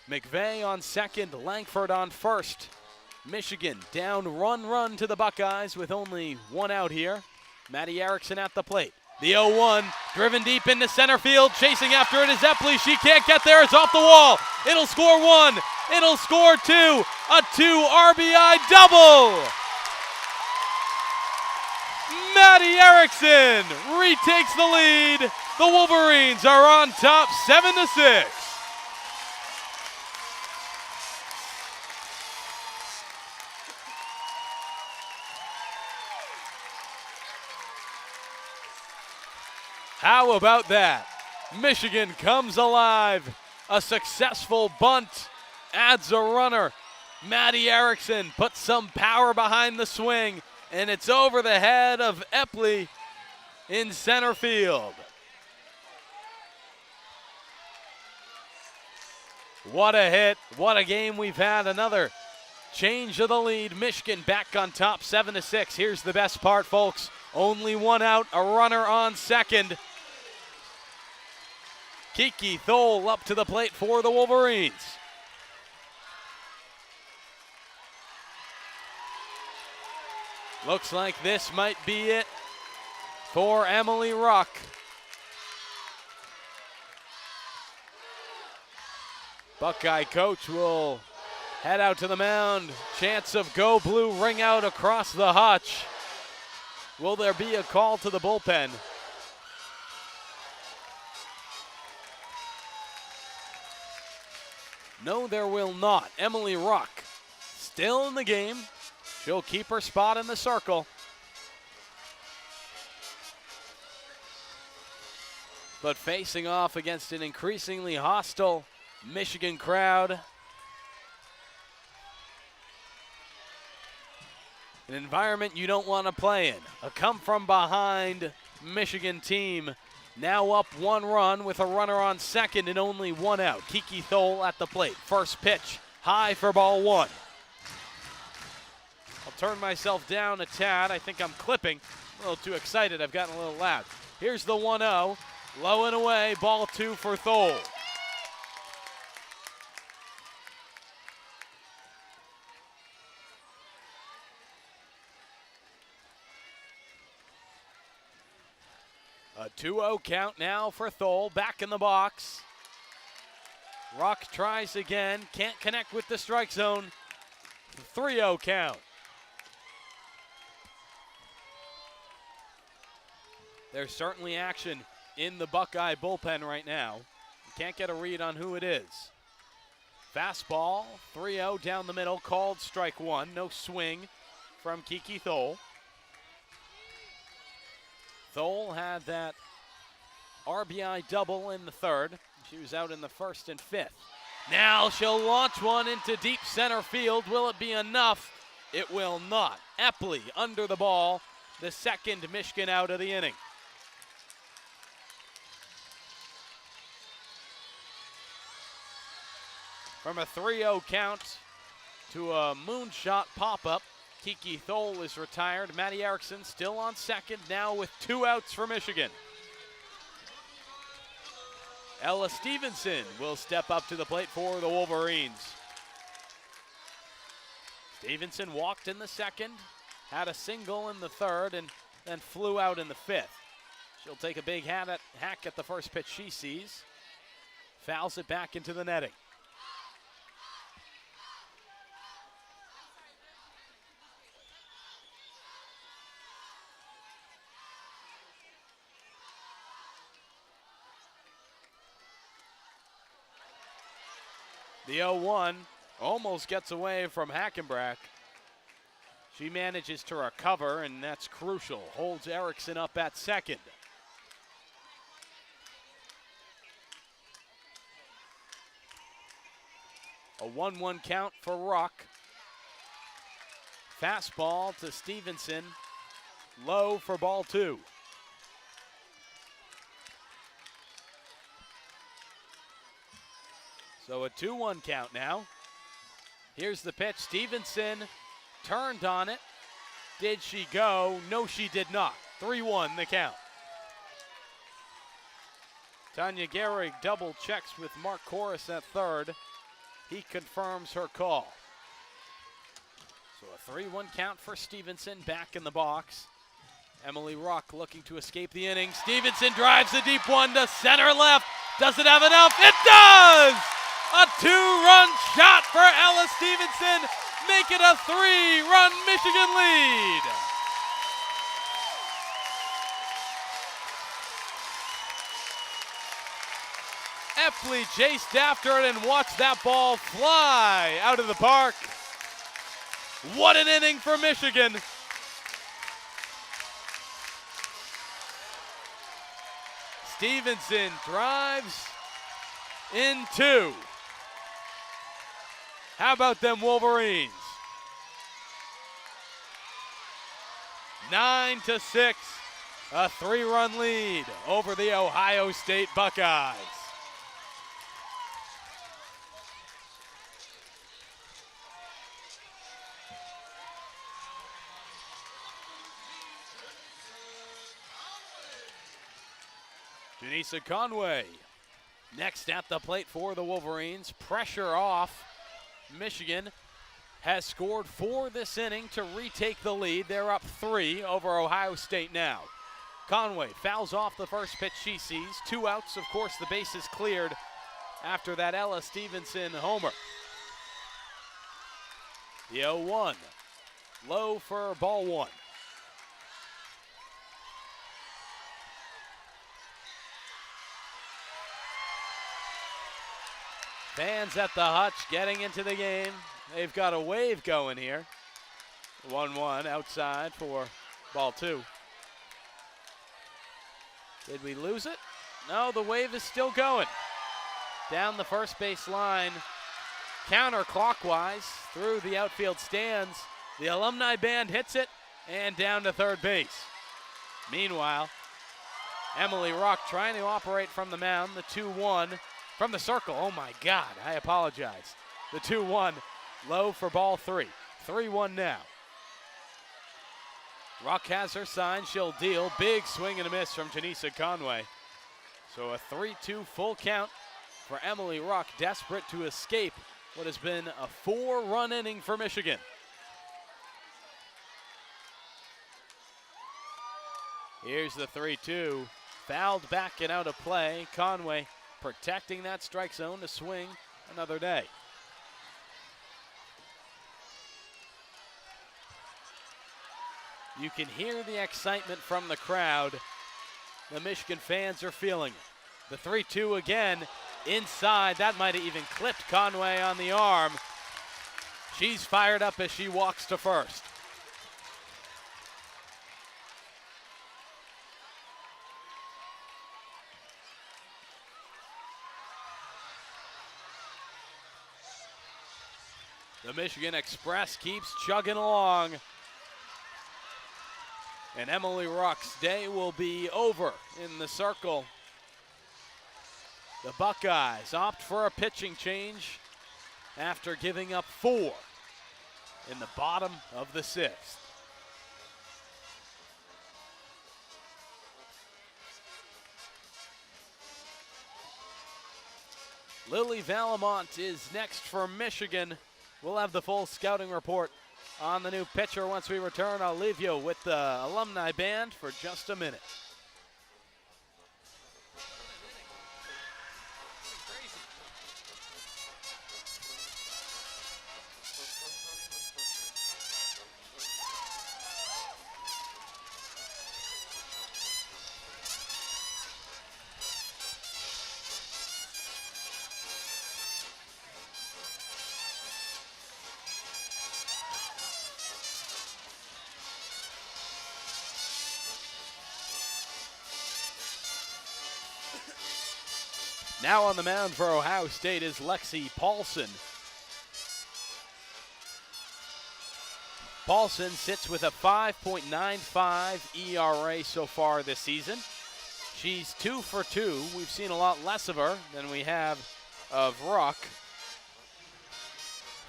McVeigh on second, Langford on first. Michigan down run to the Buckeyes with only 1 out here. Maddie Erickson at the plate. The 0-1 driven deep into center field. Chasing after it is Epley. She can't get there. It's off the wall. It'll score 1. It'll score 2. A 2 RBI double. Maddie Erickson retakes the lead. The Wolverines are on top 7-6. How about that? Michigan comes alive. A successful bunt adds a runner. Maddie Erickson puts some power behind the swing, and it's over the head of Epley in center field. What a hit. What a game we've had. Another change of the lead. Michigan back on top 7-6. Here's the best part, folks. Only 1 out, a runner on second. Kiki Thole up to the plate for the Wolverines. Looks like this might be it for Emily Ruck. Buckeye coach will head out to the mound. Chance of go blue ring out across the hutch. Will there be a call to the bullpen? No, there will not. Emily Ruck still in the game. She'll keep her spot in the circle. But facing off against an increasingly hostile Michigan crowd. An environment you don't want to play in. A come from behind Michigan team now up 1 run with a runner on second and only 1 out. Kiki Thole at the plate. First pitch high for ball 1. I'll turn myself down a tad. I think I'm clipping. A little too excited. I've gotten a little loud. Here's the 1-0. Low and away. Ball 2 for Thole. A 2-0 count now for Thole. Back in the box. Ruck tries again. Can't connect with the strike zone. 3-0 count. There's certainly action in the Buckeye bullpen right now. You can't get a read on who it is. Fastball, 3-0 down the middle, called strike 1. No swing from Kiki Thole. Thole had that RBI double in the third. She was out in the first and fifth. Now she'll launch one into deep center field. Will it be enough? It will not. Epley under the ball, the second Michigan out of the inning. From a 3-0 count to a moonshot pop-up, Kiki Thole is retired. Maddie Erickson still on second, now with 2 outs for Michigan. Ella Stevenson will step up to the plate for the Wolverines. Stevenson walked in the second, had a single in the third, and then flew out in the fifth. She'll take a big hack at the first pitch she sees. Fouls it back into the netting. The 0-1 almost gets away from Hackenbrack. She manages to recover, and that's crucial. Holds Erickson up at second. A 1-1 count for Ruck. Fastball to Stevenson. Low for ball 2. So a 2-1 count now. Here's the pitch. Stevenson turned on it. Did she go? No, she did not. 3-1 the count. Tanya Gehrig double checks with Mark Corris at third. He confirms her call. So a 3-1 count for Stevenson back in the box. Emily Ruck looking to escape the inning. Stevenson drives a deep one to center left. Does it have enough? It does! A 2-run shot for Ella Stevenson. Make it a 3-run Michigan lead. Epley chased after it and watched that ball fly out of the park. What an inning for Michigan. Stevenson drives in 2. How about them Wolverines? 9-6, a 3-run lead over the Ohio State Buckeyes. Janisa Conway Next at the plate for the Wolverines. Pressure off. Michigan has scored 4 this inning to retake the lead. They're up 3 over Ohio State now. Conway fouls off the first pitch she sees. 2 outs, of course, the base is cleared after that Ella Stevenson homer. The 0-1, low for ball 1. Fans at the Hutch getting into the game. They've got a wave going here. 1-1 outside for ball 2. Did we lose it? No, the wave is still going. Down the first base line, counterclockwise through the outfield stands. The alumni band hits it and down to third base. Meanwhile, Emily Ruck trying to operate from the mound. The 2-1 from the circle. Oh my God, I apologize. The 2-1 low for ball 3. 3-1 now. Ruck has her sign, she'll deal. Big swing and a miss from Janisa Conway. So a 3-2 full count for Emily Ruck, desperate to escape what has been a 4-run inning for Michigan. Here's the 3-2, fouled back and out of play. Conway protecting that strike zone to swing another day. You can hear the excitement from the crowd. The Michigan fans are feeling it. The 3-2 again, inside. That might have even clipped Conway on the arm. She's fired up as she walks to first. The Michigan Express keeps chugging along. And Emily Ruck's day will be over in the circle. The Buckeyes opt for a pitching change after giving up 4 in the bottom of the 6th. Lily Valamont is next for Michigan. We'll have the full scouting report on the new pitcher once we return. I'll leave you with the alumni band for just a minute. Now on the mound for Ohio State is Lexi Paulson. Paulson sits with a 5.95 ERA so far this season. She's 2 for 2. We've seen a lot less of her than we have of Ruck.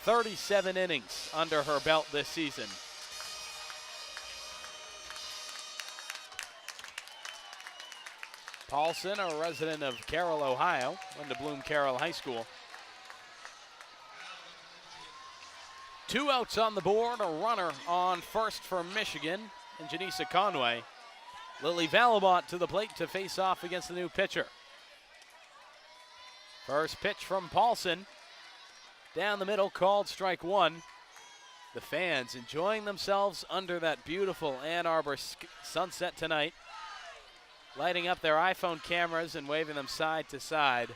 37 innings under her belt this season. Paulson, a resident of Carroll, Ohio, went to Bloom Carroll High School. 2 outs on the board, a runner on first for Michigan, and Janisa Conway. Lily Valamont to the plate to face off against the new pitcher. First pitch from Paulson. Down the middle, called strike 1. The fans enjoying themselves under that beautiful Ann Arbor sunset tonight, lighting up their iPhone cameras and waving them side to side.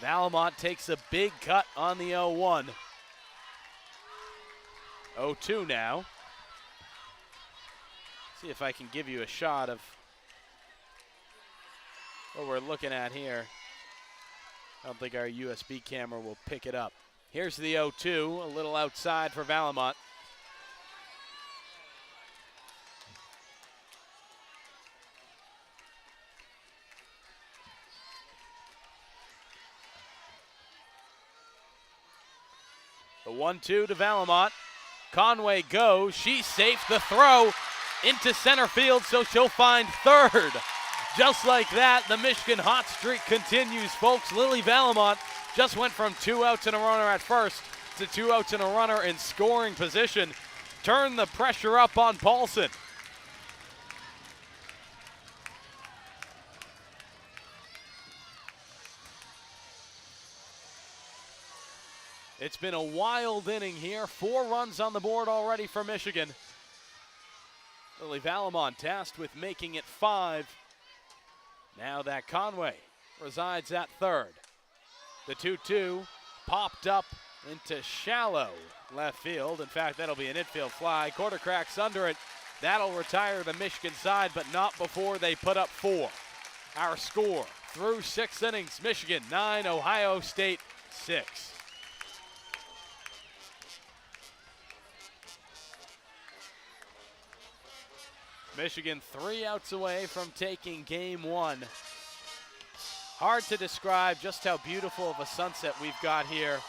Valamont takes a big cut on the 0-1. 0-2 now. See if I can give you a shot of what we're looking at here. I don't think our USB camera will pick it up. Here's the 0-2, a little outside for Valamont. The 1-2 to Valamont. Conway goes. She's safe. The throw into center field, so she'll find third Just like that, the Michigan hot streak continues, folks. Lily Valamont just went from 2 outs and a runner at first to 2 outs and a runner in scoring position. Turn the pressure up on Paulson. It's been a wild inning here. 4 runs on the board already for Michigan. Lily Valamont tasked with making it 5. Now that Conway resides at third. The 2-2 popped up into shallow left field. In fact, that'll be an infield fly. Quarter cracks under it. That'll retire the Michigan side, but not before they put up 4. Our score through 6 innings, Michigan 9, Ohio State 6. Michigan 3 outs away from taking game 1. Hard to describe just how beautiful of a sunset we've got here.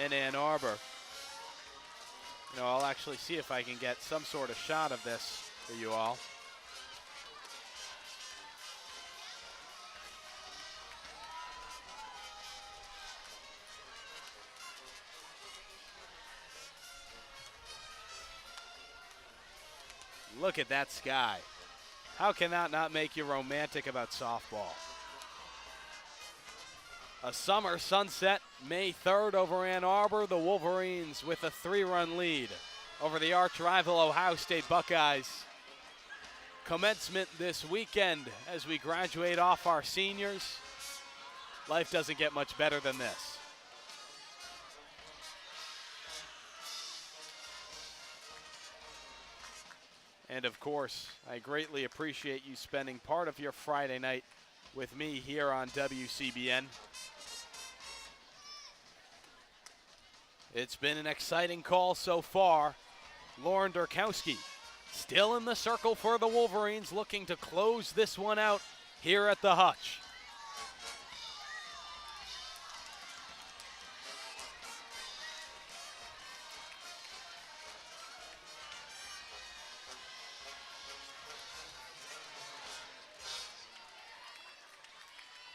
In Ann Arbor. You know, I'll actually see if I can get some sort of shot of this for you all. Look at that sky. How can that not make you romantic about softball? A summer sunset, May 3rd over Ann Arbor. The Wolverines with a 3-run lead over the arch rival Ohio State Buckeyes. Commencement this weekend as we graduate off our seniors. Life doesn't get much better than this. And of course, I greatly appreciate you spending part of your Friday night with me here on WCBN. It's been an exciting call so far. Lauren Durkowski still in the circle for the Wolverines, looking to close this one out here at the Hutch.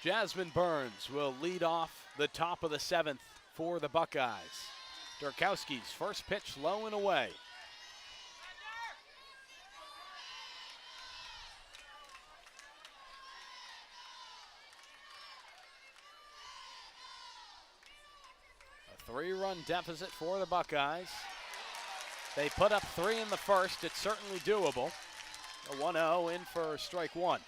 Jasmine Burns will lead off the top of the 7th for the Buckeyes. Durkowski's first pitch low and away. A 3-run deficit for the Buckeyes. They put up 3 in the first. It's certainly doable. A 1-0 in for strike 1.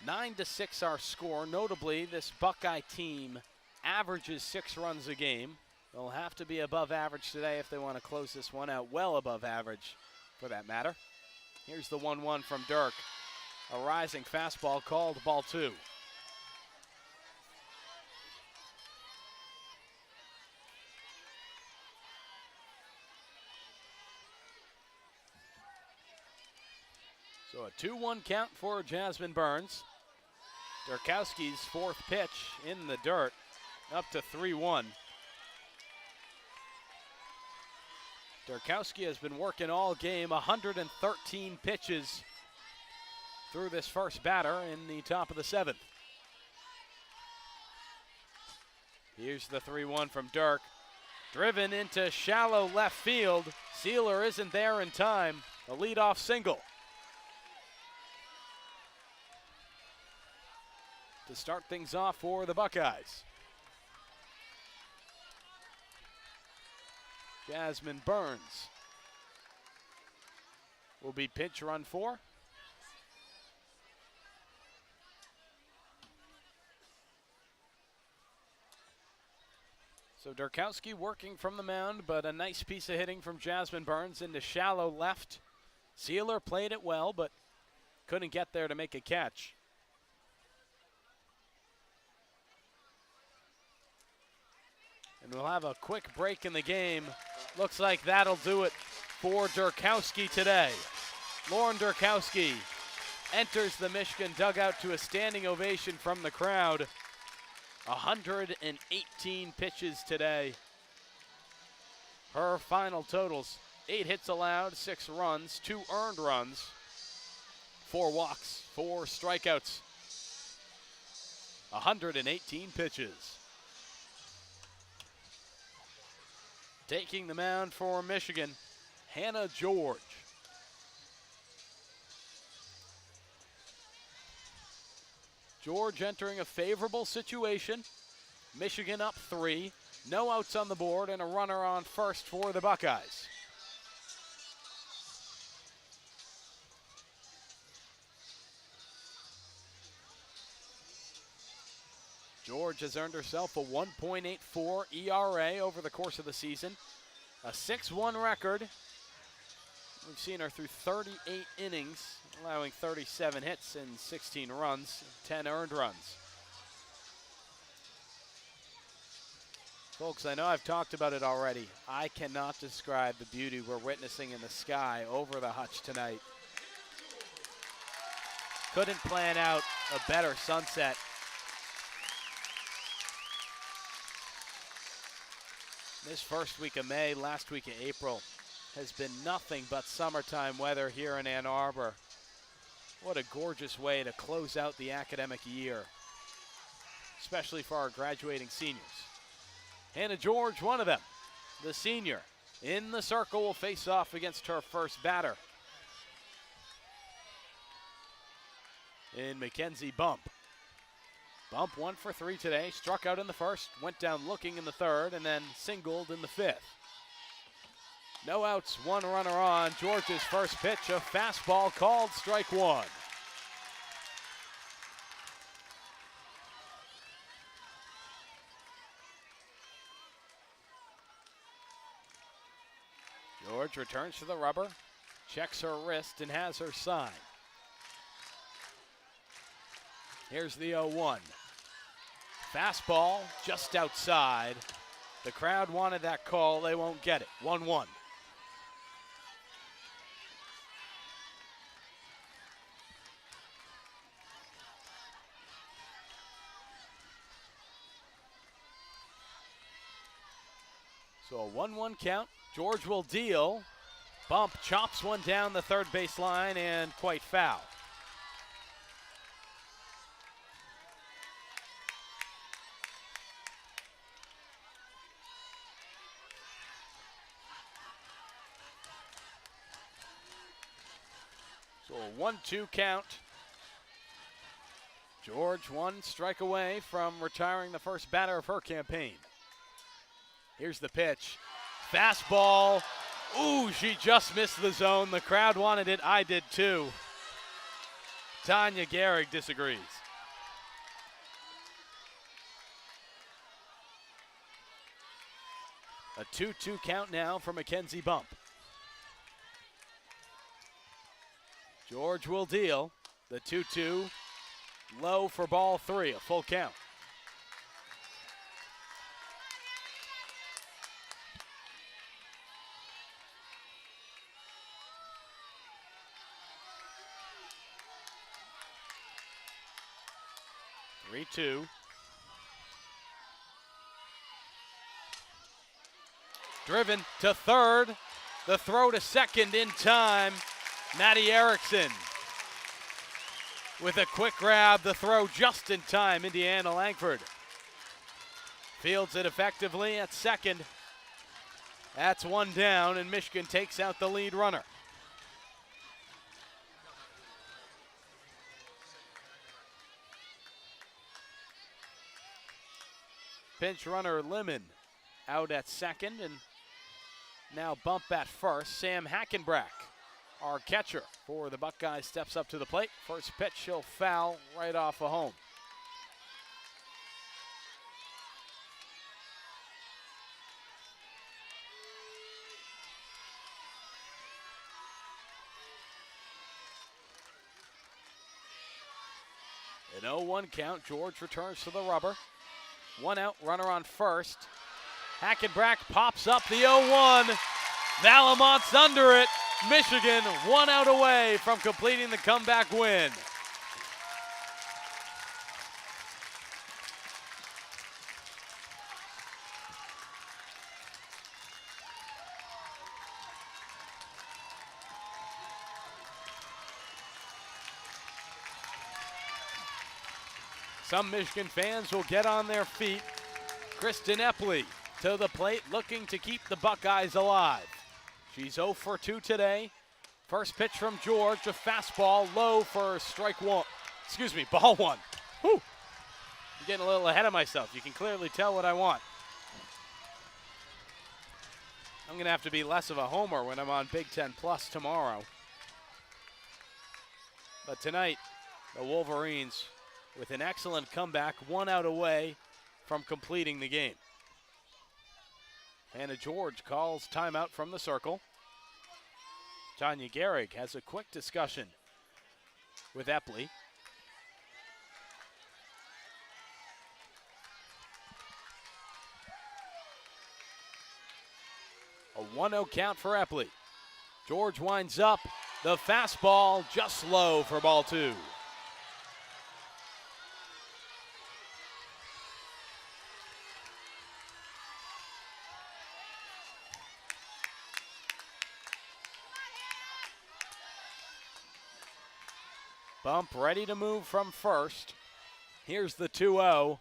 9-6 our score. Notably, this Buckeye team averages 6 runs a game. They'll have to be above average today if they want to close this one out, well above average for that matter. Here's the 1-1 from Dirk. A rising fastball called ball 2. So a 2-1 count for Jasmine Burns. Durkowski's 4th pitch in the dirt, up to 3-1. Durkowski has been working all game, 113 pitches through this first batter in the top of the 7th. Here's the 3-1 from Dirk. Driven into shallow left field. Sealer isn't there in time. A leadoff single. To start things off for the Buckeyes. Jasmine Burns will be pitch run 4. So Durkowski working from the mound, but a nice piece of hitting from Jasmine Burns into shallow left. Sealer played it well, but couldn't get there to make a catch. And we'll have a quick break in the game. Looks like that'll do it for Durkowski today. Lauren Durkowski enters the Michigan dugout to a standing ovation from the crowd. 118 pitches today. Her final totals, 8 hits allowed, 6 runs, 2 earned runs, 4 walks, 4 strikeouts, 118 pitches. Taking the mound for Michigan, Hannah George. George entering a favorable situation. Michigan up 3, no outs on the board, and a runner on first for the Buckeyes. George has earned herself a 1.84 ERA over the course of the season, a 6-1 record. We've seen her through 38 innings, allowing 37 hits and 16 runs, 10 earned runs. Folks, I know I've talked about it already. I cannot describe the beauty we're witnessing in the sky over the Hutch tonight. Couldn't plan out a better sunset. This first week of May, last week of April, has been nothing but summertime weather here in Ann Arbor. What a gorgeous way to close out the academic year, especially for our graduating seniors. Hannah George, one of them, the senior, in the circle, will face off against her first batter in Mackenzie Bump. Bump 1 for 3 today, struck out in the first, went down looking in the third, and then singled in the fifth. No outs, 1 runner on. George's first pitch, a fastball called strike 1. George returns to the rubber, checks her wrist, and has her sign. Here's the 0-1. Fastball just outside. The crowd wanted that call. They won't get it. 1-1. So a 1-1 count. George will deal. Bump chops one down the third base line and quite foul. So a 1-2 count. George 1 strike away from retiring the first batter of her campaign. Here's the pitch. Fastball. Ooh, she just missed the zone. The crowd wanted it. I did too. Tanya Gehrig disagrees. A 2-2 count now for Mackenzie Bump. George will deal. The 2-2 low for ball 3, a full count. Three-two. Driven to third. The throw to second in time. Maddie Erickson with a quick grab. The throw just in time. Indiana Langford fields it effectively at second. That's 1 down, and Michigan takes out the lead runner. Pinch runner Lemon out at second, and now Bump at first. Sam Hackenbrack, our catcher for the Buckeyes, steps up to the plate. First pitch, she'll foul right off of home. An 0-1 count. George returns to the rubber. 1 out, runner on first. Hackenbrack pops up the 0-1. Valamont's under it. Michigan 1 out away from completing the comeback win. Some Michigan fans will get on their feet. Kristen Epley to the plate, looking to keep the Buckeyes alive. She's 0 for 2 today. First pitch from George, a fastball low for strike one. Excuse me, ball one. Whew. I'm getting a little ahead of myself. You can clearly tell what I want. I'm going to have to be less of a homer when I'm on Big Ten Plus tomorrow. But tonight, the Wolverines, with an excellent comeback, 1 out away from completing the game. Hannah George calls timeout from the circle. Tanya Gehrig has a quick discussion with Epley. A 1-0 count for Epley. George winds up. The fastball just low for ball 2. Bump ready to move from first. Here's the 2-0.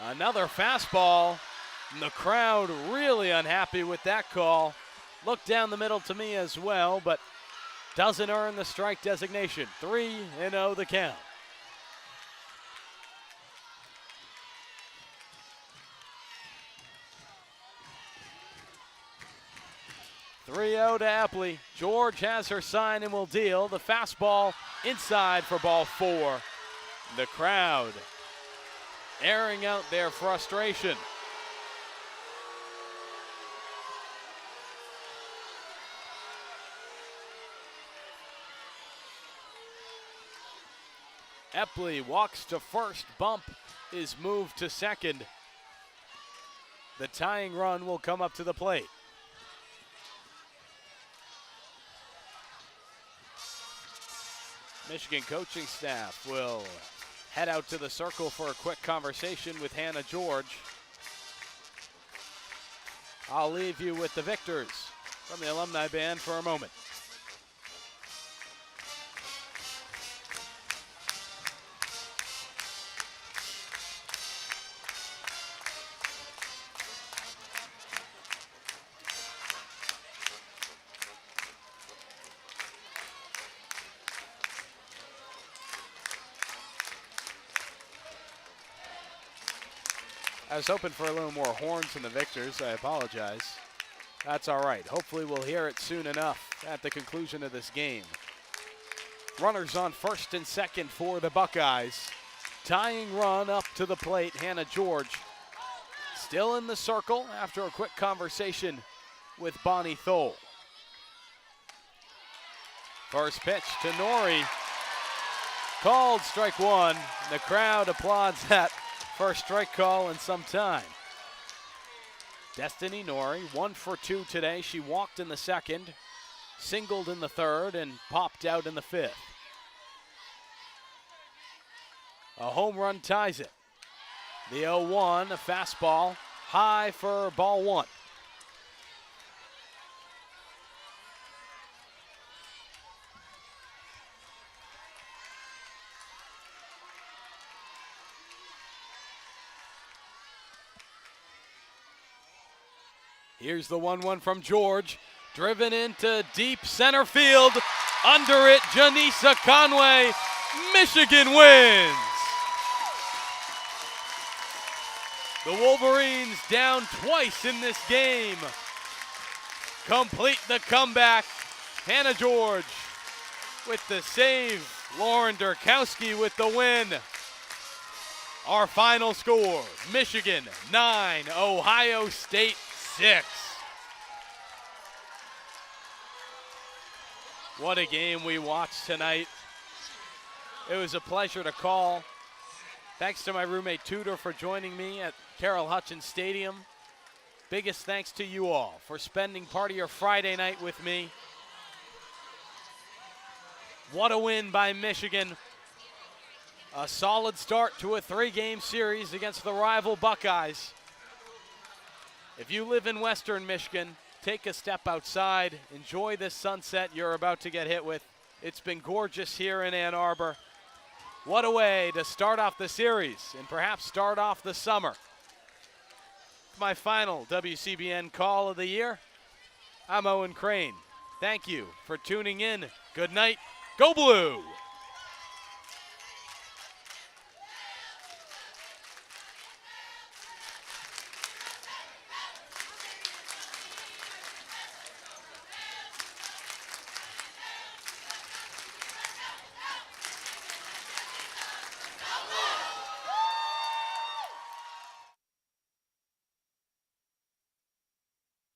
Another fastball. And the crowd really unhappy with that call. Looked down the middle to me as well, but doesn't earn the strike designation. 3-0 the count. (3-0) to Epley. George has her sign and will deal. The fastball inside for ball 4. The crowd airing out their frustration. Epley walks to first. Bump is moved to second. The tying run will come up to the plate. Michigan coaching staff will head out to the circle for a quick conversation with Hannah George. I'll leave you with the victors from the alumni band for a moment. I was hoping for a little more horns from the victors. I apologize. That's all right. Hopefully we'll hear it soon enough at the conclusion of this game. Runners on first and second for the Buckeyes. Tying run up to the plate, Hannah George. Still in the circle after a quick conversation with Bonnie Thole. First pitch to Nori. Called strike one. The crowd applauds that. First strike call in some time. Destiny Nori, 1 for 2 today. She walked in the second, singled in the third, and popped out in the fifth. A home run ties it. The 0-1, a fastball, high for ball 1. Here's the 1-1 from George. Driven into deep center field. Under it, Janisa Conway. Michigan wins. The Wolverines down twice in this game. Complete the comeback. Hannah George with the save. Lauren Durkowski with the win. Our final score, Michigan 9, Ohio State 6. What a game we watched tonight. It was a pleasure to call. Thanks to my roommate Tudor for joining me at Carol Hutchins Stadium. Biggest thanks to you all for spending part of your Friday night with me. What a win by Michigan. A solid start to a 3-game series against the rival Buckeyes. If you live in Western Michigan, take a step outside. Enjoy this sunset you're about to get hit with. It's been gorgeous here in Ann Arbor. What a way to start off the series and perhaps start off the summer. My final WCBN call of the year. I'm Owen Crain. Thank you for tuning in. Good night. Go Blue!